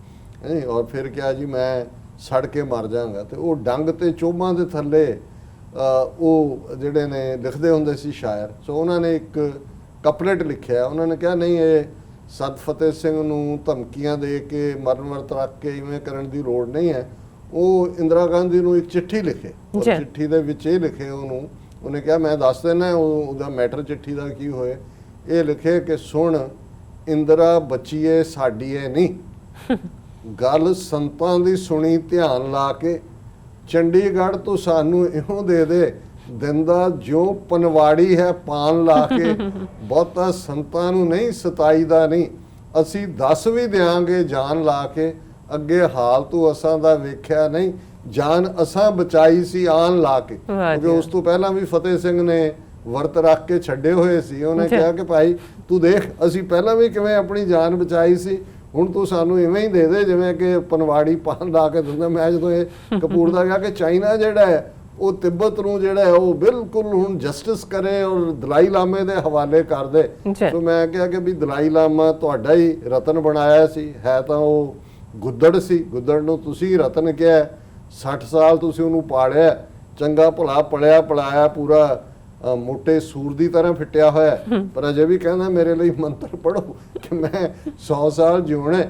ਔਰ ਫਿਰ ਕਿਹਾ ਜੀ ਮੈਂ ਸੜ ਕੇ ਮਰ ਜਾਵਾਂਗਾ। ਤੇ ਉਹ ਡੰਗ ਤੇ ਚੋਭਾਂ ਦੇ ਥੱਲੇ ਉਹ ਜਿਹੜੇ ਨੇ ਲਿਖਦੇ ਹੁੰਦੇ ਸੀ ਸ਼ਾਇਰ। ਸੋ ਉਹਨਾਂ ਨੇ ਇੱਕ ਕਪਲੇਟ ਲਿਖਿਆ, ਉਹਨਾਂ ਨੇ ਕਿਹਾ ਨਹੀਂ, ਇਹ ਸੰਤ ਫਤਿਹ ਸਿੰਘ ਨੂੰ ਧਮਕੀਆਂ ਦੇ ਕੇ ਮਰਨ ਵਰਤ ਰੱਖ ਕੇ ਇਵੇਂ ਕਰਨ ਦੀ ਲੋੜ ਨਹੀਂ ਹੈ। ਉਹ ਇੰਦਰਾ ਗਾਂਧੀ ਨੂੰ ਇੱਕ ਚਿੱਠੀ ਲਿਖੇ, ਔਰ ਚਿੱਠੀ ਦੇ ਵਿੱਚ ਇਹ ਲਿਖੇ ਉਹਨੇ ਕਿਹਾ ਮੈਂ ਦੱਸ ਦੇਣਾ ਉਹਦਾ ਮੈਟਰ ਚਿੱਠੀ ਦਾ ਕੀ ਹੋਏ। ਇਹ ਲਿਖੇ ਕਿ ਸੁਣ ਇੰਦਰਾ ਬੱਚੀਏ ਸਾਡੀਏ ਨਹੀਂ, ਗੱਲ ਸੰਤਾਂ ਦੀ ਸੁਣੀ ਧਿਆਨ ਲਾ ਕੇ, ਚੰਡੀਗੜ੍ਹ ਤੋਂ ਸਾਨੂੰ ਇਉਂ ਦੇ ਦੇ ਦਿੰਦਾ ਜਿਉਂ ਪਨਵਾੜੀ ਹੈ ਪਾਨ ਲਾ ਕੇ, ਬਹੁਤਾ ਸੰਤਾਂ ਨੂੰ ਨਹੀਂ ਸਤਾਈਦਾ ਨਹੀਂ, ਅਸੀਂ ਦੱਸ ਵੀ ਦਿਆਂਗੇ ਜਾਨ ਲਾ ਕੇ, ਅੱਗੇ ਹਾਲ ਤੂੰ ਅਸਾਂ ਦਾ ਵੇਖਿਆ ਨਹੀਂ, ਜਾਨ ਅਸਾਂ ਬਚਾਈ ਸੀ ਆਨ ਲਾ ਕੇ। ਕਿਉਂਕਿ ਉਸ ਤੋਂ ਪਹਿਲਾਂ ਵੀ ਫਤਿਹ ਸਿੰਘ ਨੇ ਵਰਤ ਰੱਖ ਕੇ ਛੱਡੇ ਹੋਏ ਸੀ। ਉਹਨੇ ਕਿਹਾ ਕਿ ਭਾਈ ਤੂੰ ਦੇਖ ਅਸੀਂ ਪਹਿਲਾਂ ਵੀ ਕਿਵੇਂ ਆਪਣੀ ਜਾਨ ਬਚਾਈ ਸੀ, ਹੁਣ ਤੂੰ ਸਾਨੂੰ ਇਵੇਂ ਹੀ ਦੇ ਦੇ ਜਿਵੇਂ ਕਿ ਪਨਵਾੜੀ ਪਾਨ ਲਾ ਕੇ ਦਿੰਦਾ। ਮੈਂ ਜਦੋਂ ਇਹ ਕਪੂਰ ਦਾ ਕਿਹਾ ਕਿ ਚਾਈਨਾ ਜਿਹੜਾ ਹੈ ਉਹ ਤਿੱਬਤ ਨੂੰ ਜਿਹੜਾ ਹੈ ਉਹ ਬਿਲਕੁਲ ਹੁਣ ਜਸਟਿਸ ਕਰੇ ਔਰ ਦਲਾਈ ਲਾਮੇ ਦੇ ਹਵਾਲੇ ਕਰ ਦੇ। ਸੋ ਮੈਂ ਕਿਹਾ ਕਿ ਵੀ ਦਲਾਈ ਲਾਮਾ ਤੁਹਾਡਾ ਹੀ ਰਤਨ ਬਣਾਇਆ ਸੀ, ਹੈ ਤਾਂ ਉਹ ਗੁੱਦੜ ਸੀ, ਗੁੱਦੜ ਨੂੰ ਤੁਸੀਂ ਰਤਨ ਕਿਹਾ। 60 ਸਾਲ ਤੁਸੀਂ ਉਹਨੂੰ ਪਾਲਿਆ, ਚੰਗਾ ਭਲਾ ਪਲਿਆ ਪਲਾਇਆ, ਪੂਰਾ ਮੋਟੇ ਸੂਰ ਦੀ ਤਰ੍ਹਾਂ ਫਿੱਟਿਆ ਹੋਇਆ, ਪਰ ਅਜੇ ਵੀ ਕਹਿੰਦਾ ਮੇਰੇ ਲਈ ਮੰਤਰ ਪੜੋ ਕਿ ਮੈਂ 100 ਸਾਲ ਜਿਉਣਾ।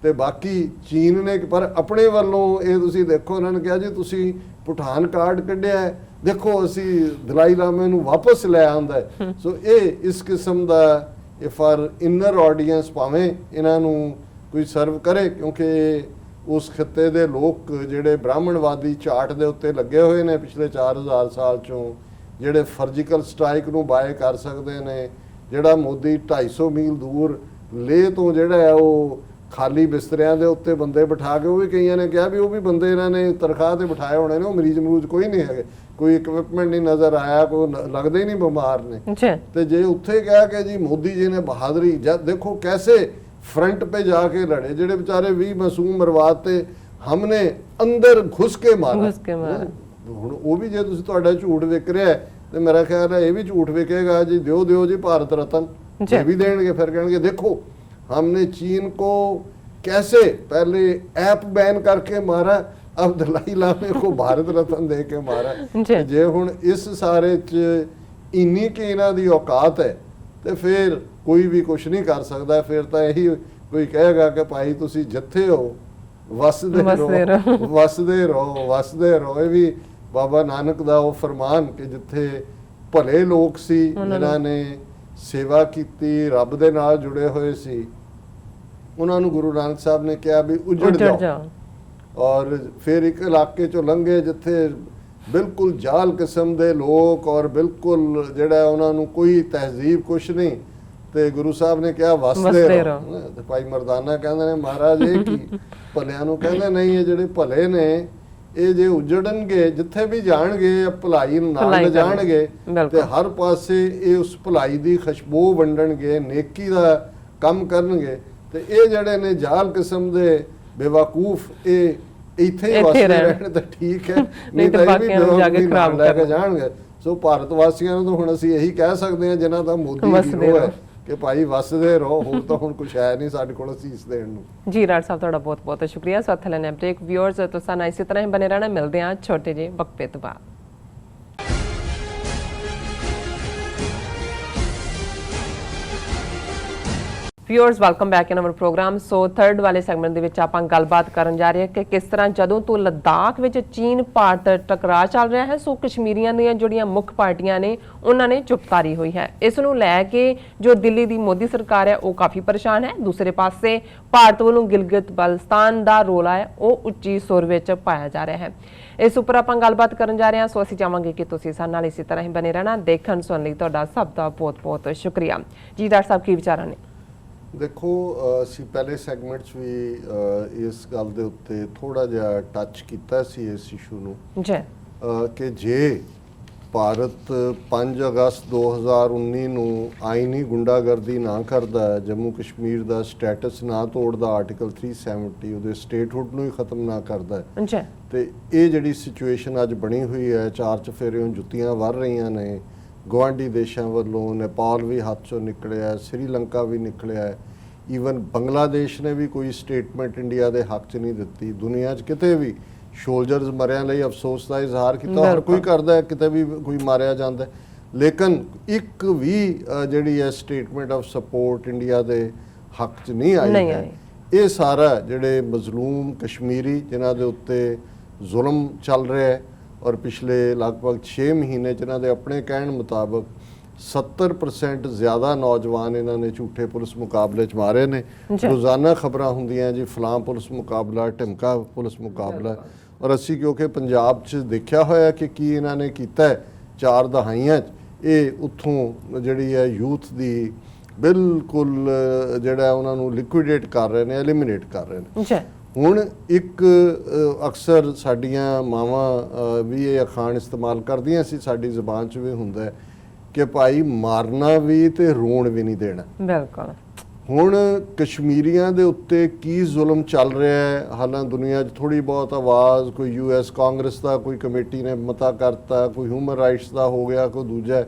ਤੇ ਬਾਕੀ ਚੀਨ ਨੇ ਪਰ ਆਪਣੇ ਵੱਲੋਂ ਇਹ ਤੁਸੀਂ ਦੇਖੋ, ਉਹਨਾਂ ਨੇ ਕਿਹਾ ਜੀ ਤੁਸੀਂ ਪਠਾਨ ਕਾਰਡ ਕੱਢਿਆ, ਦੇਖੋ ਅਸੀਂ ਦਲਾਈ ਲਾਮੇ ਨੂੰ ਵਾਪਸ ਲੈ ਆਂਦਾ। ਸੋ ਇਹ ਇਸ ਕਿਸਮ ਦਾ ਇਹ ਫਾਰ ਇਨਰ ਆਡੀਅੰਸ ਭਾਵੇਂ ਇਹਨਾਂ ਨੂੰ ਕੋਈ ਸਰਵ ਕਰੇ, ਕਿਉਂਕਿ ਉਸ ਖਿੱਤੇ ਦੇ ਲੋਕ ਜਿਹੜੇ ਬ੍ਰਾਹਮਣਵਾਦੀ ਚਾਰਟ ਦੇ ਉੱਤੇ ਲੱਗੇ ਹੋਏ ਨੇ ਪਿਛਲੇ 4000 ਸਾਲ ਚੋਂ, ਜਿਹੜੇ ਸਰਜੀਕਲ ਸਟ੍ਰਾਈਕ ਨੂੰ ਬਾਏ ਕਰ ਸਕਦੇ ਨੇ, ਜਿਹੜਾ ਮੋਦੀ 250 ਮੀਲ ਦੂਰ ਲੇਹ ਤੋਂ ਜਿਹੜਾ ਹੈ ਉਹ ਖਾਲੀ ਬਿਸਤਰਿਆਂ ਦੇ ਉੱਤੇ ਬੰਦੇ ਬਿਠਾ ਕੇ, ਉਹ ਵੀ ਕਈਆਂ ਨੇ ਕਿਹਾ ਵੀ ਉਹ ਵੀ ਬੰਦੇ ਇਹਨਾਂ ਨੇ ਤਨਖਾਹ ਤੇ ਬਿਠਾਏ ਹੋਣੇ ਨੇ, ਉਹ ਮਰੀਜ਼ ਮਰੂਜ਼ ਕੋਈ ਨਹੀਂ ਹੈਗੇ, ਕੋਈ ਇਕਵਿਪਮੈਂਟ ਨਹੀਂ ਨਜ਼ਰ ਆਇਆ, ਕੋਈ ਲੱਗਦੇ ਹੀ ਨਹੀਂ ਬਿਮਾਰ ਨੇ। ਤੇ ਜੇ ਉੱਥੇ ਕਿਹਾ ਕਿ ਜੀ ਮੋਦੀ ਜੀ ਨੇ ਬਹਾਦਰੀ, ਜਦ ਦੇਖੋ ਕੈਸੇ फ्रंट पे जाके लड़े, जेडे बेचारे 20 मासूम मरवाते हमने अंदर घुस के मारा। ਹੁਣ ਉਹ ਵੀ ਜੇ ਤੁਸੀਂ ਤੁਹਾਡਾ ਝੂਠ ਵਿਕ ਰਿਹਾ ਤੇ ਮੇਰਾ ਖਿਆਲ ਹੈ ਇਹ ਵੀ ਝੂਠ ਵਿਕੇਗਾ ਜੀ, ਦਿਓ ਜੀ ਭਾਰਤ रत्न, ये भी देंगे। फिर कहेंगे देखो हमने चीन को कैसे पहले ऐप बैन करके मारा, अब दलाई लामे को भारत रत्न दे के मारा। जे हुण इस सारे च इन्नी कि इन्हां दी औकात है ਤੇ ਫਿਰ ਕੋਈ ਵੀ ਕੁਝ ਨਹੀਂ ਕਰ ਸਕਦਾ। ਫਿਰ ਤਾਂ ਇਹੀ ਕੋਈ ਕਹੇਗਾ ਕਿ ਭਾਈ ਤੁਸੀਂ ਜਿੱਥੇ ਹੋ ਵਸਦੇ ਰਹੋ। ਇਹ ਵੀ ਬਾਬਾ ਨਾਨਕ ਦਾ ਉਹ ਫਰਮਾਨ ਕਿ ਜਿੱਥੇ ਭਲੇ ਲੋਕ ਸੀ ਜਿਨ੍ਹਾਂ ਨੇ ਸੇਵਾ ਕੀਤੀ, ਰੱਬ ਦੇ ਨਾਲ ਜੁੜੇ ਹੋਏ ਸੀ, ਉਹਨਾਂ ਨੂੰ ਗੁਰੂ ਨਾਨਕ ਸਾਹਿਬ ਨੇ ਕਿਹਾ ਵੀ ਉਜੜ ਜਾਓ। ਔਰ ਫਿਰ ਇੱਕ ਇਲਾਕੇ ਚੋਂ ਲੰਘੇ ਜਿੱਥੇ ਬਿਲਕੁਲ ਜਾਲ ਕਿਸਮ ਦੇ ਲੋਕ ਔਰ ਬਿਲਕੁਲ ਜਿਹੜਾ ਉਹਨਾਂ ਨੂੰ ਕੋਈ ਤਹਿਜ਼ੀਬ ਕੁਛ ਨਹੀਂ, ਤੇ ਗੁਰੂ ਸਾਹਿਬ ਨੇ ਕਿਹਾ ਵਸਦੇ ਰਹੋ। ਤੇ ਭਾਈ ਮਰਦਾਨਾ ਕਹਿੰਦੇ ਨੇ ਮਹਾਰਾਜ ਇਹ ਕੀ ਭਲਿਆਂ ਨੂੰ ਕਹਿੰਦੇ ਨਹੀਂ, ਇਹ ਜਿਹੜੇ ਭਲੇ ਨੇ ਇਹ ਜੇ ਉਜੜਨਗੇ ਜਿੱਥੇ ਵੀ ਜਾਣਗੇ ਭਲਾਈ ਨਾਲ ਜਾਣਗੇ ਤੇ ਹਰ ਪਾਸੇ ਇਹ ਉਸ ਭਲਾਈ ਦੀ ਖੁਸ਼ਬੂ ਵੰਡਣਗੇ, ਨੇਕੀ ਦਾ ਕੰਮ ਕਰਨਗੇ। ਤੇ ਇਹ ਜਿਹੜੇ ਨੇ ਜਾਲ ਕਿਸਮ ਦੇ ਬੇਵਕੂਫ ਇਹ ਇੱਥੇ ਹੀ ਵਸਦੇ ਰਹਿਣ ਤਾਂ ਠੀਕ ਹੈ, ਨਹੀਂ ਤਾਂ ਇਹ ਵੀ ਜਾ ਕੇ ਖਰਾਬ ਲੈ ਕੇ ਜਾਣਗੇ। ਸੋ ਭਾਰਤ ਵਾਸੀਆਂ ਨੂੰ ਤਾਂ ਹੁਣ ਅਸੀਂ ਇਹੀ ਕਹਿ ਸਕਦੇ ਹਾਂ ਜਿਨ੍ਹਾਂ ਦਾ ਮੋਦੀ ਹੀਰੋ ਹੈ ਕਿ ਭਾਈ ਵਸਦੇ ਰਹੋ, ਹੋਰ ਤਾਂ ਹੁਣ ਕੁਝ ਹੈ ਨਹੀਂ ਸਾਡੇ ਕੋਲ ਅਸੀਸ ਦੇਣ ਨੂੰ। ਜੀ ਰਾਜ ਸਾਹਿਬ ਤੁਹਾਡਾ ਬਹੁਤ ਬਹੁਤ ਸ਼ੁਕਰੀਆ। ਸਾਥ ਲੈਣੇ ਬ੍ਰੇਕ ਵਿਊਅਰਸ ਤੁਸੀਂ ਇਸੇ ਤਰ੍ਹਾਂ ਹੀ ਬਨੇ ਰਹਿਣਾ, ਮਿਲਦੇ ਹਾਂ ਛੋਟੇ ਜਿਹੇ ਵਕਫੇ ਤੋਂ ਬਾਅਦ। Viewers welcome back in our program. So third ਵਾਲੇ ਸੈਗਮੈਂਟ ਦੇ ਵਿੱਚ ਆਪਾਂ ਗੱਲਬਾਤ ਕਰਨ ਜਾ ਰਹੇ ਹਾਂ ਕਿ ਕਿਸ ਤਰ੍ਹਾਂ ਜਦੋਂ ਤੋਂ ਲੱਦਾਖ ਵਿੱਚ ਚੀਨ ਭਾਰਤ ਟਕਰਾਅ ਚੱਲ ਰਿਹਾ ਹੈ, ਸੋ ਕਸ਼ਮੀਰੀਆਂ ਦੀਆਂ ਜਿਹੜੀਆਂ ਮੁੱਖ ਪਾਰਟੀਆਂ ਨੇ ਉਹਨਾਂ ਨੇ ਚੁੱਪ ਤਾਰੀ ਹੋਈ ਹੈ। ਇਸ ਨੂੰ ਲੈ ਕੇ ਜੋ ਦਿੱਲੀ ਦੀ ਮੋਦੀ ਸਰਕਾਰ ਹੈ ਉਹ ਕਾਫੀ ਪਰੇਸ਼ਾਨ ਹੈ। ਦੂਸਰੇ ਪਾਸੇ ਭਾਰਤ ਵੱਲੋਂ ਗਿਲਗਿਤ ਬਲਤਿਸਤਾਨ ਦਾ ਰੋਲਾ ਹੈ ਉਹ ਉੱਚੀ ਸੁਰ ਵਿੱਚ ਪਾਇਆ ਜਾ ਰਿਹਾ ਹੈ। ਇਸ ਉੱਪਰ ਆਪਾਂ ਗੱਲਬਾਤ ਕਰਨ ਜਾ ਰਹੇ ਹਾਂ। ਸੋ ਅਸੀਂ ਚਾਹਾਂਗੇ ਕਿ ਤੁਸੀਂ ਸਾਡੇ ਨਾਲ ਇਸੇ ਤਰ੍ਹਾਂ ਹੀ ਬਨੇ ਰਹਿਣਾ। ਦੇਖਣ ਸੁਣਨ ਲਈ ਤੁਹਾਡਾ ਸਭ ਦਾ ਬਹੁਤ ਬਹੁਤ ਸ਼ੁਕਰੀਆ। ਜੀ ਡਾਕਟਰ ਸਾਹਿਬ ਕੀ ਵਿਚਾਰਾਂ ਨੇ? ਦੇਖੋ ਅਸੀਂ ਪਹਿਲੇ ਸੈਗਮੈਂਟ 'ਚ ਵੀ ਇਸ ਗੱਲ ਦੇ ਉੱਤੇ ਥੋੜ੍ਹਾ ਜਿਹਾ ਟੱਚ ਕੀਤਾ ਸੀ ਇਸ ਇਸ਼ੂ ਨੂੰ। ਕਿ ਜੇ ਭਾਰਤ 5 ਅਗਸਤ 2019 ਨੂੰ ਆਈਨੀ ਗੁੰਡਾਗਰਦੀ ਨਾ ਕਰਦਾ, ਜੰਮੂ ਕਸ਼ਮੀਰ ਦਾ ਸਟੇਟਸ ਨਾ ਤੋੜਦਾ, ਆਰਟੀਕਲ 370 ਉਹਦੇ ਸਟੇਟਹੁੱਡ ਨੂੰ ਹੀ ਖਤਮ ਨਾ ਕਰਦਾ, ਅੱਛਾ, ਤੇ ਇਹ ਜਿਹੜੀ ਸਿਚੁਏਸ਼ਨ ਅੱਜ ਬਣੀ ਹੋਈ ਹੈ, ਚਾਰ ਚਫੇਰਿਓਂ ਜੁੱਤੀਆਂ ਵਰ ਰਹੀਆਂ ਨੇ ਗੁਆਂਢੀ ਦੇਸ਼ਾਂ ਵੱਲੋਂ, ਨੇਪਾਲ ਵੀ ਹੱਥ ਚੋਂ ਨਿਕਲਿਆ, ਸ੍ਰੀਲੰਕਾ ਵੀ ਨਿਕਲਿਆ, ਈਵਨ ਬੰਗਲਾਦੇਸ਼ ਨੇ ਵੀ ਕੋਈ ਸਟੇਟਮੈਂਟ ਇੰਡੀਆ ਦੇ ਹੱਕ 'ਚ ਨਹੀਂ ਦਿੱਤੀ। ਦੁਨੀਆ 'ਚ ਕਿਤੇ ਵੀ ਸ਼ੋਲਜਰਸ ਮਰਿਆਂ ਲਈ ਅਫਸੋਸ ਦਾ ਇਜ਼ਹਾਰ ਕੀਤਾ, ਹਰ ਕੋਈ ਕਰਦਾ, ਕਿਤੇ ਵੀ ਕੋਈ ਮਾਰਿਆ ਜਾਂਦਾ, ਲੇਕਿਨ ਇੱਕ ਵੀ ਜਿਹੜੀ ਹੈ ਸਟੇਟਮੈਂਟ ਆਫ ਸਪੋਰਟ ਇੰਡੀਆ ਦੇ ਹੱਕ 'ਚ ਨਹੀਂ ਆਈ ਹੈ। ਇਹ ਸਾਰਾ ਜਿਹੜੇ ਮਜ਼ਲੂਮ ਕਸ਼ਮੀਰੀ ਜਿਨ੍ਹਾਂ ਦੇ ਉੱਤੇ ਜ਼ੁਲਮ ਚੱਲ ਰਿਹਾ ਹੈ, ਔਰ ਪਿਛਲੇ ਲਗਭਗ 6 ਮਹੀਨੇ 'ਚ ਇਹਨਾਂ ਦੇ ਆਪਣੇ ਕਹਿਣ ਮੁਤਾਬਕ 70% ਜ਼ਿਆਦਾ ਨੌਜਵਾਨ ਇਹਨਾਂ ਨੇ ਝੂਠੇ ਪੁਲਿਸ ਮੁਕਾਬਲੇ 'ਚ ਮਾਰੇ ਨੇ। ਰੋਜ਼ਾਨਾ ਖਬਰਾਂ ਹੁੰਦੀਆਂ ਜੀ ਫਲਾਂ ਪੁਲਿਸ ਮੁਕਾਬਲਾ, ਢਿਮਕਾ ਪੁਲਿਸ ਮੁਕਾਬਲਾ, ਔਰ ਅਸੀਂ ਕਿਉਂਕਿ ਪੰਜਾਬ 'ਚ ਦੇਖਿਆ ਹੋਇਆ ਕਿ ਕੀ ਇਹਨਾਂ ਨੇ ਕੀਤਾ 4 ਦਹਾਈਆਂ 'ਚ, ਇਹ ਉੱਥੋਂ ਜਿਹੜੀ ਹੈ ਯੂਥ ਦੀ ਬਿਲਕੁਲ ਜਿਹੜਾ ਉਹਨਾਂ ਨੂੰ ਲਿਕੁਇਡੇਟ ਕਰ ਰਹੇ ਨੇ, ਐਲੀਮੀਨੇਟ ਕਰ ਰਹੇ ਨੇ। ਹੁਣ ਇੱਕ ਅਕਸਰ ਸਾਡੀਆਂ ਮਾਵਾਂ ਵੀ ਇਹ ਅਖਾਣ ਇਸਤੇਮਾਲ ਕਰਦੀਆਂ ਸੀ, ਸਾਡੀ ਜ਼ੁਬਾਨ 'ਚ ਵੀ ਹੁੰਦਾ ਕਿ ਭਾਈ ਮਾਰਨਾ ਵੀ ਤੇ ਰੋਣ ਵੀ ਨਹੀਂ ਦੇਣਾ। ਬਿਲਕੁਲ। ਹੁਣ ਕਸ਼ਮੀਰੀਆਂ ਦੇ ਉੱਤੇ ਕੀ ਜ਼ੁਲਮ ਚੱਲ ਰਿਹਾ ਹੈ, ਹਾਲਾਂ ਦੁਨੀਆ 'ਚ ਥੋੜੀ ਬਹੁਤ ਆਵਾਜ਼, ਕੋਈ ਯੂਐਸ ਕਾਂਗਰਸ ਦਾ ਕੋਈ ਕਮੇਟੀ ਨੇ ਮਤਾ ਕਰਤਾ, ਕੋਈ ਹਿਊਮਨ ਰਾਈਟਸ ਦਾ ਹੋ ਗਿਆ, ਕੋਈ ਦੂਜਾ,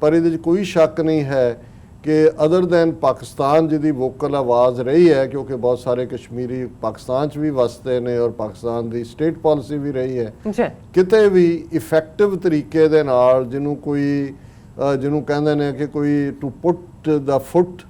ਪਰ ਇਹਦੇ 'ਚ ਕੋਈ ਸ਼ੱਕ ਨਹੀਂ ਹੈ ਕਿ ਅਦਰ ਦੈਨ ਪਾਕਿਸਤਾਨ ਜਿਹਦੀ ਵੋਕਲ ਆਵਾਜ਼ ਰਹੀ ਹੈ, ਕਿਉਂਕਿ ਬਹੁਤ ਸਾਰੇ ਕਸ਼ਮੀਰੀ ਪਾਕਿਸਤਾਨ 'ਚ ਵੀ ਵਸਦੇ ਨੇ ਔਰ ਪਾਕਿਸਤਾਨ ਦੀ ਸਟੇਟ ਪਾਲਿਸੀ ਵੀ ਰਹੀ ਹੈ, ਕਿਤੇ ਵੀ ਇਫੈਕਟਿਵ ਤਰੀਕੇ ਦੇ ਨਾਲ ਜਿਹਨੂੰ ਕਹਿੰਦੇ ਨੇ ਕਿ ਕੋਈ to put the foot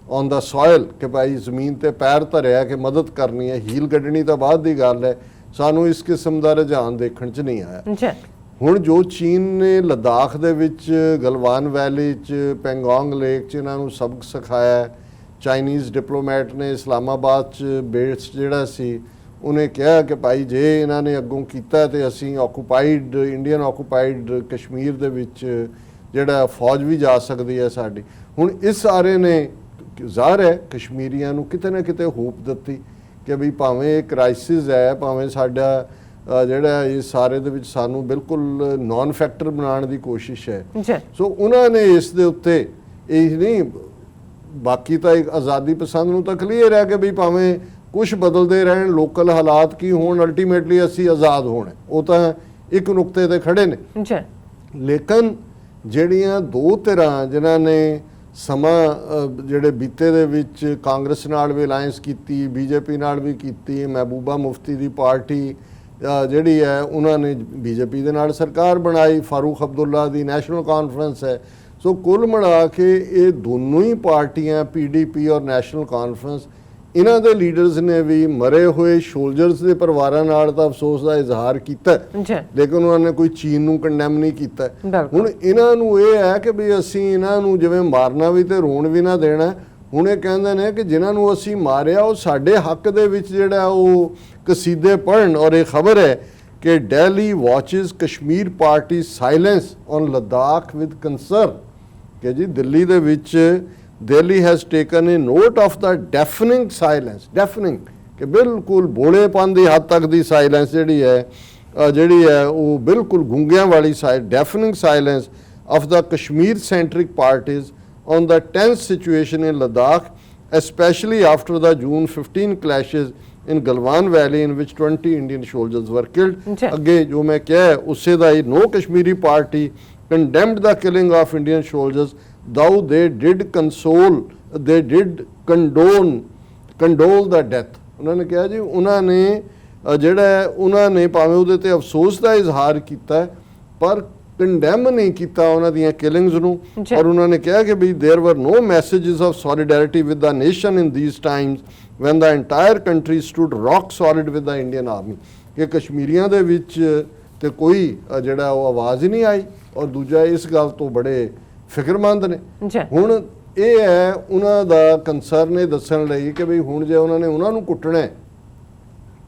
on the soil, ਕਿ ਭਾਈ ਜ਼ਮੀਨ ਤੇ ਪੈਰ ਧਰਿਆ ਕਿ ਮਦਦ ਕਰਨੀ ਹੈ, ਹੀਲ ਕੱਢਣੀ ਤਾਂ ਬਾਅਦ ਦੀ ਗੱਲ ਹੈ, ਸਾਨੂੰ ਇਸ ਕਿਸਮ ਦਾ ਰੁਝਾਨ ਦੇਖਣ 'ਚ ਨਹੀਂ ਆਇਆ। ਹੁਣ ਜੋ ਚੀਨ ਨੇ ਲੱਦਾਖ ਦੇ ਵਿੱਚ, ਗਲਵਾਨ ਵੈਲੀ 'ਚ, ਪੈਂਗੋਂਗ ਲੇਕ 'ਚ ਇਹਨਾਂ ਨੂੰ ਸਬਕ ਸਿਖਾਇਆ, ਚਾਈਨੀਜ਼ ਡਿਪਲੋਮੈਟ ਨੇ ਇਸਲਾਮਾਬਾਦ 'ਚ ਬੇਸ ਜਿਹੜਾ ਸੀ ਉਹਨੇ ਕਿਹਾ ਕਿ ਭਾਈ ਜੇ ਇਹਨਾਂ ਨੇ ਅੱਗੋਂ ਕੀਤਾ ਤੇ ਅਸੀਂ ਆਕੂਪਾਈਡ, ਇੰਡੀਅਨ ਆਕੂਪਾਈਡ ਕਸ਼ਮੀਰ ਦੇ ਵਿੱਚ ਜਿਹੜਾ ਫੌਜ ਵੀ ਜਾ ਸਕਦੀ ਹੈ ਸਾਡੀ। ਹੁਣ ਇਸ ਸਾਰੇ ਨੇ ਜ਼ਾਹਰ ਹੈ ਕਸ਼ਮੀਰੀਆਂ ਨੂੰ ਕਿਤੇ ਨਾ ਕਿਤੇ ਹੋਪ ਦਿੱਤੀ ਕਿ ਵੀ ਭਾਵੇਂ ਇਹ ਕ੍ਰਾਈਸਿਸ ਹੈ, ਭਾਵੇਂ ਸਾਡਾ ਜਿਹੜਾ ਇਸ ਸਾਰੇ ਦੇ ਵਿੱਚ ਸਾਨੂੰ ਬਿਲਕੁਲ ਨੌਨ ਫੈਕਟਰ ਬਣਾਉਣ ਦੀ ਕੋਸ਼ਿਸ਼ ਹੈ, ਸੋ ਉਹਨਾਂ ਨੇ ਇਸ ਦੇ ਉੱਤੇ ਇਹ ਨਹੀਂ, ਬਾਕੀ ਤਾਂ ਇੱਕ ਆਜ਼ਾਦੀ ਪਸੰਦ ਨੂੰ ਤਾਂ ਕਲੀਅਰ ਹੈ ਕਿ ਵੀ ਭਾਵੇਂ ਕੁਝ ਬਦਲਦੇ ਰਹਿਣ, ਲੋਕਲ ਹਾਲਾਤ ਕੀ ਹੋਣ, ਅਲਟੀਮੇਟਲੀ ਅਸੀਂ ਆਜ਼ਾਦ ਹੋਣਾ, ਉਹ ਤਾਂ ਇੱਕ ਨੁਕਤੇ ਤੇ ਖੜੇ ਨੇ। ਲੇਕਿਨ ਜਿਹੜੀਆਂ ਦੋ ਧਿਰਾਂ ਜਿਨ੍ਹਾਂ ਨੇ ਸਮਾਂ ਜਿਹੜੇ ਬੀਤੇ ਦੇ ਵਿੱਚ ਕਾਂਗਰਸ ਨਾਲ ਵੀ ਅਲਾਇੰਸ ਕੀਤੀ, ਬੀਜੇਪੀ ਨਾਲ ਵੀ ਕੀਤੀ, ਮਹਿਬੂਬਾ ਮੁਫਤੀ ਦੀ ਪਾਰਟੀ ਜਿਹੜੀ ਹੈ ਉਹਨਾਂ ਨੇ ਬੀਜੇਪੀ ਦੇ ਨਾਲ ਸਰਕਾਰ ਬਣਾਈ, ਫਾਰੂਕ ਅਬਦੁੱਲਾ ਦੀ ਨੈਸ਼ਨਲ ਕਾਨਫਰੰਸ ਹੈ, ਸੋ ਕੁੱਲ ਮਿਲਾ ਕੇ ਇਹ ਦੋਨੋਂ ਹੀ ਪਾਰਟੀਆਂ ਪੀਡੀਪੀ ਔਰ ਨੈਸ਼ਨਲ ਕਾਨਫਰੰਸ, ਇਹਨਾਂ ਦੇ ਲੀਡਰਸ ਨੇ ਵੀ ਮਰੇ ਹੋਏ ਸੋਲਜਰਸ ਦੇ ਪਰਿਵਾਰਾਂ ਨਾਲ ਤਾਂ ਅਫਸੋਸ ਦਾ ਇਜ਼ਹਾਰ ਕੀਤਾ, ਲੇਕਿਨ ਉਹਨਾਂ ਨੇ ਕੋਈ ਚੀਨ ਨੂੰ ਕੰਡੈਮ ਨਹੀਂ ਕੀਤਾ। ਹੁਣ ਇਹਨਾਂ ਨੂੰ ਇਹ ਹੈ ਕਿ ਵੀ ਅਸੀਂ ਇਹਨਾਂ ਨੂੰ ਜਿਵੇਂ ਮਾਰਨਾ ਵੀ ਤੇ ਰੋਣ ਵੀ ਨਾ ਦੇਣਾ। ਹੁਣ ਇਹ ਕਹਿੰਦੇ ਨੇ ਕਿ ਜਿਨ੍ਹਾਂ ਨੂੰ ਅਸੀਂ ਮਾਰਿਆ ਉਹ ਸਾਡੇ ਹੱਕ ਦੇ ਵਿੱਚ ਜਿਹੜਾ ਉਹ ਕਸੀਦੇ ਪੜ੍ਹਨ, ਔਰ ਇਹ ਖਬਰ ਹੈ ਕਿ Delhi watches Kashmir party silence on Ladakh with concern, ਕਿ ਜੀ ਦਿੱਲੀ ਦੇ ਵਿੱਚ Delhi has taken a note of the deafening silence, deafening, ਕਿ ਬਿਲਕੁਲ ਬੋਲੇਪਨ ਦੀ ਹੱਦ ਤੱਕ ਦੀ ਸਾਇਲੈਂਸ ਜਿਹੜੀ ਹੈ ਉਹ ਬਿਲਕੁਲ ਗੂੰਗਿਆਂ ਵਾਲੀ deafening silence of the Kashmir centric parties on the tense situation in Ladakh, especially after the June 15 clashes in Galwan Valley in which 20 Indian soldiers were killed। ਅੱਗੇ ਜੋ ਮੈਂ ਕਿਹਾ ਉਸੇ ਦਾ ਹੀ no Kashmiri party condemned the killing of Indian soldiers, though they did condole the death। ਉਹਨਾਂ ਨੇ ਕਿਹਾ ਜੀ ਉਹਨਾਂ ਨੇ ਜਿਹੜਾ ਉਹਨਾਂ ਨੇ ਭਾਵੇਂ ਉਹਦੇ ਤੇ ਅਫਸੋਸ ਦਾ ਇਜ਼ਹਾਰ ਕੀਤਾ ਪਰ ਕੰਡੈਮ ਨਹੀਂ ਕੀਤਾ ਉਹਨਾਂ ਦੀਆਂ ਕਿਲਿੰਗਸ ਨੂੰ, ਔਰ ਉਹਨਾਂ ਨੇ ਕਿਹਾ ਕਿ ਵੀ there were no messages of solidarity with the nation in these times when the entire country stood rock solid with the Indian army, ਕਿ ਕਸ਼ਮੀਰੀਆਂ ਦੇ ਵਿੱਚ ਤੇ ਕੋਈ ਜਿਹੜਾ ਉਹ ਆਵਾਜ਼ ਹੀ ਨਹੀਂ ਆਈ, ਔਰ ਦੂਜਾ ਇਸ ਗੱਲ ਤੋਂ ਬੜੇ ਫਿਕਰਮੰਦ ਨੇ। ਹੁਣ ਇਹ ਹੈ ਉਹਨਾਂ ਦਾ ਕੰਸਰਨ ਇਹ ਦੱਸਣ ਲਈ ਕਿ ਵੀ ਹੁਣ ਜੇ ਉਹਨਾਂ ਨੇ ਉਹਨਾਂ ਨੂੰ ਕੁੱਟਣਾ,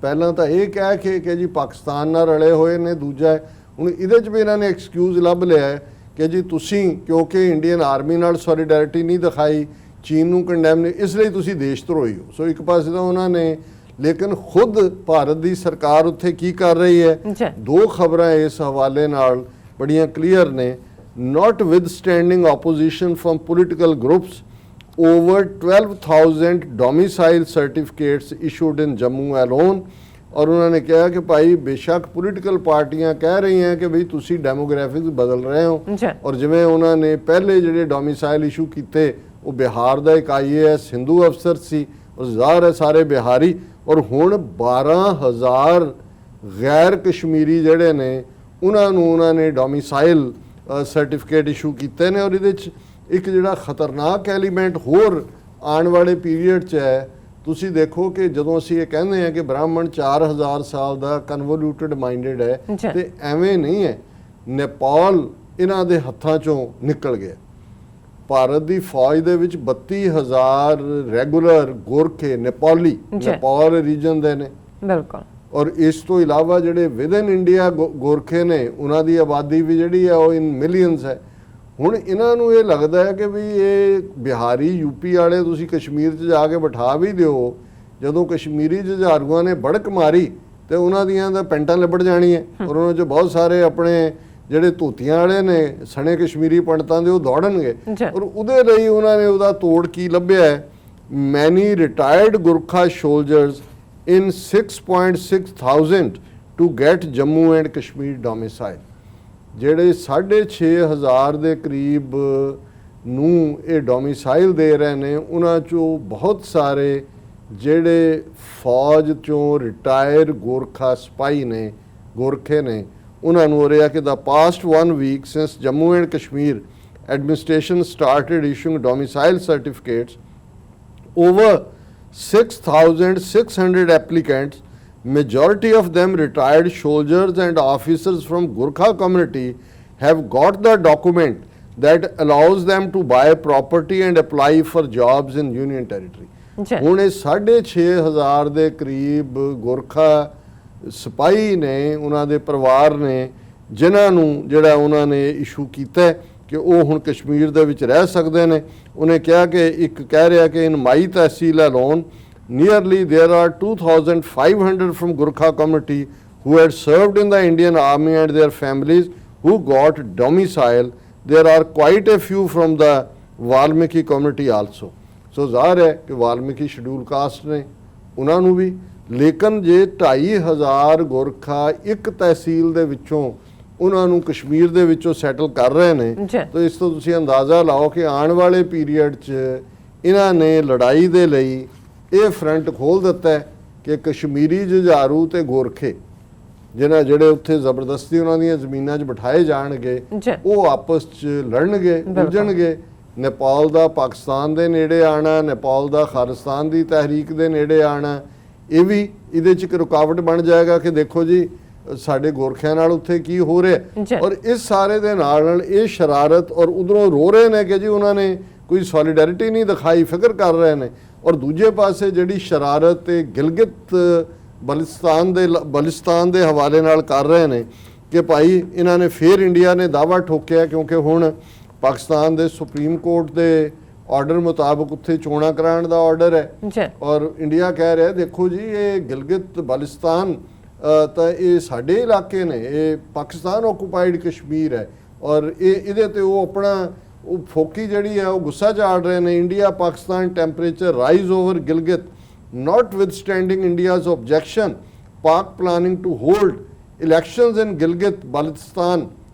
ਪਹਿਲਾਂ ਤਾਂ ਇਹ ਕਹਿ ਕੇ ਕਿ ਜੀ ਪਾਕਿਸਤਾਨ ਨਾਲ ਰਲੇ ਹੋਏ ਨੇ, ਦੂਜਾ ਹੁਣ ਇਹਦੇ 'ਚ ਵੀ ਇਹਨਾਂ ਨੇ ਐਕਸਕਿਊਜ਼ ਲੱਭ ਲਿਆ ਕਿ ਜੀ ਤੁਸੀਂ ਕਿਉਂਕਿ ਇੰਡੀਅਨ ਆਰਮੀ ਨਾਲ ਸੋਲੀਡੈਰਿਟੀ ਨਹੀਂ ਦਿਖਾਈ, ਚੀਨ ਨੂੰ ਕੰਡੈਮ ਨਹੀਂ, ਇਸ ਲਈ ਤੁਸੀਂ ਦੇਸ਼ ਧਰੋਹੀ ਹੋ। ਸੋ ਇੱਕ ਪਾਸੇ ਤਾਂ ਉਹਨਾਂ ਨੇ ਲੇਕਿਨ ਖੁਦ ਭਾਰਤ ਦੀ ਸਰਕਾਰ ਉੱਥੇ ਕੀ ਕਰ ਰਹੀ ਹੈ? ਜੀ। ਦੋ ਖਬਰਾਂ ਇਸ ਹਵਾਲੇ ਨਾਲ ਬੜੀਆਂ ਕਲੀਅਰ ਨੇ। notwithstanding opposition from political groups, over 12,000 domicile certificates issued in Jammu alone। और उन्होंने कहा कि भाई बेशक पोलिटिकल पार्टियां कह रही हैं कि भाई तुसी डेमोग्राफिक्स बदल रहे हो, और जिवें उन्होंने पहले जिहड़े डोमिसाइल इशू किए वो बिहार का एक IAS हिंदू अफसर सी और ज़ाहिर है सारे बिहारी, और हुण 12,000 गैर कश्मीरी जिहड़े ने उन्होंने डोमिसाइल सर्टिफिकेट इशू किए ने। और ये एक जिहड़ा खतरनाक एलीमेंट होर आने वाले पीरीयड च है। ਤੁਸੀਂ ਦੇਖੋ ਕਿ ਜਦੋਂ ਅਸੀਂ ਇਹ ਕਹਿੰਦੇ ਹਾਂ ਕਿ ਬ੍ਰਾਹਮਣ 4000 ਸਾਲ ਦਾ ਕਨਵੋਲੂਟਡ ਮਾਈਂਡਡ ਹੈ, ਤੇ ਐਵੇਂ ਨਹੀਂ ਹੈ। ਨੇਪਾਲ ਇਹਨਾਂ ਦੇ ਹੱਥਾਂ ਚੋਂ ਨਿਕਲ ਗਿਆ। ਭਾਰਤ ਦੀ ਫੌਜ ਦੇ ਵਿੱਚ 32,000 ਰੈਗੂਲਰ ਗੋਰਖੇ ਨੇਪਾਲੀ ਨੇਪਾਲ ਰੀਜਨ ਦੇ ਨੇ। ਬਿਲਕੁਲ। ਔਰ ਇਸ ਤੋਂ ਇਲਾਵਾ ਜਿਹੜੇ ਵਿਦਨ ਇੰਡੀਆ ਗੋਰਖੇ ਨੇ ਉਹਨਾਂ ਦੀ ਆਬਾਦੀ ਵੀ ਜਿਹੜੀ ਹੈ ਉਹ ਇਨ ਮਿਲੀਅਨਸ ਹੈ। ਹੁਣ ਇਹਨਾਂ ਨੂੰ ਇਹ ਲੱਗਦਾ ਹੈ ਕਿ ਵੀ ਇਹ ਬਿਹਾਰੀ ਯੂਪੀ ਵਾਲੇ ਤੁਸੀਂ ਕਸ਼ਮੀਰ 'ਚ ਜਾ ਕੇ ਬਿਠਾ ਵੀ ਦਿਓ, ਜਦੋਂ ਕਸ਼ਮੀਰੀ ਜੁਝਾਰੂਆਂ ਨੇ ਬੜਕ ਮਾਰੀ ਤੇ ਉਹਨਾਂ ਦੀਆਂ ਤਾਂ ਪੈਂਟਾਂ ਲਿਬੜ ਜਾਣੀਆਂ, ਔਰ ਉਹਨਾਂ 'ਚ ਬਹੁਤ ਸਾਰੇ ਆਪਣੇ ਜਿਹੜੇ ਧੋਤੀਆਂ ਵਾਲੇ ਨੇ ਸਣੇ ਕਸ਼ਮੀਰੀ ਪੰਡਤਾਂ ਦੇ ਉਹ ਦੌੜਨਗੇ। ਔਰ ਉਹਦੇ ਲਈ ਉਹਨਾਂ ਨੇ ਉਹਦਾ ਤੋੜ ਕੀ ਲੱਭਿਆ ਹੈ? Many retired Gurkha soldiers in 6,600 to get Jammu and Kashmir domicile. ਜਿਹੜੇ 6,500 ਦੇ ਕਰੀਬ ਨੂੰ ਇਹ ਡੋਮਿਸਾਈਲ ਦੇ ਰਹੇ ਨੇ, ਉਹਨਾਂ 'ਚੋਂ ਬਹੁਤ ਸਾਰੇ ਜਿਹੜੇ ਫੌਜ 'ਚੋਂ ਰਿਟਾਇਰ ਗੋਰਖਾ ਸਿਪਾਹੀ ਨੇ ਗੋਰਖੇ ਨੇ, ਉਹਨਾਂ ਨੂੰ ਹੋ ਰਿਹਾ ਕਿ the past 1 week since Jammu and Kashmir administration started issuing domicile certificates, over 6,600 applicants, majority of them retired soldiers and officers from Gurkha community, have got the document that allows them to buy property and apply for jobs in Union Territory। ਹੁਣ ਇਹ 6,500 ਦੇ ਕਰੀਬ ਗੋਰਖਾ ਸਿਪਾਹੀ ਨੇ, ਉਹਨਾਂ ਦੇ ਪਰਿਵਾਰ ਨੇ, ਜਿਨ੍ਹਾਂ ਨੂੰ ਜਿਹੜਾ ਉਹਨਾਂ ਨੇ ਇਸ਼ੂ ਕੀਤਾ ਕਿ ਉਹ ਹੁਣ ਕਸ਼ਮੀਰ ਦੇ ਵਿੱਚ ਰਹਿ ਸਕਦੇ ਨੇ। ਉਹਨੇ ਕਿਹਾ ਕਿ ਇੱਕ ਕਹਿ ਰਿਹਾ ਕਿ ਇਨ ਮਾਈ ਤਹਿਸੀਲ alone nearly there are 2,500 from Gurkha community who had served in the Indian Army and their families who got domicile। There are quite a few from the Valmiki community also। So ਜ਼ਾਹਰ ਹੈ ਕਿ Valmiki schedule caste ਨੇ ਉਹਨਾਂ ਨੂੰ ਵੀ, ਲੇਕਿਨ ਜੇ 2,500 ਗੋਰਖਾ ਇੱਕ ਤਹਿਸੀਲ ਦੇ ਵਿੱਚੋਂ ਉਹਨਾਂ ਨੂੰ ਕਸ਼ਮੀਰ ਦੇ ਵਿੱਚੋਂ ਸੈਟਲ ਕਰ ਰਹੇ ਨੇ, ਤਾਂ ਇਸ ਤੋਂ ਤੁਸੀਂ ਅੰਦਾਜ਼ਾ ਲਾਓ ਕਿ ਆਉਣ ਵਾਲੇ ਪੀਰੀਅਡ 'ਚ ਇਹਨਾਂ ਨੇ ਲੜਾਈ ਦੇ ਲਈ ਇਹ ਫਰੰਟ ਖੋਲ ਦਿੱਤਾ ਕਿ ਕਸ਼ਮੀਰੀ ਜੁਝਾਰੂ ਤੇ ਗੋਰਖੇ ਜਿਹੜੇ ਉੱਥੇ ਜ਼ਬਰਦਸਤੀ ਉਹਨਾਂ ਦੀਆਂ ਜ਼ਮੀਨਾਂ 'ਚ ਬਿਠਾਏ ਜਾਣਗੇ, ਉਹ ਆਪਸ 'ਚ ਲੜਨਗੇ, ਉਲਝਣਗੇ। ਨੇਪਾਲ ਦਾ ਪਾਕਿਸਤਾਨ ਦੇ ਨੇੜੇ ਆਣਾ, ਨੇਪਾਲ ਦਾ ਖਾਲਿਸਤਾਨ ਦੀ ਤਹਿਰੀਕ ਦੇ ਨੇੜੇ ਆਣਾ, ਇਹ ਵੀ ਇਹਦੇ 'ਚ ਇੱਕ ਰੁਕਾਵਟ ਬਣ ਜਾਏਗਾ ਕਿ ਦੇਖੋ ਜੀ ਸਾਡੇ ਗੋਰਖਿਆਂ ਨਾਲ ਉੱਥੇ ਕੀ ਹੋ ਰਿਹਾ। ਔਰ ਇਸ ਸਾਰੇ ਦੇ ਨਾਲ ਇਹ ਸ਼ਰਾਰਤ, ਔਰ ਉਧਰੋਂ ਰੋ ਰਹੇ ਨੇ ਕਿ ਜੀ ਉਹਨਾਂ ਨੇ ਕੋਈ ਸੋਲੀਡੈਰਿਟੀ ਨਹੀਂ ਦਿਖਾਈ, ਫਿਕਰ ਕਰ ਰਹੇ ਨੇ। ਔਰ ਦੂਜੇ ਪਾਸੇ ਜਿਹੜੀ ਸ਼ਰਾਰਤ ਤੇ ਗਿਲਗਿਤ ਬਲਿਸਤਾਨ ਦੇ ਹਵਾਲੇ ਨਾਲ ਕਰ ਰਹੇ ਨੇ ਕਿ ਭਾਈ ਇਹਨਾਂ ਨੇ ਫੇਰ ਇੰਡੀਆ ਨੇ ਦਾਅਵਾ ਠੋਕਿਆ, ਕਿਉਂਕਿ ਹੁਣ ਪਾਕਿਸਤਾਨ ਦੇ ਸੁਪਰੀਮ ਕੋਰਟ ਦੇ ਆਰਡਰ ਮੁਤਾਬਕ ਉੱਥੇ ਚੋਣਾਂ ਕਰਾਉਣ ਦਾ ਆਰਡਰ ਹੈ। ਔਰ ਇੰਡੀਆ ਕਹਿ ਰਿਹਾ ਦੇਖੋ ਜੀ ਇਹ ਗਿਲਗਿਤ ਬਲਿਸਤਾਨ ਤਾਂ ਇਹ ਸਾਡੇ ਇਲਾਕੇ ਨੇ, ਇਹ ਪਾਕਿਸਤਾਨ ਆਕੂਪਾਈਡ ਕਸ਼ਮੀਰ ਹੈ, ਔਰ ਇਹਦੇ ਤੇ ਉਹ ਆਪਣਾ ਉਹ ਫੋਕੀ ਜਿਹੜੀ ਹੈ ਉਹ ਗੁੱਸਾ ਝਾੜ ਰਹੇ ਨੇ। India Pakistan temperature rise over Gilgit notwithstanding India's objection, Pak planning to hold elections in Gilgit Baltistan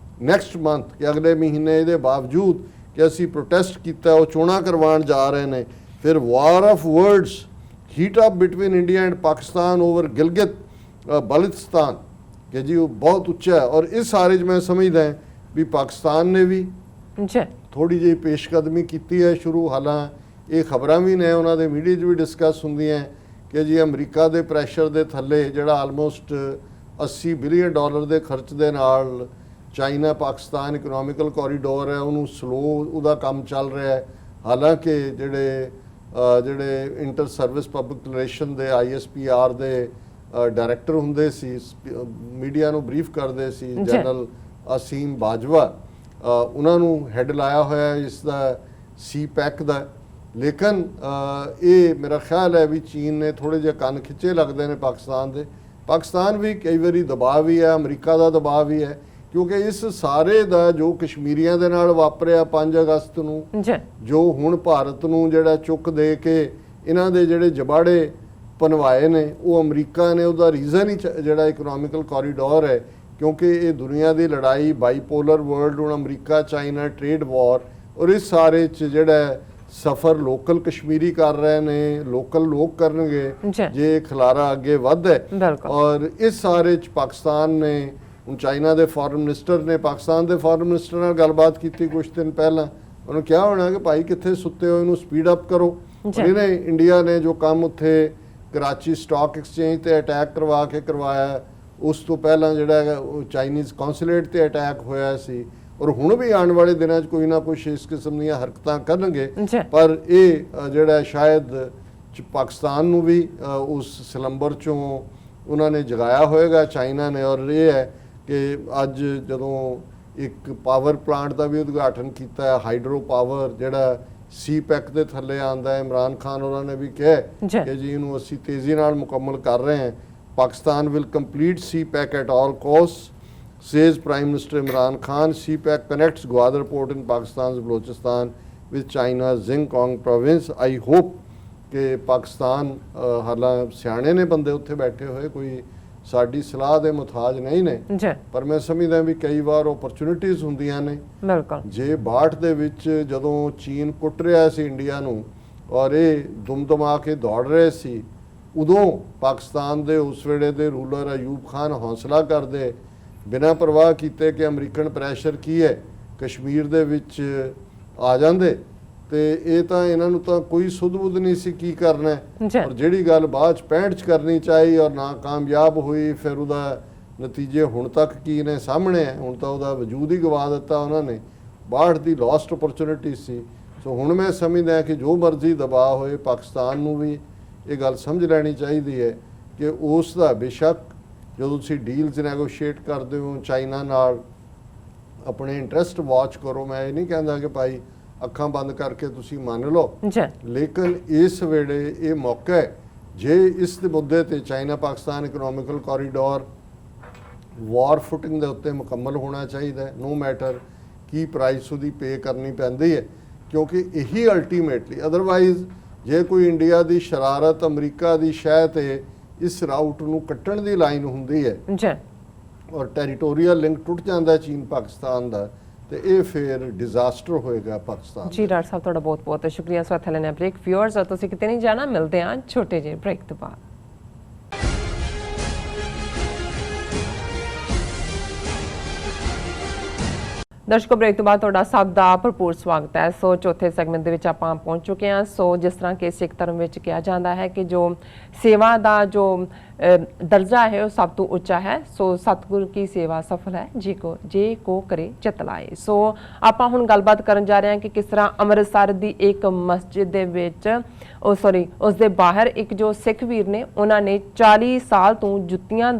next month ਕਿ ਅਗਲੇ ਮਹੀਨੇ ਇਹਦੇ ਬਾਵਜੂਦ ਕਿ ਅਸੀਂ ਪ੍ਰੋਟੈਸਟ ਕੀਤਾ ਉਹ ਚੋਣਾਂ ਕਰਵਾਉਣ ਜਾ ਰਹੇ ਨੇ। ਫਿਰ war of words heat up between India and Pakistan over Gilgit Baltistan ਕਿ ਜੀ ਉਹ ਬਹੁਤ ਉੱਚਾ ਹੈ। ਔਰ ਇਸ ਸਾਰੇ 'ਚ ਮੈਂ ਸਮਝਦਾ ਵੀ ਪਾਕਿਸਤਾਨ ਨੇ ਵੀ ਥੋੜੀ ਜਿਹੀ ਪੇਸ਼ਕਦਮੀ ਕੀਤੀ ਹੈ ਸ਼ੁਰੂ। ਹਾਲਾਂ ਇਹ ਖਬਰਾਂ ਵੀ ਨੇ ਉਹਨਾਂ ਦੇ ਮੀਡੀਆ 'ਚ ਵੀ ਡਿਸਕਸ ਹੁੰਦੀਆਂ ਕਿ ਜੀ ਅਮਰੀਕਾ ਦੇ ਪ੍ਰੈਸ਼ਰ ਦੇ ਥੱਲੇ ਜਿਹੜਾ ਆਲਮੋਸਟ $80 ਬਿਲੀਅਨ ਦੇ ਖਰਚ ਦੇ ਨਾਲ ਚਾਈਨਾ ਪਾਕਿਸਤਾਨ ਇਕਨੋਮਿਕਲ ਕੋਰੀਡੋਰ ਹੈ ਉਹਨੂੰ ਸਲੋ ਉਹਦਾ ਕੰਮ ਚੱਲ ਰਿਹਾ ਹੈ। ਹਾਲਾਂਕਿ ਜਿਹੜੇ ਇੰਟਰ ਸਰਵਿਸ ਪਬਲਿਕ ਰਿਲੇਸ਼ਨ ਦੇ ISPR ਦੇ ਡਾਇਰੈਕਟਰ ਹੁੰਦੇ ਸੀ, ਮੀਡੀਆ ਨੂੰ ਬਰੀਫ ਕਰਦੇ ਸੀ, ਜਨਰਲ ਅਸੀਮ ਬਾਜਵਾ, ਉਹਨਾਂ ਨੂੰ ਹੈੱਡ ਲਾਇਆ ਹੋਇਆ ਇਸ ਦਾ CPEC ਦਾ। ਲੇਕਿਨ ਇਹ ਮੇਰਾ ਖਿਆਲ ਹੈ ਵੀ ਚੀਨ ਨੇ ਥੋੜੇ ਜਿਹੇ ਕੰਨ ਖਿੱਚੇ ਲੱਗਦੇ ਨੇ ਪਾਕਿਸਤਾਨ ਦੇ। ਪਾਕਿਸਤਾਨ ਵੀ ਕਈ ਵਾਰੀ ਦਬਾਅ ਵੀ ਹੈ, ਅਮਰੀਕਾ ਦਾ ਦਬਾਅ ਵੀ ਹੈ, ਕਿਉਂਕਿ ਇਸ ਸਾਰੇ ਦਾ ਜੋ ਕਸ਼ਮੀਰੀਆਂ ਦੇ ਨਾਲ ਵਾਪਰਿਆ 5 ਅਗਸਤ ਨੂੰ, ਜੋ ਹੁਣ ਭਾਰਤ ਨੂੰ ਜਿਹੜਾ ਚੁੱਕ ਦੇ ਕੇ ਇਹਨਾਂ ਦੇ ਜਿਹੜੇ ਜਬਾੜੇ ਪਨਵਾਏ ਨੇ, ਉਹ ਅਮਰੀਕਾ ਨੇ ਉਹਦਾ ਰੀਜ਼ਨ ਹੀ ਜਿਹੜਾ ਇਕਨੋਮਿਕਲ ਕੋਰੀਡੋਰ ਹੈ, ਕਿਉਂਕਿ ਇਹ ਦੁਨੀਆ ਦੀ ਲੜਾਈ ਬਾਈਪੋਲਰ ਵਰਲਡ, ਹੁਣ ਅਮਰੀਕਾ ਚਾਈਨਾ ਟ੍ਰੇਡ ਵਾਰ, ਔਰ ਇਸ ਸਾਰੇ 'ਚ ਜਿਹੜਾ ਸਫਰ ਲੋਕਲ ਕਸ਼ਮੀਰੀ ਕਰ ਰਹੇ ਨੇ, ਲੋਕਲ ਲੋਕ ਕਰਨਗੇ ਜੇ ਖਲਾਰਾ ਅੱਗੇ ਵੱਧ ਹੈ। ਔਰ ਇਸ ਸਾਰੇ 'ਚ ਪਾਕਿਸਤਾਨ ਨੇ, ਹੁਣ ਚਾਈਨਾ ਦੇ ਫੋਰਨ ਮਿਨਿਸਟਰ ਨੇ ਪਾਕਿਸਤਾਨ ਦੇ ਫੋਰਨ ਮਿਨਿਸਟਰ ਨਾਲ ਗੱਲਬਾਤ ਕੀਤੀ ਕੁਝ ਦਿਨ ਪਹਿਲਾਂ, ਉਹਨੂੰ ਕਿਹਾ ਹੋਣਾ ਕਿ ਭਾਈ ਕਿੱਥੇ ਸੁੱਤੇ ਹੋ, ਇਹਨੂੰ ਸਪੀਡ ਅਪ ਕਰੋ। ਇਹਨੇ ਇੰਡੀਆ ਨੇ ਜੋ ਕੰਮ ਉੱਥੇ ਕਰਾਚੀ ਸਟਾਕ ਐਕਸਚੇਂਜ ਤੇ ਅਟੈਕ ਕਰਵਾ ਕੇ ਕਰਵਾਇਆ, ਉਸ ਤੋਂ ਪਹਿਲਾਂ ਜਿਹੜਾ ਹੈਗਾ ਉਹ ਚਾਈਨੀਜ਼ ਕੌਂਸੂਲੇਟ ਤੇ ਅਟੈਕ ਹੋਇਆ ਸੀ, ਔਰ ਹੁਣ ਵੀ ਆਉਣ ਵਾਲੇ ਦਿਨਾਂ 'ਚ ਕੋਈ ਨਾ ਕੁਛ ਇਸ ਕਿਸਮ ਦੀਆਂ ਹਰਕਤਾਂ ਕਰਨਗੇ। ਪਰ ਇਹ ਜਿਹੜਾ ਸ਼ਾਇਦ ਪਾਕਿਸਤਾਨ ਨੂੰ ਵੀ ਉਸ ਸਲੰਬਰ 'ਚੋਂ ਉਹਨਾਂ ਨੇ ਜਗਾਇਆ ਹੋਏਗਾ ਚਾਈਨਾ ਨੇ। ਔਰ ਇਹ ਹੈ ਕਿ ਅੱਜ ਜਦੋਂ ਇੱਕ ਪਾਵਰ ਪਲਾਂਟ ਦਾ ਵੀ ਉਦਘਾਟਨ ਕੀਤਾ ਹੈ, ਹਾਈਡਰੋ ਪਾਵਰ, ਜਿਹੜਾ ਸੀਪੈਕ ਦੇ ਥੱਲੇ ਆਉਂਦਾ ਹੈ, ਇਮਰਾਨ ਖਾਨ ਉਹਨਾਂ ਨੇ ਵੀ ਕਿਹਾ ਕਿ ਜੀ ਇਹਨੂੰ ਅਸੀਂ ਤੇਜ਼ੀ ਨਾਲ ਮੁਕੰਮਲ ਕਰ ਰਹੇ ਹਾਂ। Pakistan will complete CPEC at all cost, says Prime Minister Imran Khan. CPEC connects Gwadar port in Pakistan's Balochistan with China's Xinjiang province. I hope कि पाकिस्तान हालां सियाणे ने बंदे उत्थे बैठे हुए, कोई साडी सलाह दे मुताज नहीं ने, पर मैं समझदा भी कई बार अपॉर्चुनिटीज़ हुंदियां ने। जे 62 ਦੇ ਵਿੱਚ ਜਦੋਂ ਚੀਨ ਕੁੱਟ ਰਿਹਾ ਸੀ ਇੰਡੀਆ ਨੂੰ ਔਰ ਇਹ ਦੁਮਦਮਾ ਕੇ ਦੌੜ ਰਹੇ ਸੀ, ਉਦੋਂ ਪਾਕਿਸਤਾਨ ਦੇ ਉਸ ਵੇਲੇ ਦੇ ਰੂਲਰ ਅਯੂਬ ਖਾਨ ਹੌਸਲਾ ਕਰਦੇ, ਬਿਨਾਂ ਪਰਵਾਹ ਕੀਤੇ ਕਿ ਅਮਰੀਕਨ ਪ੍ਰੈਸ਼ਰ ਕੀ ਹੈ, ਕਸ਼ਮੀਰ ਦੇ ਵਿੱਚ ਆ ਜਾਂਦੇ ਤੇ ਇਹ ਤਾਂ ਇਹਨਾਂ ਨੂੰ ਤਾਂ ਕੋਈ ਸੁਧ-ਬੁੱਧ ਨਹੀਂ ਸੀ ਕੀ ਕਰਨਾ। ਔਰ ਜਿਹੜੀ ਗੱਲ ਬਾਅਦ 'ਚ 65 'ਚ ਕਰਨੀ ਚਾਹੀ ਔਰ ਨਾ ਕਾਮਯਾਬ ਹੋਈ, ਫਿਰ ਉਹਦਾ ਨਤੀਜੇ ਹੁਣ ਤੱਕ ਕੀ ਨੇ ਸਾਹਮਣੇ ਹੈ। ਹੁਣ ਤਾਂ ਉਹਦਾ ਵਜੂਦ ਹੀ ਗਵਾ ਦਿੱਤਾ ਉਹਨਾਂ ਨੇ। 62 ਦੀ ਲਾਸਟ ਅਪਰਚੁਨਿਟੀ ਸੀ। ਸੋ ਹੁਣ ਮੈਂ ਸਮਝਦਾ ਕਿ ਜੋ ਮਰਜ਼ੀ ਦਬਾਅ ਹੋਏ, ਪਾਕਿਸਤਾਨ ਨੂੰ ਵੀ ਇਹ ਗੱਲ ਸਮਝ ਲੈਣੀ ਚਾਹੀਦੀ ਹੈ ਕਿ ਉਸ ਦਾ ਬੇਸ਼ੱਕ ਜਦੋਂ ਤੁਸੀਂ ਡੀਲਸ ਨੈਗੋਸ਼ੀਏਟ ਕਰਦੇ ਹੋ ਚਾਈਨਾ ਨਾਲ, ਆਪਣੇ ਇੰਟਰਸਟ ਵਾਚ ਕਰੋ। ਮੈਂ ਇਹ ਨਹੀਂ ਕਹਿੰਦਾ ਕਿ ਭਾਈ ਅੱਖਾਂ ਬੰਦ ਕਰਕੇ ਤੁਸੀਂ ਮੰਨ ਲਓ, ਲੇਕਿਨ ਇਸ ਵੇਲੇ ਇਹ ਮੌਕਾ ਹੈ ਜੇ ਇਸ ਦੇ ਮੁੱਦੇ ਤੇ ਚਾਈਨਾ ਪਾਕਿਸਤਾਨ ਇਕਨੋਮਿਕਲ ਕੋਰੀਡੋਰ ਵਾਰ ਫੁਟਿੰਗ ਦੇ ਉੱਤੇ ਮੁਕੰਮਲ ਹੋਣਾ ਚਾਹੀਦਾ ਹੈ, ਨੋ ਮੈਟਰ ਕੀ ਪ੍ਰਾਈਸ ਉਹਦੀ ਪੇ ਕਰਨੀ ਪੈਂਦੀ ਹੈ, ਕਿਉਂਕਿ ਇਹੀ ਅਲਟੀਮੇਟਲੀ, ਅਦਰਵਾਈਜ਼ ਜੇ ਕੋਈ ਇੰਡੀਆ ਦੀ ਸ਼ਰਾਰਤ ਅਮਰੀਕਾ ਦੀ ਸ਼ਹਿ ਤੇ ਇਸ ਰਾਊਟ ਨੂੰ ਕੱਟਣ ਦੀ ਲਾਈਨ ਹੁੰਦੀ ਹੈ ਔਰ ਟੈਰੀਟੋਰੀਅਲ ਲਿੰਕ ਟੁੱਟ ਜਾਂਦਾ ਚੀਨ ਪਾਕਿਸਤਾਨ ਦਾ, ਤੇ ਇਹ ਫਿਰ ਡਿਜ਼ਾਸਟਰ ਹੋਏਗਾ ਪਾਕਿਸਤਾਨ। ਜੀ ਡਾਕਟਰ ਸਾਹਿਬ ਤੁਹਾਡਾ ਬਹੁਤ ਬਹੁਤ ਸ਼ੁਕਰੀਆ। ਸੋ ਇੱਥੇ ਲੈਣਾ ਬ੍ਰੇਕ। ਵਿਊਅਰਸ ਤੁਸੀਂ ਕਿਤੇ ਨਹੀਂ ਜਾਣਾ, ਮਿਲਦੇ ਹਾਂ ਛੋਟੇ ਜਿਹੇ ਬ੍ਰੇਕ ਤੋਂ ਬਾਅਦ। ਦਰਸ਼ਕੋ ਬ੍ਰੇਕ ਤੋਂ ਬਾਅਦ ਤੁਹਾਡਾ ਸਭ ਦਾ ਭਰਪੂਰ ਸਵਾਗਤ ਹੈ। ਸੋ ਚੌਥੇ ਸੈਗਮੈਂਟ ਦੇ ਵਿੱਚ ਆਪਾਂ ਪਹੁੰਚ ਚੁੱਕੇ ਹਾਂ। ਸੋ ਜਿਸ ਤਰ੍ਹਾਂ ਕਿ ਸਿੱਖ ਧਰਮ ਵਿੱਚ ਕਿਹਾ ਜਾਂਦਾ ਹੈ ਕਿ ਜੋ ਸੇਵਾ ਦਾ ਜੋ ਦਰਜਾ ਹੈ ਉਹ ਸਭ ਤੋਂ ਉੱਚਾ ਹੈ। ਸੋ ਸਤਿਗੁਰ ਕੀ ਸੇਵਾ ਸਫਲ ਹੈ ਜੇ ਕੋ ਕਰੇ ਚਿਤ ਲਾਏ। ਸੋ ਆਪਾਂ ਹੁਣ ਗੱਲਬਾਤ ਕਰਨ ਜਾ ਰਹੇ ਹਾਂ ਕਿ ਕਿਸ ਤਰ੍ਹਾਂ ਅੰਮ੍ਰਿਤਸਰ ਦੀ ਇੱਕ ਮਸਜਿਦ ਦੇ ਵਿੱਚ ਉਸ ਦੇ ਬਾਹਰ ਇੱਕ ਜੋ ਸਿੱਖ ਵੀਰ ਨੇ, ਉਹਨਾਂ ਨੇ 40 ਸਾਲ ਤੋਂ ਜੁੱਤੀਆਂ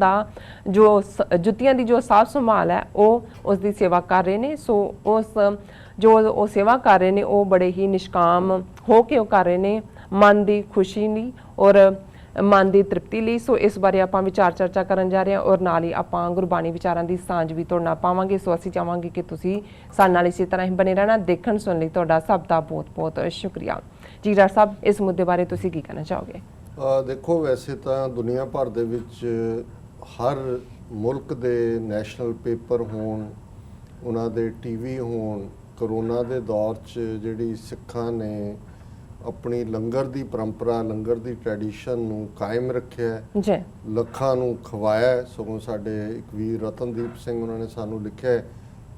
ਦੀ ਜੋ ਸਾਂਭ ਸੰਭਾਲ ਹੈ ਉਹ ਉਸ ਦੀ ਸੇਵਾ ਕਰ ਰਹੇ ਨੇ। ਸੋ ਉਹ ਸੇਵਾ ਕਰ ਰਹੇ ਨੇ ਉਹ ਬੜੇ ਹੀ ਨਿਸ਼ਕਾਮ ਹੋ ਕੇ ਉਹ ਕਰ ਰਹੇ ਨੇ, ਮਨ ਦੀ ਖੁਸ਼ੀ ਲਈ ਔਰ ਮਨ ਦੀ ਤ੍ਰਿਪਤੀ ਲਈ। ਸੋ ਇਸ ਬਾਰੇ ਆਪਾਂ ਵਿਚਾਰ ਚਰਚਾ ਕਰਨ ਜਾ ਰਹੇ ਹਾਂ ਔਰ ਨਾਲ ਹੀ ਆਪਾਂ ਗੁਰਬਾਣੀ ਵਿਚਾਰਾਂ ਦੀ ਸਾਂਝ ਵੀ ਤੋੜਨਾ ਪਾਵਾਂਗੇ। ਸੋ ਅਸੀਂ ਚਾਹਾਂਗੇ ਕਿ ਤੁਸੀਂ ਸਾਡੇ ਨਾਲ ਇਸੇ ਤਰ੍ਹਾਂ ਹੀ ਬਣੇ ਰਹਿਣਾ। ਦੇਖਣ ਸੁਣ ਲਈ ਤੁਹਾਡਾ ਸਭ ਦਾ ਬਹੁਤ ਬਹੁਤ ਸ਼ੁਕਰੀਆ। ਜੀ ਡਾਕਟਰ ਸਾਹਿਬ, ਇਸ ਮੁੱਦੇ ਬਾਰੇ ਤੁਸੀਂ ਕੀ ਕਹਿਣਾ ਚਾਹੋਗੇ? ਦੇਖੋ, ਵੈਸੇ ਤਾਂ ਦੁਨੀਆ ਭਰ ਦੇ ਵਿੱਚ ਹਰ ਮੁਲਕ ਦੇ ਨੈਸ਼ਨਲ ਪੇਪਰ ਹੋਣ, ਉਹਨਾਂ ਦੇ ਟੀਵੀ ਹੋਣ, ਕਰੋਨਾ ਦੇ ਦੌਰ 'ਚ ਜਿਹੜੀ ਸਿੱਖਾਂ ਨੇ ਆਪਣੀ ਲੰਗਰ ਦੀ ਪਰੰਪਰਾ, ਲੰਗਰ ਦੀ ਟ੍ਰੈਡੀਸ਼ਨ ਨੂੰ ਕਾਇਮ ਰੱਖਿਆ, ਲੱਖਾਂ ਨੂੰ ਖਵਾਇਆ। ਸਗੋਂ ਸਾਡੇ ਇੱਕ ਵੀਰ ਰਤਨਦੀਪ ਸਿੰਘ ਉਹਨਾਂ ਨੇ ਸਾਨੂੰ ਲਿਖਿਆ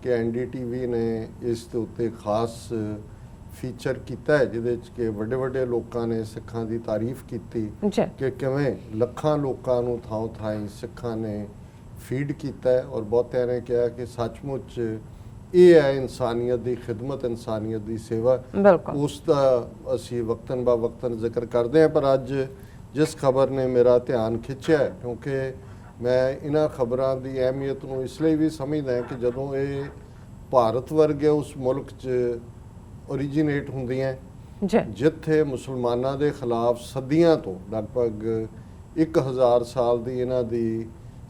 ਕਿ NDTV ਨੇ ਇਸ ਦੇ ਉੱਤੇ ਖਾਸ ਫੀਚਰ ਕੀਤਾ ਹੈ ਜਿਹਦੇ 'ਚ ਕਿ ਵੱਡੇ ਵੱਡੇ ਲੋਕਾਂ ਨੇ ਸਿੱਖਾਂ ਦੀ ਤਾਰੀਫ ਕੀਤੀ ਕਿ ਕਿਵੇਂ ਲੱਖਾਂ ਲੋਕਾਂ ਨੂੰ ਥਾਂ ਥਾਈਂ ਸਿੱਖਾਂ ਨੇ ਫੀਡ ਕੀਤਾ ਹੈ। ਔਰ ਬਹੁਤਿਆਂ ਨੇ ਕਿਹਾ ਕਿ ਸੱਚਮੁੱਚ ਇਹ ਹੈ ਇਨਸਾਨੀਅਤ ਦੀ ਖਿਦਮਤ, ਇਨਸਾਨੀਅਤ ਦੀ ਸੇਵਾ। ਉਸ ਦਾ ਅਸੀਂ ਵਕਤਨ ਬਾ ਵਕਤਨ ਜ਼ਿਕਰ ਕਰਦੇ ਹਾਂ। ਪਰ ਅੱਜ ਜਿਸ ਖਬਰ ਨੇ ਮੇਰਾ ਧਿਆਨ ਖਿੱਚਿਆ, ਕਿਉਂਕਿ ਮੈਂ ਇਹਨਾਂ ਖਬਰਾਂ ਦੀ ਅਹਿਮੀਅਤ ਨੂੰ ਇਸ ਲਈ ਵੀ ਸਮਝਦਾ ਕਿ ਜਦੋਂ ਇਹ ਭਾਰਤ ਵਰਗੇ ਉਸ ਮੁਲਕ 'ਚ ਓਰੀਜੀਨੇਟ ਹੁੰਦੀਆਂ ਜੀ ਜਿੱਥੇ ਮੁਸਲਮਾਨਾਂ ਦੇ ਖਿਲਾਫ ਸਦੀਆਂ ਤੋਂ ਲਗਭਗ 1000 ਸਾਲ ਦੀ ਇਹਨਾਂ ਦੀ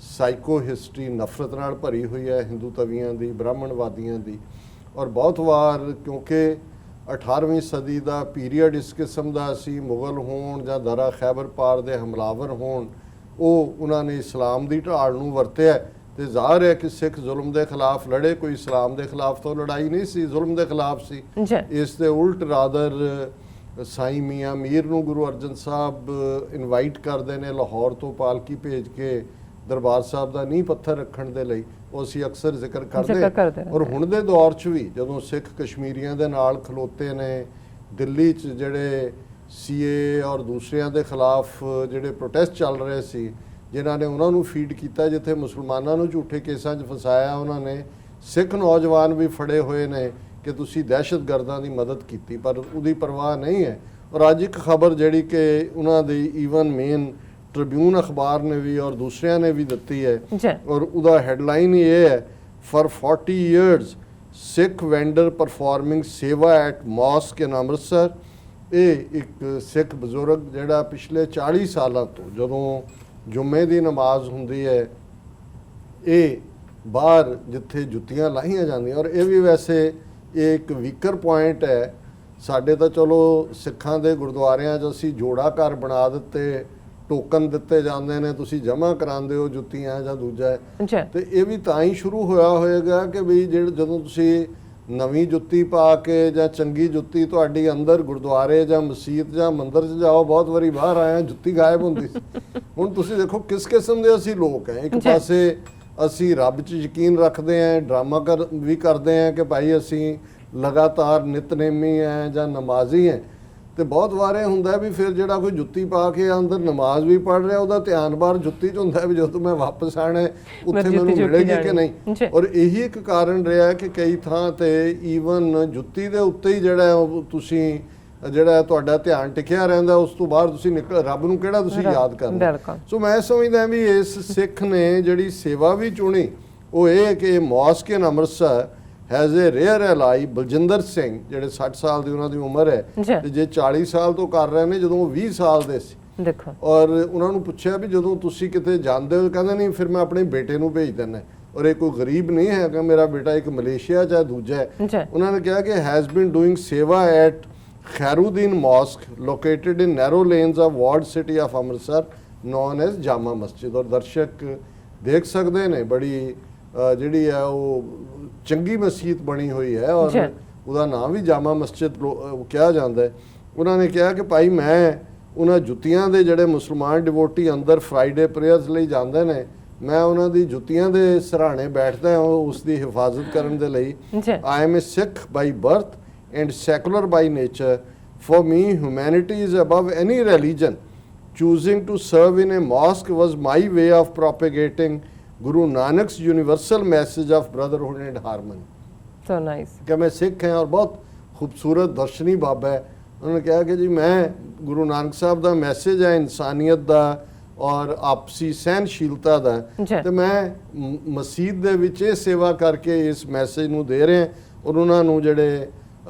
ਸਾਈਕੋ ਹਿਸਟਰੀ ਨਫ਼ਰਤ ਨਾਲ ਭਰੀ ਹੋਈ ਹੈ, ਹਿੰਦੂ ਤਵੀਆਂ ਦੀ, ਬ੍ਰਾਹਮਣਵਾਦੀਆਂ ਦੀ। ਔਰ ਬਹੁਤ ਵਾਰ ਕਿਉਂਕਿ 18ਵੀਂ ਸਦੀ ਦਾ ਪੀਰੀਅਡ ਇਸ ਕਿਸਮ ਦਾ ਸੀ, ਮੁਗਲ ਹੋਣ ਜਾਂ ਦਰਾ ਖੈਬਰ ਪਾਰ ਦੇ ਹਮਲਾਵਰ ਹੋਣ, ਉਹ ਉਹਨਾਂ ਨੇ ਇਸਲਾਮ ਦੀ ਢਾਲ ਨੂੰ ਵਰਤਿਆ। ਤੇ ਜ਼ਾਹਰ ਹੈ ਕਿ ਸਿੱਖ ਜ਼ੁਲਮ ਦੇ ਖਿਲਾਫ ਲੜੇ, ਕੋਈ ਇਸਲਾਮ ਦੇ ਖਿਲਾਫ ਤਾਂ ਲੜਾਈ ਨਹੀਂ ਸੀ, ਜ਼ੁਲਮ ਦੇ ਖਿਲਾਫ ਸੀ। ਇਸ ਦੇ ਉਲਟ ਰਾਦਰ ਸਾਈ ਮੀਆਂ ਮੀਰ ਨੂੰ ਗੁਰੂ ਅਰਜਨ ਸਾਹਿਬ ਇਨਵਾਈਟ ਕਰਦੇ ਨੇ ਲਾਹੌਰ ਤੋਂ ਪਾਲਕੀ ਭੇਜ ਕੇ ਦਰਬਾਰ ਸਾਹਿਬ ਦਾ ਨੀਂਹ ਪੱਥਰ ਰੱਖਣ ਦੇ ਲਈ। ਉਹ ਅਸੀਂ ਅਕਸਰ ਜ਼ਿਕਰ ਕਰਦੇ। ਔਰ ਹੁਣ ਦੇ ਦੌਰ 'ਚ ਵੀ ਜਦੋਂ ਸਿੱਖ ਕਸ਼ਮੀਰੀਆਂ ਦੇ ਨਾਲ ਖਲੋਤੇ ਨੇ, ਦਿੱਲੀ 'ਚ ਜਿਹੜੇ ਸੀਏ ਔਰ ਦੂਸਰਿਆਂ ਦੇ ਖਿਲਾਫ ਜਿਹੜੇ ਪ੍ਰੋਟੈਸਟ ਚੱਲ ਰਹੇ ਸੀ, ਜਿਨ੍ਹਾਂ ਨੇ ਉਹਨਾਂ ਨੂੰ ਫੀਡ ਕੀਤਾ, ਜਿੱਥੇ ਮੁਸਲਮਾਨਾਂ ਨੂੰ ਝੂਠੇ ਕੇਸਾਂ 'ਚ ਫਸਾਇਆ, ਉਹਨਾਂ ਨੇ ਸਿੱਖ ਨੌਜਵਾਨ ਵੀ ਫੜੇ ਹੋਏ ਨੇ ਕਿ ਤੁਸੀਂ ਦਹਿਸ਼ਤਗਰਦਾਂ ਦੀ ਮਦਦ ਕੀਤੀ, ਪਰ ਉਹਦੀ ਪਰਵਾਹ ਨਹੀਂ ਹੈ। ਔਰ ਅੱਜ ਇੱਕ ਖਬਰ ਜਿਹੜੀ ਕਿ ਉਹਨਾਂ ਦੀ ਈਵਨ ਮੇਨ ਟ੍ਰਿਬਿਊਨ ਅਖਬਾਰ ਨੇ ਵੀ ਔਰ ਦੂਸਰਿਆਂ ਨੇ ਵੀ ਦਿੱਤੀ ਹੈ, ਔਰ ਉਹਦਾ ਹੈਡਲਾਈਨ ਇਹ ਹੈ, for 40 years Sikh vendor performing ਸੇਵਾ ਐਟ ਮੌਸਕ ਇਨ ਅੰਮ੍ਰਿਤਸਰ। ਇਹ ਇੱਕ ਸਿੱਖ ਬਜ਼ੁਰਗ ਜਿਹੜਾ ਪਿਛਲੇ 40 ਸਾਲਾਂ ਤੋਂ ਜਦੋਂ ਜੁਮੇ ਦੀ ਨਮਾਜ਼ ਹੁੰਦੀ ਹੈ, ਇਹ ਬਾਹਰ ਜਿੱਥੇ ਜੁੱਤੀਆਂ ਲਾਹੀਆਂ ਜਾਂਦੀਆਂ, ਔਰ ਇਹ ਵੀ ਵੈਸੇ ਇਹ ਇੱਕ ਵੀਕਰ ਪੁਆਇੰਟ ਹੈ ਸਾਡੇ ਤਾਂ। ਚਲੋ ਸਿੱਖਾਂ ਦੇ ਗੁਰਦੁਆਰਿਆਂ 'ਚ ਅਸੀਂ ਜੋੜਾ ਘਰ ਬਣਾ ਦਿੱਤੇ, ਟੋਕਨ ਦਿੱਤੇ ਜਾਂਦੇ ਨੇ, ਤੁਸੀਂ ਜਮ੍ਹਾਂ ਕਰਾਉਂਦੇ ਹੋ ਜੁੱਤੀਆਂ ਜਾਂ ਦੂਜਾ, ਤੇ ਇਹ ਵੀ ਤਾਂ ਹੀ ਸ਼ੁਰੂ ਹੋਇਆ ਹੋਏਗਾ ਕਿ ਵੀ ਜਦੋਂ ਤੁਸੀਂ ਨਵੀਂ ਜੁੱਤੀ ਪਾ ਕੇ ਜਾਂ ਚੰਗੀ ਜੁੱਤੀ ਤੁਹਾਡੀ ਅੰਦਰ ਗੁਰਦੁਆਰੇ ਜਾਂ ਮਸਜਿਦ ਜਾਂ ਮੰਦਿਰ 'ਚ ਜਾਓ, ਬਹੁਤ ਵਾਰੀ ਬਾਹਰ ਆਇਆ ਜੁੱਤੀ ਗਾਇਬ ਹੁੰਦੀ ਸੀ। ਹੁਣ ਤੁਸੀਂ ਦੇਖੋ ਕਿਸ ਕਿਸਮ ਦੇ ਅਸੀਂ ਲੋਕ ਹੈ। ਇੱਕ ਪਾਸੇ ਅਸੀਂ ਰੱਬ 'ਚ ਯਕੀਨ ਰੱਖਦੇ ਹਾਂ, ਡਰਾਮਾ ਵੀ ਕਰਦੇ ਹਾਂ ਕਿ ਭਾਈ ਅਸੀਂ ਲਗਾਤਾਰ ਨਿਤਨੇਮੀ ਹੈ ਜਾਂ ਨਮਾਜ਼ੀ ਹੈ, ਤੇ ਬਹੁਤ ਵਾਰੇ ਹੁੰਦਾ ਵੀ ਫਿਰ ਜਿਹੜਾ ਕੋਈ ਜੁੱਤੀ ਪਾ ਕੇ ਅੰਦਰ ਨਮਾਜ਼ ਵੀ ਪੜ੍ਹ ਰਿਹਾ, ਉਹਦਾ ਧਿਆਨ ਬਾਹਰ ਜੁੱਤੀ 'ਚ ਹੁੰਦਾ ਵੀ ਜਦੋਂ ਮੈਂ ਵਾਪਸ ਆਣਾ ਉੱਥੇ ਮੈਨੂੰ ਮਿਲੇਗੀ ਕਿ ਨਹੀਂ। ਔਰ ਇਹੀ ਇੱਕ ਕਾਰਨ ਰਿਹਾ ਕਿ ਕਈ ਥਾਂ ਤੇ ਈਵਨ ਜੁੱਤੀ ਦੇ ਉੱਤੇ ਹੀ ਜਿਹੜਾ ਉਹ ਤੁਸੀਂ ਜਿਹੜਾ ਤੁਹਾਡਾ ਧਿਆਨ ਟਿਕਿਆ ਰਹਿੰਦਾ, ਉਸ ਤੋਂ ਬਾਅਦ ਤੁਸੀਂ ਰੱਬ ਨੂੰ ਕਿਹੜਾ ਤੁਸੀਂ ਯਾਦ ਕਰਨਾ। ਸੋ ਮੈਂ ਸਮਝਦਾ ਵੀ ਇਸ ਸਿੱਖ ਨੇ ਜਿਹੜੀ ਸੇਵਾ ਵੀ ਚੁਣੀ ਉਹ ਇਹ ਕਿ mosque in Amritsar has a rare ally Baljinder Singh, ਜਿਹੜੇ 60 ਸਾਲ ਦੀ ਉਹਨਾਂ ਦੀ ਉਮਰ ਹੈ, ਤੇ ਜੇ 40 ਸਾਲ ਤੋਂ ਕਰ ਰਹੇ ਨੇ, ਜਦੋਂ ਉਹ 20 ਸਾਲ ਦੇ ਸੀ। ਦੇਖੋ, ਔਰ ਉਹਨਾਂ ਨੂੰ ਪੁੱਛਿਆ ਵੀ ਜਦੋਂ ਤੁਸੀਂ ਕਿਤੇ ਜਾਂਦੇ ਹੋ, ਕਹਿੰਦੇ ਨਹੀਂ ਫਿਰ ਮੈਂ ਆਪਣੇ ਬੇਟੇ ਨੂੰ ਭੇਜ ਦਿੰਦਾ, ਔਰ ਇਹ ਕੋਈ ਗਰੀਬ ਨਹੀਂ ਹੈਗਾ, ਮੇਰਾ ਬੇਟਾ ਇੱਕ ਮਲੇਸ਼ੀਆ 'ਚ ਹੈ, ਦੂਜਾ ਹੈ। ਉਹਨਾਂ ਨੇ ਕਿਹਾ ਕਿ has been doing seva at Khairuddin mosque located in narrow lanes of walled city of Amritsar known as Jama Masjid. ਔਰ ਦਰਸ਼ਕ ਦੇਖ ਸਕਦੇ ਨੇ ਬੜੀ ਜਿਹੜੀ ਹੈ ਉਹ ਚੰਗੀ ਮਸਜਿਦ ਬਣੀ ਹੋਈ ਹੈ, ਔਰ ਉਹਦਾ ਨਾਮ ਵੀ ਜਾਮਾ ਮਸਜਿਦ ਕਿਹਾ ਜਾਂਦਾ ਹੈ। ਉਹਨਾਂ ਨੇ ਕਿਹਾ ਕਿ ਭਾਈ ਮੈਂ ਉਹਨਾਂ ਜੁੱਤੀਆਂ ਦੇ ਜਿਹੜੇ ਮੁਸਲਮਾਨ ਡਿਵੋਟੀ ਅੰਦਰ ਫਰਾਈਡੇ ਪ੍ਰੇਅਰਸ ਲਈ ਜਾਂਦੇ ਨੇ, ਮੈਂ ਉਹਨਾਂ ਦੀ ਜੁੱਤੀਆਂ ਦੇ ਸਰਾਣੇ ਬੈਠਦਾ ਹਾਂ ਉਸ ਦੀ ਹਿਫਾਜ਼ਤ ਕਰਨ ਦੇ ਲਈ। I am a Sikh by birth and secular by nature. For me humanity is above any religion. Choosing to serve in a mosque was my way of propagating Guru Nanak's universal message of brotherhood and harmony. So nice. कि मैं सिख हैं और बहुत खूबसूरत दर्शनी बाबा है। उन्होंने कहा कि जी मैं गुरु नानक साहब ਦਾ ਮੈਸੇਜ ਹੈ ਇਨਸਾਨੀਅਤ ਦਾ ਔਰ ਆਪਸੀ ਸਹਿਨਸ਼ੀਲਤਾ ਦਾ, ਤੇ ਮੈਂ ਮਸਜਿਦ ਦੇ ਵਿੱਚ ਇਹ ਸੇਵਾ ਕਰਕੇ ਇਸ ਮੈਸੇਜ ਨੂੰ ਦੇ ਰਿਹਾ। ਔਰ ਉਹਨਾਂ ਨੂੰ ਜਿਹੜੇ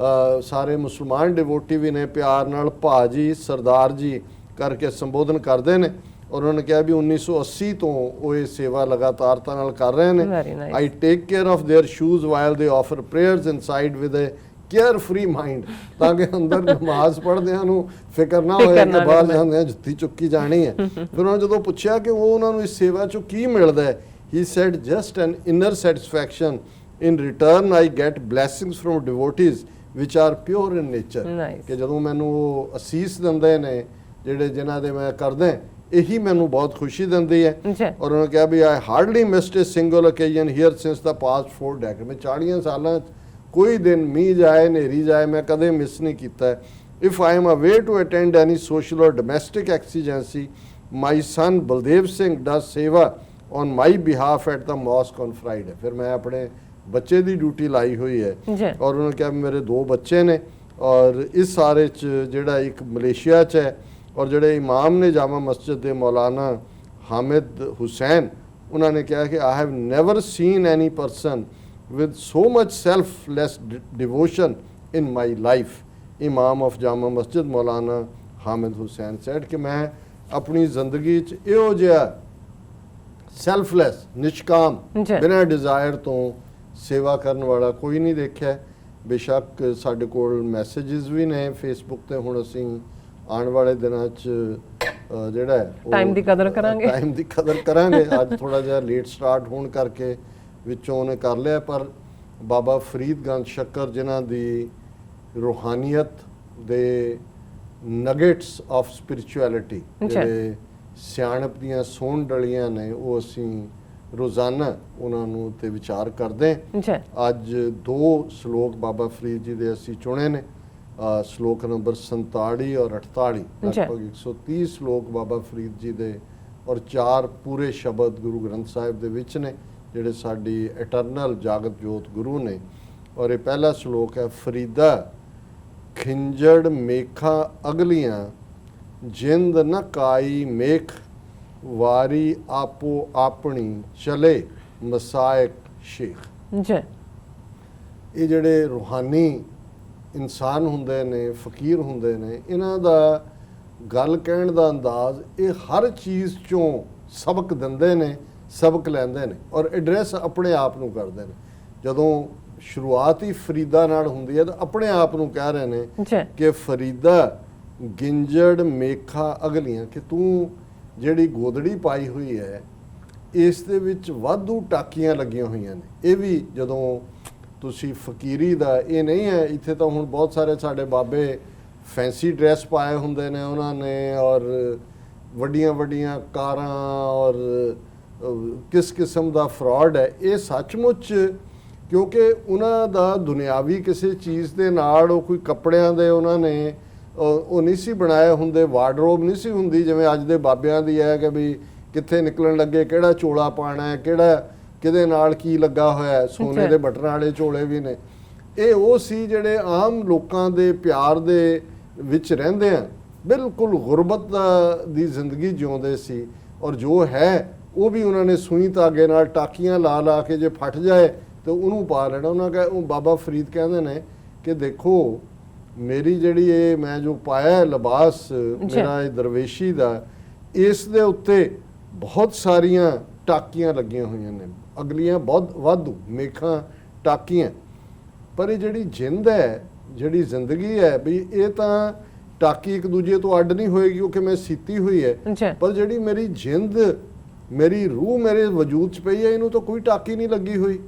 ਸਾਰੇ ਮੁਸਲਮਾਨ ਡਿਵੋਟੀ ਵੀ ਨੇ ਪਿਆਰ ਨਾਲ ਭਾਜੀ ਸਰਦਾਰ ਜੀ ਕਰਕੇ ਸੰਬੋਧਨ ਕਰਦੇ ਨੇ। ਔਰ ਉਹਨਾਂ ਨੇ ਕਿਹਾ ਵੀ 1980 ਤੋਂ ਉਹ ਇਹ ਸੇਵਾ ਲਗਾਤਾਰਤਾ ਨਾਲ ਕਰ ਰਹੇ ਨੇ। I take care of their shoes while they offer prayers inside with a care free mind, ਤਾਂ ਕਿ ਅੰਦਰ ਨਮਾਜ਼ ਪੜ੍ਹਦਿਆਂ ਨੂੰ ਫਿਕਰ ਨਾ ਹੋਏ ਕਿ ਬਾਹਰ ਜਾਂਦਿਆਂ ਜੁੱਤੀ ਚੁੱਕੀ ਜਾਣੀ ਹੈ। ਫਿਰ ਉਹਨਾਂ ਜਦੋਂ ਪੁੱਛਿਆ ਕਿ ਉਹ ਉਹਨਾਂ ਨੂੰ ਇਸ ਸੇਵਾ 'ਚੋਂ ਕੀ ਮਿਲਦਾ ਹੈ, he said just an inner satisfaction, in return I get blessings from devotees which are pure in nature. ਕਿ ਜਦੋਂ ਮੈਨੂੰ ਉਹ ਅਸੀਸ ਦਿੰਦੇ ਨੇ ਜਿਹੜੇ ਜਿਨ੍ਹਾਂ ਦੇ ਮੈਂ ਕਰਦਾ, ਇਹੀ ਮੈਨੂੰ ਬਹੁਤ ਖੁਸ਼ੀ ਦਿੰਦੀ ਹੈ। ਔਰ ਉਹਨਾਂ ਨੇ ਕਿਹਾ ਵੀ I hardly missed a single occasion here since the past 4 decade. ਮੈਂ 40 ਸਾਲਾਂ ਕੋਈ ਦਿਨ ਮੀਂਹ ਜਾਏ ਹਨੇਰੀ ਜਾਏ ਮੈਂ ਕਦੇ ਮਿਸ ਨਹੀਂ ਕੀਤਾ। If I am away to attend any social or domestic exigency, my son Baldev Singh does seva on my behalf at the mosque on Friday. ਫਿਰ ਮੈਂ ਆਪਣੇ ਬੱਚੇ ਦੀ ਡਿਊਟੀ ਲਾਈ ਹੋਈ ਹੈ। ਔਰ ਉਹਨਾਂ ਨੇ ਕਿਹਾ ਮੇਰੇ 2 ਬੱਚੇ ਨੇ, ਔਰ ਇਸ ਸਾਰੇ 'ਚ ਜਿਹੜਾ ਇੱਕ ਮਲੇਸ਼ੀਆ 'ਚ ਹੈ, ਔਰ ਜਿਹੜੇ ਇਮਾਮ ਨੇ ਜਾਮਾ ਮਸਜਿਦ ਦੇ ਮੌਲਾਨਾ ਹਾਮਿਦ ਹੁਸੈਨ, ਉਹਨਾਂ ਨੇ ਕਿਹਾ ਕਿ I have never seen any person with so much selfless devotion in my life. Imam of Jama Masjid Maulana Hamid Hussain sad ਕਿ ਮੈਂ ਆਪਣੀ ਜ਼ਿੰਦਗੀ 'ਚ ਇਹੋ ਜਿਹਾ ਸੈਲਫਲੈਸ ਨਿਸ਼ਕਾਮ ਜੀ। ਬਿਨਾਂ ਡਿਜ਼ਾਇਰ ਤੋਂ ਸੇਵਾ ਕਰਨ ਵਾਲਾ ਕੋਈ ਨਹੀਂ ਦੇਖਿਆ। ਬੇਸ਼ੱਕ ਸਾਡੇ ਕੋਲ ਮੈਸੇजेस ਵੀ ਨੇ ਫੇਸਬੁੱਕ ਤੇ। ਹੁਣ ਅਸੀਂ ਆਉਣ ਵਾਲੇ ਦਿਨਾਂ 'ਚ ਜਿਹੜਾ ਹੈ ਟਾਈਮ ਦੀ ਕਦਰ ਕਰਾਂਗੇ। ਟਾਈਮ ਦੀ ਕਦਰ ਕਰਾਂਗੇ। ਅੱਜ ਥੋੜਾ ਜਿਹਾ ਲੇਟ ਸਟਾਰਟ ਹੋਣ ਕਰਕੇ ਵਿੱਚੋਂ ਉਹਨੇ ਕਰ ਲਿਆ, ਪਰ ਬਾਬਾ ਫਰੀਦ ਗੰਜ ਸ਼ੱਕਰ ਜਿਨ੍ਹਾਂ ਦੀ ਰੂਹਾਨੀਅਤ ਦੇ ਨਗੇਟਸ ਆਫ ਸਪਿਰਿਚੁਅਲਿਟੀ, ਜਿਹੜੇ ਸਿਆਣਪ ਦੀਆਂ ਸੋਹਣ ਡਲੀਆਂ ਨੇ, ਉਹ ਅਸੀਂ ਰੋਜ਼ਾਨਾ ਉਹਨਾਂ ਨੂੰ ਤੇ ਵਿਚਾਰ ਕਰਦੇ। ਅੱਜ 2 ਸ਼ਲੋਕ ਬਾਬਾ ਫਰੀਦ ਜੀ ਦੇ ਅਸੀਂ ਚੁਣੇ ਨੇ, ਸ਼ਲੋਕ ਨੰਬਰ 47 ਔਰ 48, ਲਗਭਗ 130 ਸ਼ਲੋਕ ਬਾਬਾ ਫਰੀਦ ਜੀ ਦੇ ਔਰ 4 ਪੂਰੇ ਸ਼ਬਦ ਗੁਰੂ ਗ੍ਰੰਥ ਸਾਹਿਬ ਦੇ ਵਿੱਚ ਨੇ, ਜਿਹੜੇ ਸਾਡੀ ਇਟਰਨਲ ਜਾਗਤ ਜੋਤ ਗੁਰੂ ਨੇ। ਔਰ ਇਹ ਪਹਿਲਾ ਸ਼ਲੋਕ ਹੈ, ਫਰੀਦਾ ਖਿੰਜੜ ਮੇਖਾਂ ਅਗਲੀਆਂ, ਜਿੰਦ ਨ ਕਾਈ ਮੇਖ, ਵਾਰੀ ਆਪੋ ਆਪਣੀ, ਚਲੇ ਮਸਾਇਕ ਸ਼ੇਖ। ਇਹ ਜਿਹੜੇ ਰੂਹਾਨੀ ਇਨਸਾਨ ਹੁੰਦੇ ਨੇ, ਫਕੀਰ ਹੁੰਦੇ ਨੇ, ਇਹਨਾਂ ਦਾ ਗੱਲ ਕਹਿਣ ਦਾ ਅੰਦਾਜ਼, ਇਹ ਹਰ ਚੀਜ਼ ਚੋਂ ਸਬਕ ਦਿੰਦੇ ਨੇ, ਸਬਕ ਲੈਂਦੇ ਨੇ ਔਰ ਐਡਰੈਸ ਆਪਣੇ ਆਪ ਨੂੰ ਕਰਦੇ ਨੇ। ਜਦੋਂ ਸ਼ੁਰੂਆਤ ਹੀ ਫਰੀਦਾ ਨਾਲ ਹੁੰਦੀ ਹੈ ਤਾਂ ਆਪਣੇ ਆਪ ਨੂੰ ਕਹਿ ਰਹੇ ਨੇ ਕਿ ਫਰੀਦਾ ਗਿੰਜੜ ਮੇਖਾ ਅਗਲੀਆਂ, ਕਿ ਤੂੰ ਜਿਹੜੀ ਗੋਦੜੀ ਪਾਈ ਹੋਈ ਹੈ ਇਸ ਦੇ ਵਿੱਚ ਵਾਧੂ ਟਾਕੀਆਂ ਲੱਗੀਆਂ ਹੋਈਆਂ ਨੇ। ਇਹ ਵੀ ਜਦੋਂ ਤੁਸੀਂ ਫਕੀਰੀ ਦਾ, ਇਹ ਨਹੀਂ ਹੈ ਇੱਥੇ ਤਾਂ ਹੁਣ ਬਹੁਤ ਸਾਰੇ ਸਾਡੇ ਬਾਬੇ ਫੈਂਸੀ ਡਰੈਸ ਪਾਏ ਹੁੰਦੇ ਨੇ ਉਹਨਾਂ ਨੇ, ਔਰ ਵੱਡੀਆਂ ਵੱਡੀਆਂ ਕਾਰਾਂ, ਔਰ ਕਿਸ ਕਿਸਮ ਦਾ ਫਰਾਡ ਹੈ ਇਹ ਸੱਚਮੁੱਚ, ਕਿਉਂਕਿ ਉਹਨਾਂ ਦਾ ਦੁਨਿਆਵੀ ਕਿਸੇ ਚੀਜ਼ ਦੇ ਨਾਲ, ਉਹ ਕੋਈ ਕੱਪੜਿਆਂ ਦੇ ਉਹਨਾਂ ਨੇ ਉਹ ਨਹੀਂ ਸੀ ਬਣਾਏ ਹੁੰਦੇ, ਵਾਰਡਰੋਬ ਨਹੀਂ ਸੀ ਹੁੰਦੀ ਜਿਵੇਂ ਅੱਜ ਦੇ ਬਾਬਿਆਂ ਦੀ ਹੈ ਕਿ ਵੀ ਕਿੱਥੇ ਨਿਕਲਣ ਲੱਗੇ ਕਿਹੜਾ ਚੋਲਾ ਪਾਣਾ ਹੈ, ਕਿਹੜਾ ਕਿਹਦੇ ਨਾਲ ਕੀ ਲੱਗਾ ਹੋਇਆ, ਸੋਨੇ ਦੇ ਬਟਨਾਂ ਵਾਲੇ ਚੋਲੇ ਵੀ ਨੇ। ਇਹ ਉਹ ਸੀ ਜਿਹੜੇ ਆਮ ਲੋਕਾਂ ਦੇ ਪਿਆਰ ਦੇ ਵਿੱਚ ਰਹਿੰਦੇ ਆ, ਬਿਲਕੁਲ ਗੁਰਬਤ ਦੀ ਜ਼ਿੰਦਗੀ ਜਿਉਂਦੇ ਸੀ। ਔਰ ਜੋ ਹੈ ਉਹ ਵੀ ਉਹਨਾਂ ਨੇ ਸੂਈ ਧਾਗੇ ਨਾਲ ਟਾਕੀਆਂ ਲਾ ਲਾ ਕੇ ਜੇ ਫਟ ਜਾਏ ਤੇ ਉਹਨੂੰ ਪਾ ਲੈਣਾ। ਉਹਨਾਂ ਕਹੇ, ਉਹ ਬਾਬਾ ਫਰੀਦ ਕਹਿੰਦੇ ਨੇ ਕਿ ਦੇਖੋ ਮੇਰੀ ਜਿਹੜੀ ਇਹ ਮੈਂ ਜੋ ਪਾਇਆ ਲਿਬਾਸ ਮੇਰਾ ਇਹ ਦਰਵੇਸ਼ੀ ਦਾ, ਇਸ ਦੇ ਉੱਤੇ ਬਹੁਤ ਸਾਰੀਆਂ ਟਾਕੀਆਂ ਲੱਗੀਆਂ ਹੋਈਆਂ ਨੇ, ਅਗਲੀਆਂ ਬਹੁਤ ਵਾਧੂ ਮੇਖਾਂ ਟਾਕੀਆਂ। ਪਰ ਇਹ ਜਿਹੜੀ ਜਿੰਦ ਹੈ, ਜਿਹੜੀ ਜ਼ਿੰਦਗੀ ਹੈ, ਵੀ ਇਹ ਤਾਂ ਟਾਕੀ ਇੱਕ ਦੂਜੇ ਤੋਂ ਅੱਡ ਨਹੀਂ ਹੋਏਗੀ ਕਿਉਂਕਿ ਮੈਂ ਸੀਤੀ ਹੋਈ ਹੈ, ਪਰ ਜਿਹੜੀ ਮੇਰੀ ਜਿੰਦ, ਮੇਰੀ ਰੂਹ ਮੇਰੇ ਵਜੂਦ 'ਚ ਪਈ ਹੈ, ਇਹਨੂੰ ਤਾਂ ਕੋਈ ਟਾਕੀ ਨਹੀਂ ਲੱਗੀ ਹੋਈ।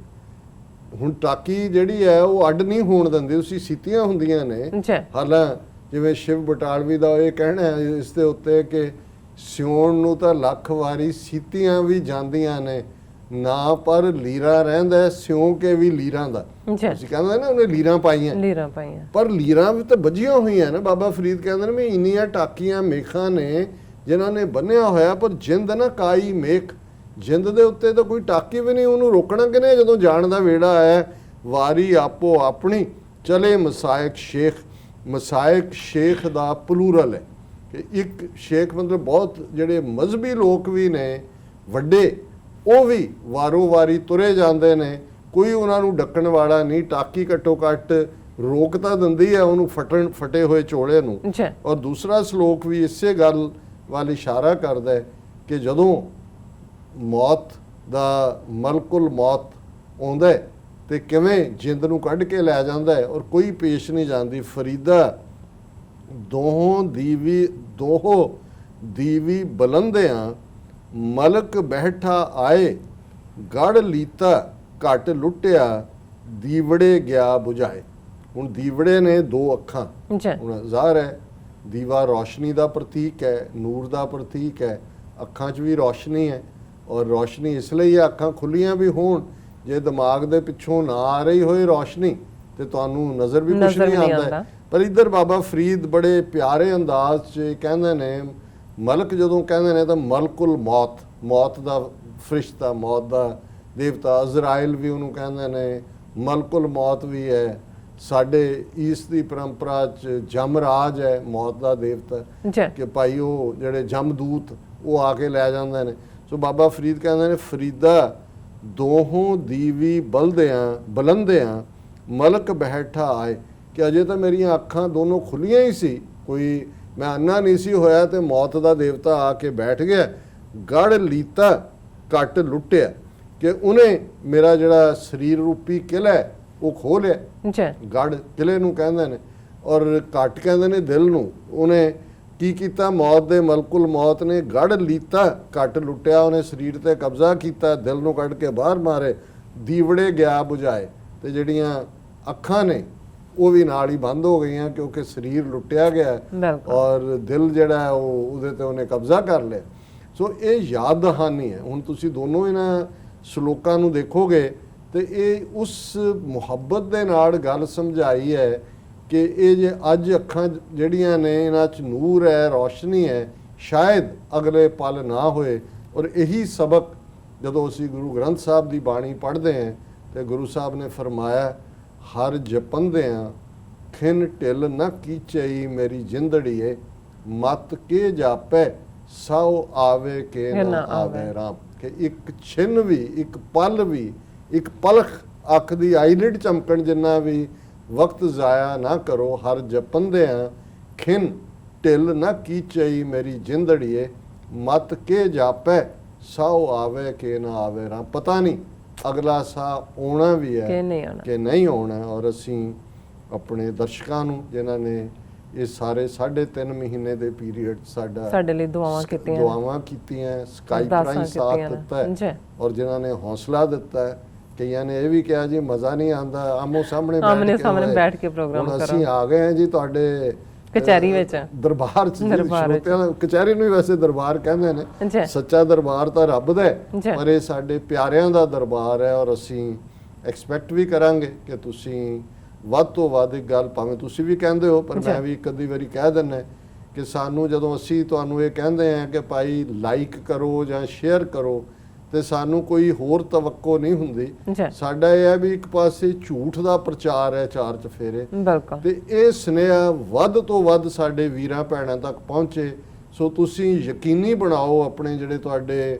ਹੁਣ ਟਾਕੀ ਜਿਹੜੀ ਹੈ ਉਹ ਅੱਡ ਨਹੀਂ ਹੋਣ ਦਿੰਦੀ, ਉਸੀ ਸੀਤੀਆਂ ਹੁੰਦੀਆਂ ਨੇ। ਹਾਲਾਂ ਜਿਵੇਂ ਸ਼ਿਵ ਬਟਾਲਵੀ ਦਾ ਇਹ ਕਹਿਣਾ ਹੈ ਇਸ ਦੇ ਉੱਤੇ ਕਿ ਸਿਉਣ ਨੂੰ ਤਾਂ ਲੱਖ ਵਾਰੀ ਸੀਤੀਆਂ ਵੀ ਜਾਂਦੀਆਂ ਨੇ, ਨਾ ਪਰ ਲੀਰਾ ਰਹਿੰਦਾ ਸਿਉਂ ਕੇ ਵੀ ਲੀਰਾਂ ਦਾ। ਅਸੀਂ ਕਹਿੰਦੇ ਨਾ ਉਹਨੇ ਲੀਰਾਂ ਪਾਈਆਂ, ਪਰ ਲੀਰਾਂ ਵੀ ਤਾਂ ਵੱਜੀਆਂ ਹੋਈਆਂ ਨੇ। ਬਾਬਾ ਫਰੀਦ ਕਹਿੰਦੇ ਨੇ ਵੀ ਇੰਨੀਆਂ ਟਾਕੀਆਂ ਮੇਖਾਂ ਨੇ ਜਿਨ੍ਹਾਂ ਨੇ ਬੰਨਿਆ ਹੋਇਆ, ਪਰ ਜਿੰਦ ਨਾ ਕਾਈ ਮੇਖ, ਜਿੰਦ ਦੇ ਉੱਤੇ ਤਾਂ ਕੋਈ ਟਾਕੀ ਵੀ ਨਹੀਂ, ਉਹਨੂੰ ਰੋਕਣਾ ਕਿਨੇ ਜਦੋਂ ਜਾਣ ਦਾ ਵੇੜਾ ਆਇਆ। ਵਾਰੀ ਆਪੋ ਆਪਣੀ, ਚਲੇ ਮਸਾਇਕ ਸ਼ੇਖ। ਮਸਾਇਕ ਸ਼ੇਖ ਦਾ ਪਲੂਰਲ ਹੈ ਕਿ ਇੱਕ ਸ਼ੇਖ ਮਤਲਬ ਬਹੁਤ ਜਿਹੜੇ ਮਜ਼ਹਬੀ ਲੋਕ ਵੀ ਨੇ ਵੱਡੇ, ਉਹ ਵੀ ਵਾਰੋ ਵਾਰੀ ਤੁਰੇ ਜਾਂਦੇ ਨੇ, ਕੋਈ ਉਹਨਾਂ ਨੂੰ ਡੱਕਣ ਵਾਲਾ ਨਹੀਂ। ਟਾਕੀ ਘੱਟੋ ਘੱਟ ਰੋਕ ਤਾਂ ਦਿੰਦੀ ਹੈ ਉਹਨੂੰ ਫਟੇ ਹੋਏ ਚੋਲੇ ਨੂੰ। ਔਰ ਦੂਸਰਾ ਸ਼ਲੋਕ ਵੀ ਇਸੇ ਗੱਲ ਵੱਲ ਇਸ਼ਾਰਾ ਕਰਦਾ ਹੈ ਕਿ ਜਦੋਂ ਮੌਤ ਦਾ ਮਲਕੁਲ ਮੌਤ ਆਉਂਦਾ ਹੈ ਤੇ ਕਿਵੇਂ ਜਿੰਦ ਨੂੰ ਕੱਢ ਕੇ ਲੈ ਜਾਂਦਾ ਹੈ ਔਰ ਕੋਈ ਪੇਸ਼ ਨਹੀਂ ਜਾਂਦੀ। ਫਰੀਦਾ ਦੋਹੋਂ ਦੀਵੀ ਬਲੰਦਿਆਂ, ਮਲਕ ਬੈਠਾ ਆਏ, ਗੜ ਲੀਤਾ ਘਟ ਲੁੱਟਿਆ, ਦੀਵੜੇ ਗਿਆ ਬੁਝਾਏ। ਹੁਣ ਦੀਵੜੇ ਨੇ 2 ਅੱਖਾਂ, ਹੁਣ ਜ਼ਾਹਰ ਹੈ ਦੀਵਾ ਰੋਸ਼ਨੀ ਦਾ ਪ੍ਰਤੀਕ ਹੈ, ਨੂਰ ਦਾ ਪ੍ਰਤੀਕ ਹੈ, ਅੱਖਾਂ 'ਚ ਵੀ ਰੋਸ਼ਨੀ ਹੈ। ਔਰ ਰੋਸ਼ਨੀ ਇਸ ਲਈ ਹੈ ਅੱਖਾਂ ਖੁੱਲੀਆਂ ਵੀ ਹੋਣ, ਜੇ ਦਿਮਾਗ ਦੇ ਪਿੱਛੋਂ ਨਾ ਆ ਰਹੀ ਹੋਏ ਰੋਸ਼ਨੀ ਤੇ ਤੁਹਾਨੂੰ ਨਜ਼ਰ ਵੀ ਕੁਛ ਨਹੀਂ ਆਉਂਦਾ। ਪਰ ਇੱਧਰ ਬਾਬਾ ਫਰੀਦ ਬੜੇ ਪਿਆਰੇ ਅੰਦਾਜ਼ 'ਚ ਕਹਿੰਦੇ ਨੇ, ਮਲਕ ਜਦੋਂ ਕਹਿੰਦੇ ਨੇ ਤਾਂ ਮਲਕੁਲ ਮੌਤ, ਮੌਤ ਦਾ ਫਰਿਸ਼ਤਾ, ਮੌਤ ਦਾ ਦੇਵਤਾ। ਅਜ਼ਰਾਇਲ ਵੀ ਉਹਨੂੰ ਕਹਿੰਦੇ ਨੇ, ਮਲਕੁਲ ਮੌਤ ਵੀ ਹੈ। ਸਾਡੇ ਈਸ ਦੀ ਪਰੰਪਰਾ 'ਚ ਜਮਰਾਜ ਹੈ ਮੌਤ ਦਾ ਦੇਵਤਾ, ਕਿ ਭਾਈ ਉਹ ਜਿਹੜੇ ਜਮਦੂਤ ਉਹ ਆ ਕੇ ਲੈ ਜਾਂਦੇ ਨੇ। ਸੋ ਬਾਬਾ ਫਰੀਦ ਕਹਿੰਦੇ ਨੇ, ਫਰੀਦਾ ਦੋਹੋਂ ਦੀਵੀ ਬਲੰਦਿਆਂ, ਮਲਕ ਬੈਠਾ ਆਏ। ਕਿ ਅਜੇ ਤਾਂ ਮੇਰੀਆਂ ਅੱਖਾਂ ਦੋਨੋਂ ਖੁੱਲੀਆਂ ਹੀ ਸੀ, ਕੋਈ ਮੈਂ ਅੰਨਾ ਨਹੀਂ ਸੀ ਹੋਇਆ ਤੇ ਮੌਤ ਦਾ ਦੇਵਤਾ ਆ ਕੇ ਬੈਠ ਗਿਆ। ਗੜ ਲੀਤਾ ਘਟ ਲੁੱਟਿਆ, ਕਿ ਉਹਨੇ ਮੇਰਾ ਜਿਹੜਾ ਸਰੀਰ ਰੂਪੀ ਕਿਲ੍ਹਾ ਹੈ ਉਹ ਖੋਹ ਲਿਆ। ਜੀ ਗੜ ਕਿਲ੍ਹੇ ਨੂੰ ਕਹਿੰਦੇ ਨੇ, ਔਰ ਘਟ ਕਹਿੰਦੇ ਨੇ ਦਿਲ ਨੂੰ। ਉਹਨੇ ਕੀ ਕੀਤਾ? ਮੌਤ ਦੇ ਮਲਕੁਲ ਮੌਤ ਨੇ ਗੜ ਲੀਤਾ ਘਟ ਲੁੱਟਿਆ, ਉਹਨੇ ਸਰੀਰ ਤੇ ਕਬਜ਼ਾ ਕੀਤਾ, ਦਿਲ ਨੂੰ ਕੱਢ ਕੇ ਬਾਹਰ ਮਾਰੇ, ਦੀਵੜੇ ਗਿਆ ਬੁਝਾਏ। ਤੇ ਜਿਹੜੀਆਂ ਅੱਖਾਂ ਨੇ ਉਹ ਵੀ ਨਾਲ ਹੀ ਬੰਦ ਹੋ ਗਈਆਂ, ਕਿਉਂਕਿ ਸਰੀਰ ਲੁੱਟਿਆ ਗਿਆ ਔਰ ਦਿਲ ਜਿਹੜਾ ਹੈ ਉਹ ਉਹਦੇ ਤੇ ਉਹਨੇ ਕਬਜ਼ਾ ਕਰ ਲਿਆ। ਸੋ ਇਹ ਯਾਦ ਦਹਾਨੀ ਹੈ। ਹੁਣ ਤੁਸੀਂ ਦੋਨੋਂ ਇਹਨਾਂ ਸ਼ਲੋਕਾਂ ਨੂੰ ਦੇਖੋਗੇ ਤੇ ਇਹ ਉਸ ਮੁਹੱਬਤ ਦੇ ਨਾਲ ਗੱਲ ਸਮਝਾਈ ਹੈ ਕਿ ਇਹ ਜੇ ਅੱਜ ਅੱਖਾਂ ਜਿਹੜੀਆਂ ਨੇ ਇਹਨਾਂ 'ਚ ਨੂਰ ਹੈ, ਰੌਸ਼ਨੀ ਹੈ, ਸ਼ਾਇਦ ਅਗਲੇ ਪਲ ਨਾ ਹੋਏ। ਔਰ ਇਹੀ ਸਬਕ ਜਦੋਂ ਅਸੀਂ ਗੁਰੂ ਗ੍ਰੰਥ ਸਾਹਿਬ ਦੀ ਬਾਣੀ ਪੜ੍ਹਦੇ ਹਾਂ ਤੇ ਗੁਰੂ ਸਾਹਿਬ ਨੇ ਫਰਮਾਇਆ, ਹਰ ਜਪੰਦਿਆਂ ਖਿਨ ਢਿੱਲ ਨਾ ਕੀਚਈ ਮੇਰੀ ਜਿੰਦੜੀਏ, ਮਤ ਕੇ ਜਾਪੈ ਸੋ ਆਵੇ ਕੇ ਨਾ ਆਵੇ ਰਾਮ। ਕਿ ਇੱਕ ਛਿਨ ਵੀ, ਇੱਕ ਪਲ ਵੀ, ਇੱਕ ਪਲਖ ਅੱਖ ਦੀ ਆਈਲਿਡ ਚਮਕਣ ਜਿੰਨਾ ਵੀ ਵਕਤ ਜ਼ਾਇਆ ਨਾ ਕਰੋ। ਹਰ ਜਪੰਦਿਆਂ ਖਿਨ ਢਿੱਲ ਨਾ ਕੀਚਈ ਮੇਰੀ ਜਿੰਦੜੀਏ, ਮਤ ਕੇ ਜਾਪੈ ਸੋ ਆਵੇ ਕੇ ਨਾ ਆਵੇ ਰਾਮ। ਪਤਾ ਨਹੀਂ ਅਗਲਾ ਸਾਹ ਆਉਣਾ ਵੀ ਹੈ ਕਿ ਨਹੀਂ ਆਉਣਾ। ਔਰ ਅਸੀਂ ਆਪਣੇ ਦਰਸ਼ਕਾਂ ਨੂੰ ਜਿਨ੍ਹਾਂ ਨੇ ਇਹ ਸਾਰੇ 3.5 ਮਹੀਨੇ ਦੇ ਪੀਰੀਅਡ ਸਾਡੇ ਲਈ ਦੁਆਵਾਂ ਕੀਤੀਆਂ, ਸਕਾਈਪ ਰਾਹੀਂ ਸਾਥ ਦਿੱਤਾ ਹੈ, ਔਰ ਜਿਨ੍ਹਾਂ ਨੇ ਹੌਸਲਾ ਦਿੱਤਾ ਹੈ। ਕਈਆਂ ਨੇ ਇਹ ਵੀ ਕਿਹਾ ਜੀ ਮਜ਼ਾ ਨਹੀਂ ਆਉਂਦਾ ਆਮੋ ਸਾਹਮਣੇ ਬੈਠ ਕੇ ਪ੍ਰੋਗਰਾਮ ਕਰਾਂ। ਅਸੀਂ ਆ ਗਏ ਹਾਂ ਜੀ ਤੁਹਾਡੇ ਕਚਹਿਰੀ ਵਿੱਚ, ਦਰਬਾਰ ਚ। ਕਚਹਿਰੀ ਨੂੰ ਵੈਸੇ ਦਰਬਾਰ ਕਹਿੰਦੇ ਨੇ, ਸੱਚਾ ਦਰਬਾਰ ਤਾਂ ਰੱਬ ਦਾ ਹੈ, ਪਰ ਇਹ ਸਾਡੇ ਪਿਆਰਿਆਂ ਦਾ ਦਰਬਾਰ ਹੈ। ਔਰ ਅਸੀਂ ਐਕਸਪੈਕਟ ਵੀ ਕਰਾਂਗੇ ਕਿ ਤੁਸੀਂ ਵੱਧ ਤੋਂ ਵੱਧ ਇੱਕ ਗੱਲ, ਭਾਵੇਂ ਤੁਸੀਂ ਵੀ ਕਹਿੰਦੇ ਹੋ ਪਰ ਮੈਂ ਵੀ ਇੱਕ ਅੱਧੀ ਵਾਰੀ ਕਹਿ ਦਿੰਦਾ ਕਿ ਸਾਨੂੰ ਜਦੋਂ ਅਸੀਂ ਤੁਹਾਨੂੰ ਇਹ ਕਹਿੰਦੇ ਹਾਂ ਕਿ ਭਾਈ ਲਾਈਕ ਕਰੋ ਜਾਂ ਸ਼ੇਅਰ ਕਰੋ, ਤੇ ਸਾਨੂੰ ਕੋਈ ਹੋਰ ਤਵੱਕੋ ਨਹੀਂ ਹੁੰਦੀ। ਸਾਡਾ ਇਹ ਹੈ ਵੀ ਇੱਕ ਪਾਸੇ ਝੂਠ ਦਾ ਪ੍ਰਚਾਰ ਹੈ ਚਾਰ ਚਫੇਰੇ, ਤੇ ਇਹ ਸੁਨੇਹਾ ਵੱਧ ਤੋਂ ਵੱਧ ਸਾਡੇ ਵੀਰਾਂ ਭੈਣਾਂ ਤੱਕ ਪਹੁੰਚੇ। ਸੋ ਤੁਸੀਂ ਯਕੀਨੀ ਬਣਾਓ ਆਪਣੇ ਜਿਹੜੇ ਤੁਹਾਡੇ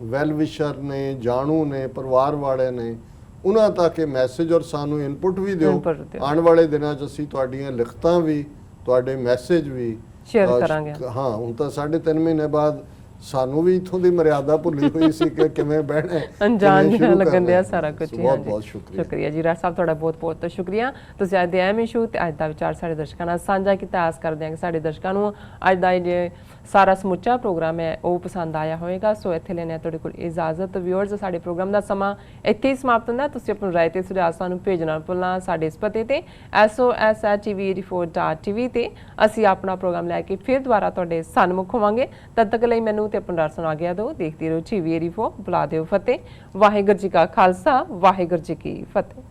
ਵੈਲ ਵਿਸ਼ਰ ਨੇ, ਜਾਣੂ ਨੇ, ਪਰਿਵਾਰ ਵਾਲੇ ਨੇ, ਉਹਨਾਂ ਤੱਕ ਇਹ ਮੈਸੇਜ ਔਰ ਸਾਨੂੰ ਇਨਪੁਟ ਵੀ ਦਿਓ। ਆਉਣ ਵਾਲੇ ਦਿਨਾਂ 'ਚ ਅਸੀਂ ਤੁਹਾਡੀਆਂ ਲਿਖਤਾਂ ਵੀ, ਤੁਹਾਡੇ ਮੈਸੇਜ ਵੀ ਸ਼ੇਅਰ ਕਰਾਂਗੇ। ਹਾਂ, ਹੁਣ ਤਾਂ 3.5 ਮਹੀਨੇ ਬਾਅਦ ਸਾਨੂੰ ਵੀ ਇਥੋਂ ਦੀ ਮਰਿਆਦਾ ਭੁੱਲੀ ਹੋਈ ਸੀ ਕਿ ਕਿਵੇਂ ਬਹਿਣਾ, ਅਣਜਾਣ ਜਿਹਾ ਲੱਗਣ ਦਿਆ ਸਾਰਾ ਕੁਝ। ਬਹੁਤ ਬਹੁਤ ਸ਼ੁਕਰੀਆ ਜੀ ਰਾਜ ਸਾਹਿਬ, ਤੁਹਾਡਾ ਬਹੁਤ ਬਹੁਤ ਸ਼ੁਕਰੀਆ। ਤੁਸੀਂ ਅੱਜ ਦੇ ਅਹਿਮ ਇਸ਼ੂ ਤੇ ਅੱਜ ਦਾ ਵਿਚਾਰ ਸਾਡੇ ਦਰਸ਼ਕਾਂ ਨਾਲ ਸਾਂਝਾ ਕੀਤਾ। ਆਸ ਕਰਦੇ ਹਾਂ ਕਿ ਸਾਡੇ ਦਰਸ਼ਕਾਂ ਨੂੰ ਅੱਜ ਦਾ ਇਹ ਸਾਰਾ ਸਮੁੱਚਾ ਪ੍ਰੋਗਰਾਮ ਹੈ ਉਹ ਪਸੰਦ ਆਇਆ ਹੋਵੇਗਾ। ਸੋ ਇੱਥੇ ਲੈਣੇ ਤੁਹਾਡੇ ਕੋਲ ਇਜਾਜ਼ਤ। ਵਿਊਅਰਸ, ਸਾਡੇ ਪ੍ਰੋਗਰਾਮ ਦਾ ਸਮਾਂ ਇੱਥੇ ਹੀ ਸਮਾਪਤ ਹੁੰਦਾ। ਤੁਸੀਂ ਆਪਣੀ ਰਾਏ ਤੇ ਸੁਝਾਅ ਸਾਨੂੰ ਭੇਜਣਾ ਭੁੱਲਣਾ ਸਾਡੇ ਇਸ ਪਤੇ ਤੇ sos@tv84.tv ਤੇ। ਅਸੀਂ ਆਪਣਾ ਪ੍ਰੋਗਰਾਮ ਲੈ ਕੇ ਫਿਰ ਦੁਬਾਰਾ ਤੁਹਾਡੇ ਸਨਮੁਖ ਹੋਵਾਂਗੇ। ਤਦ ਤੱਕ ਲਈ ਮੈਨੂੰ ਤੇ ਆਪਣਾ ਦਰਸ਼ਨ ਆਗਿਆ ਦਿਓ। ਦੇਖਦੇ ਰਹੋ TV84। ਬੁਲਾ ਦਿਓ ਫਤਿਹ। ਵਾਹਿਗੁਰੂ ਜੀ ਕਾ ਖਾਲਸਾ, ਵਾਹਿਗੁਰੂ ਜੀ ਕੀ ਫਤਿਹ।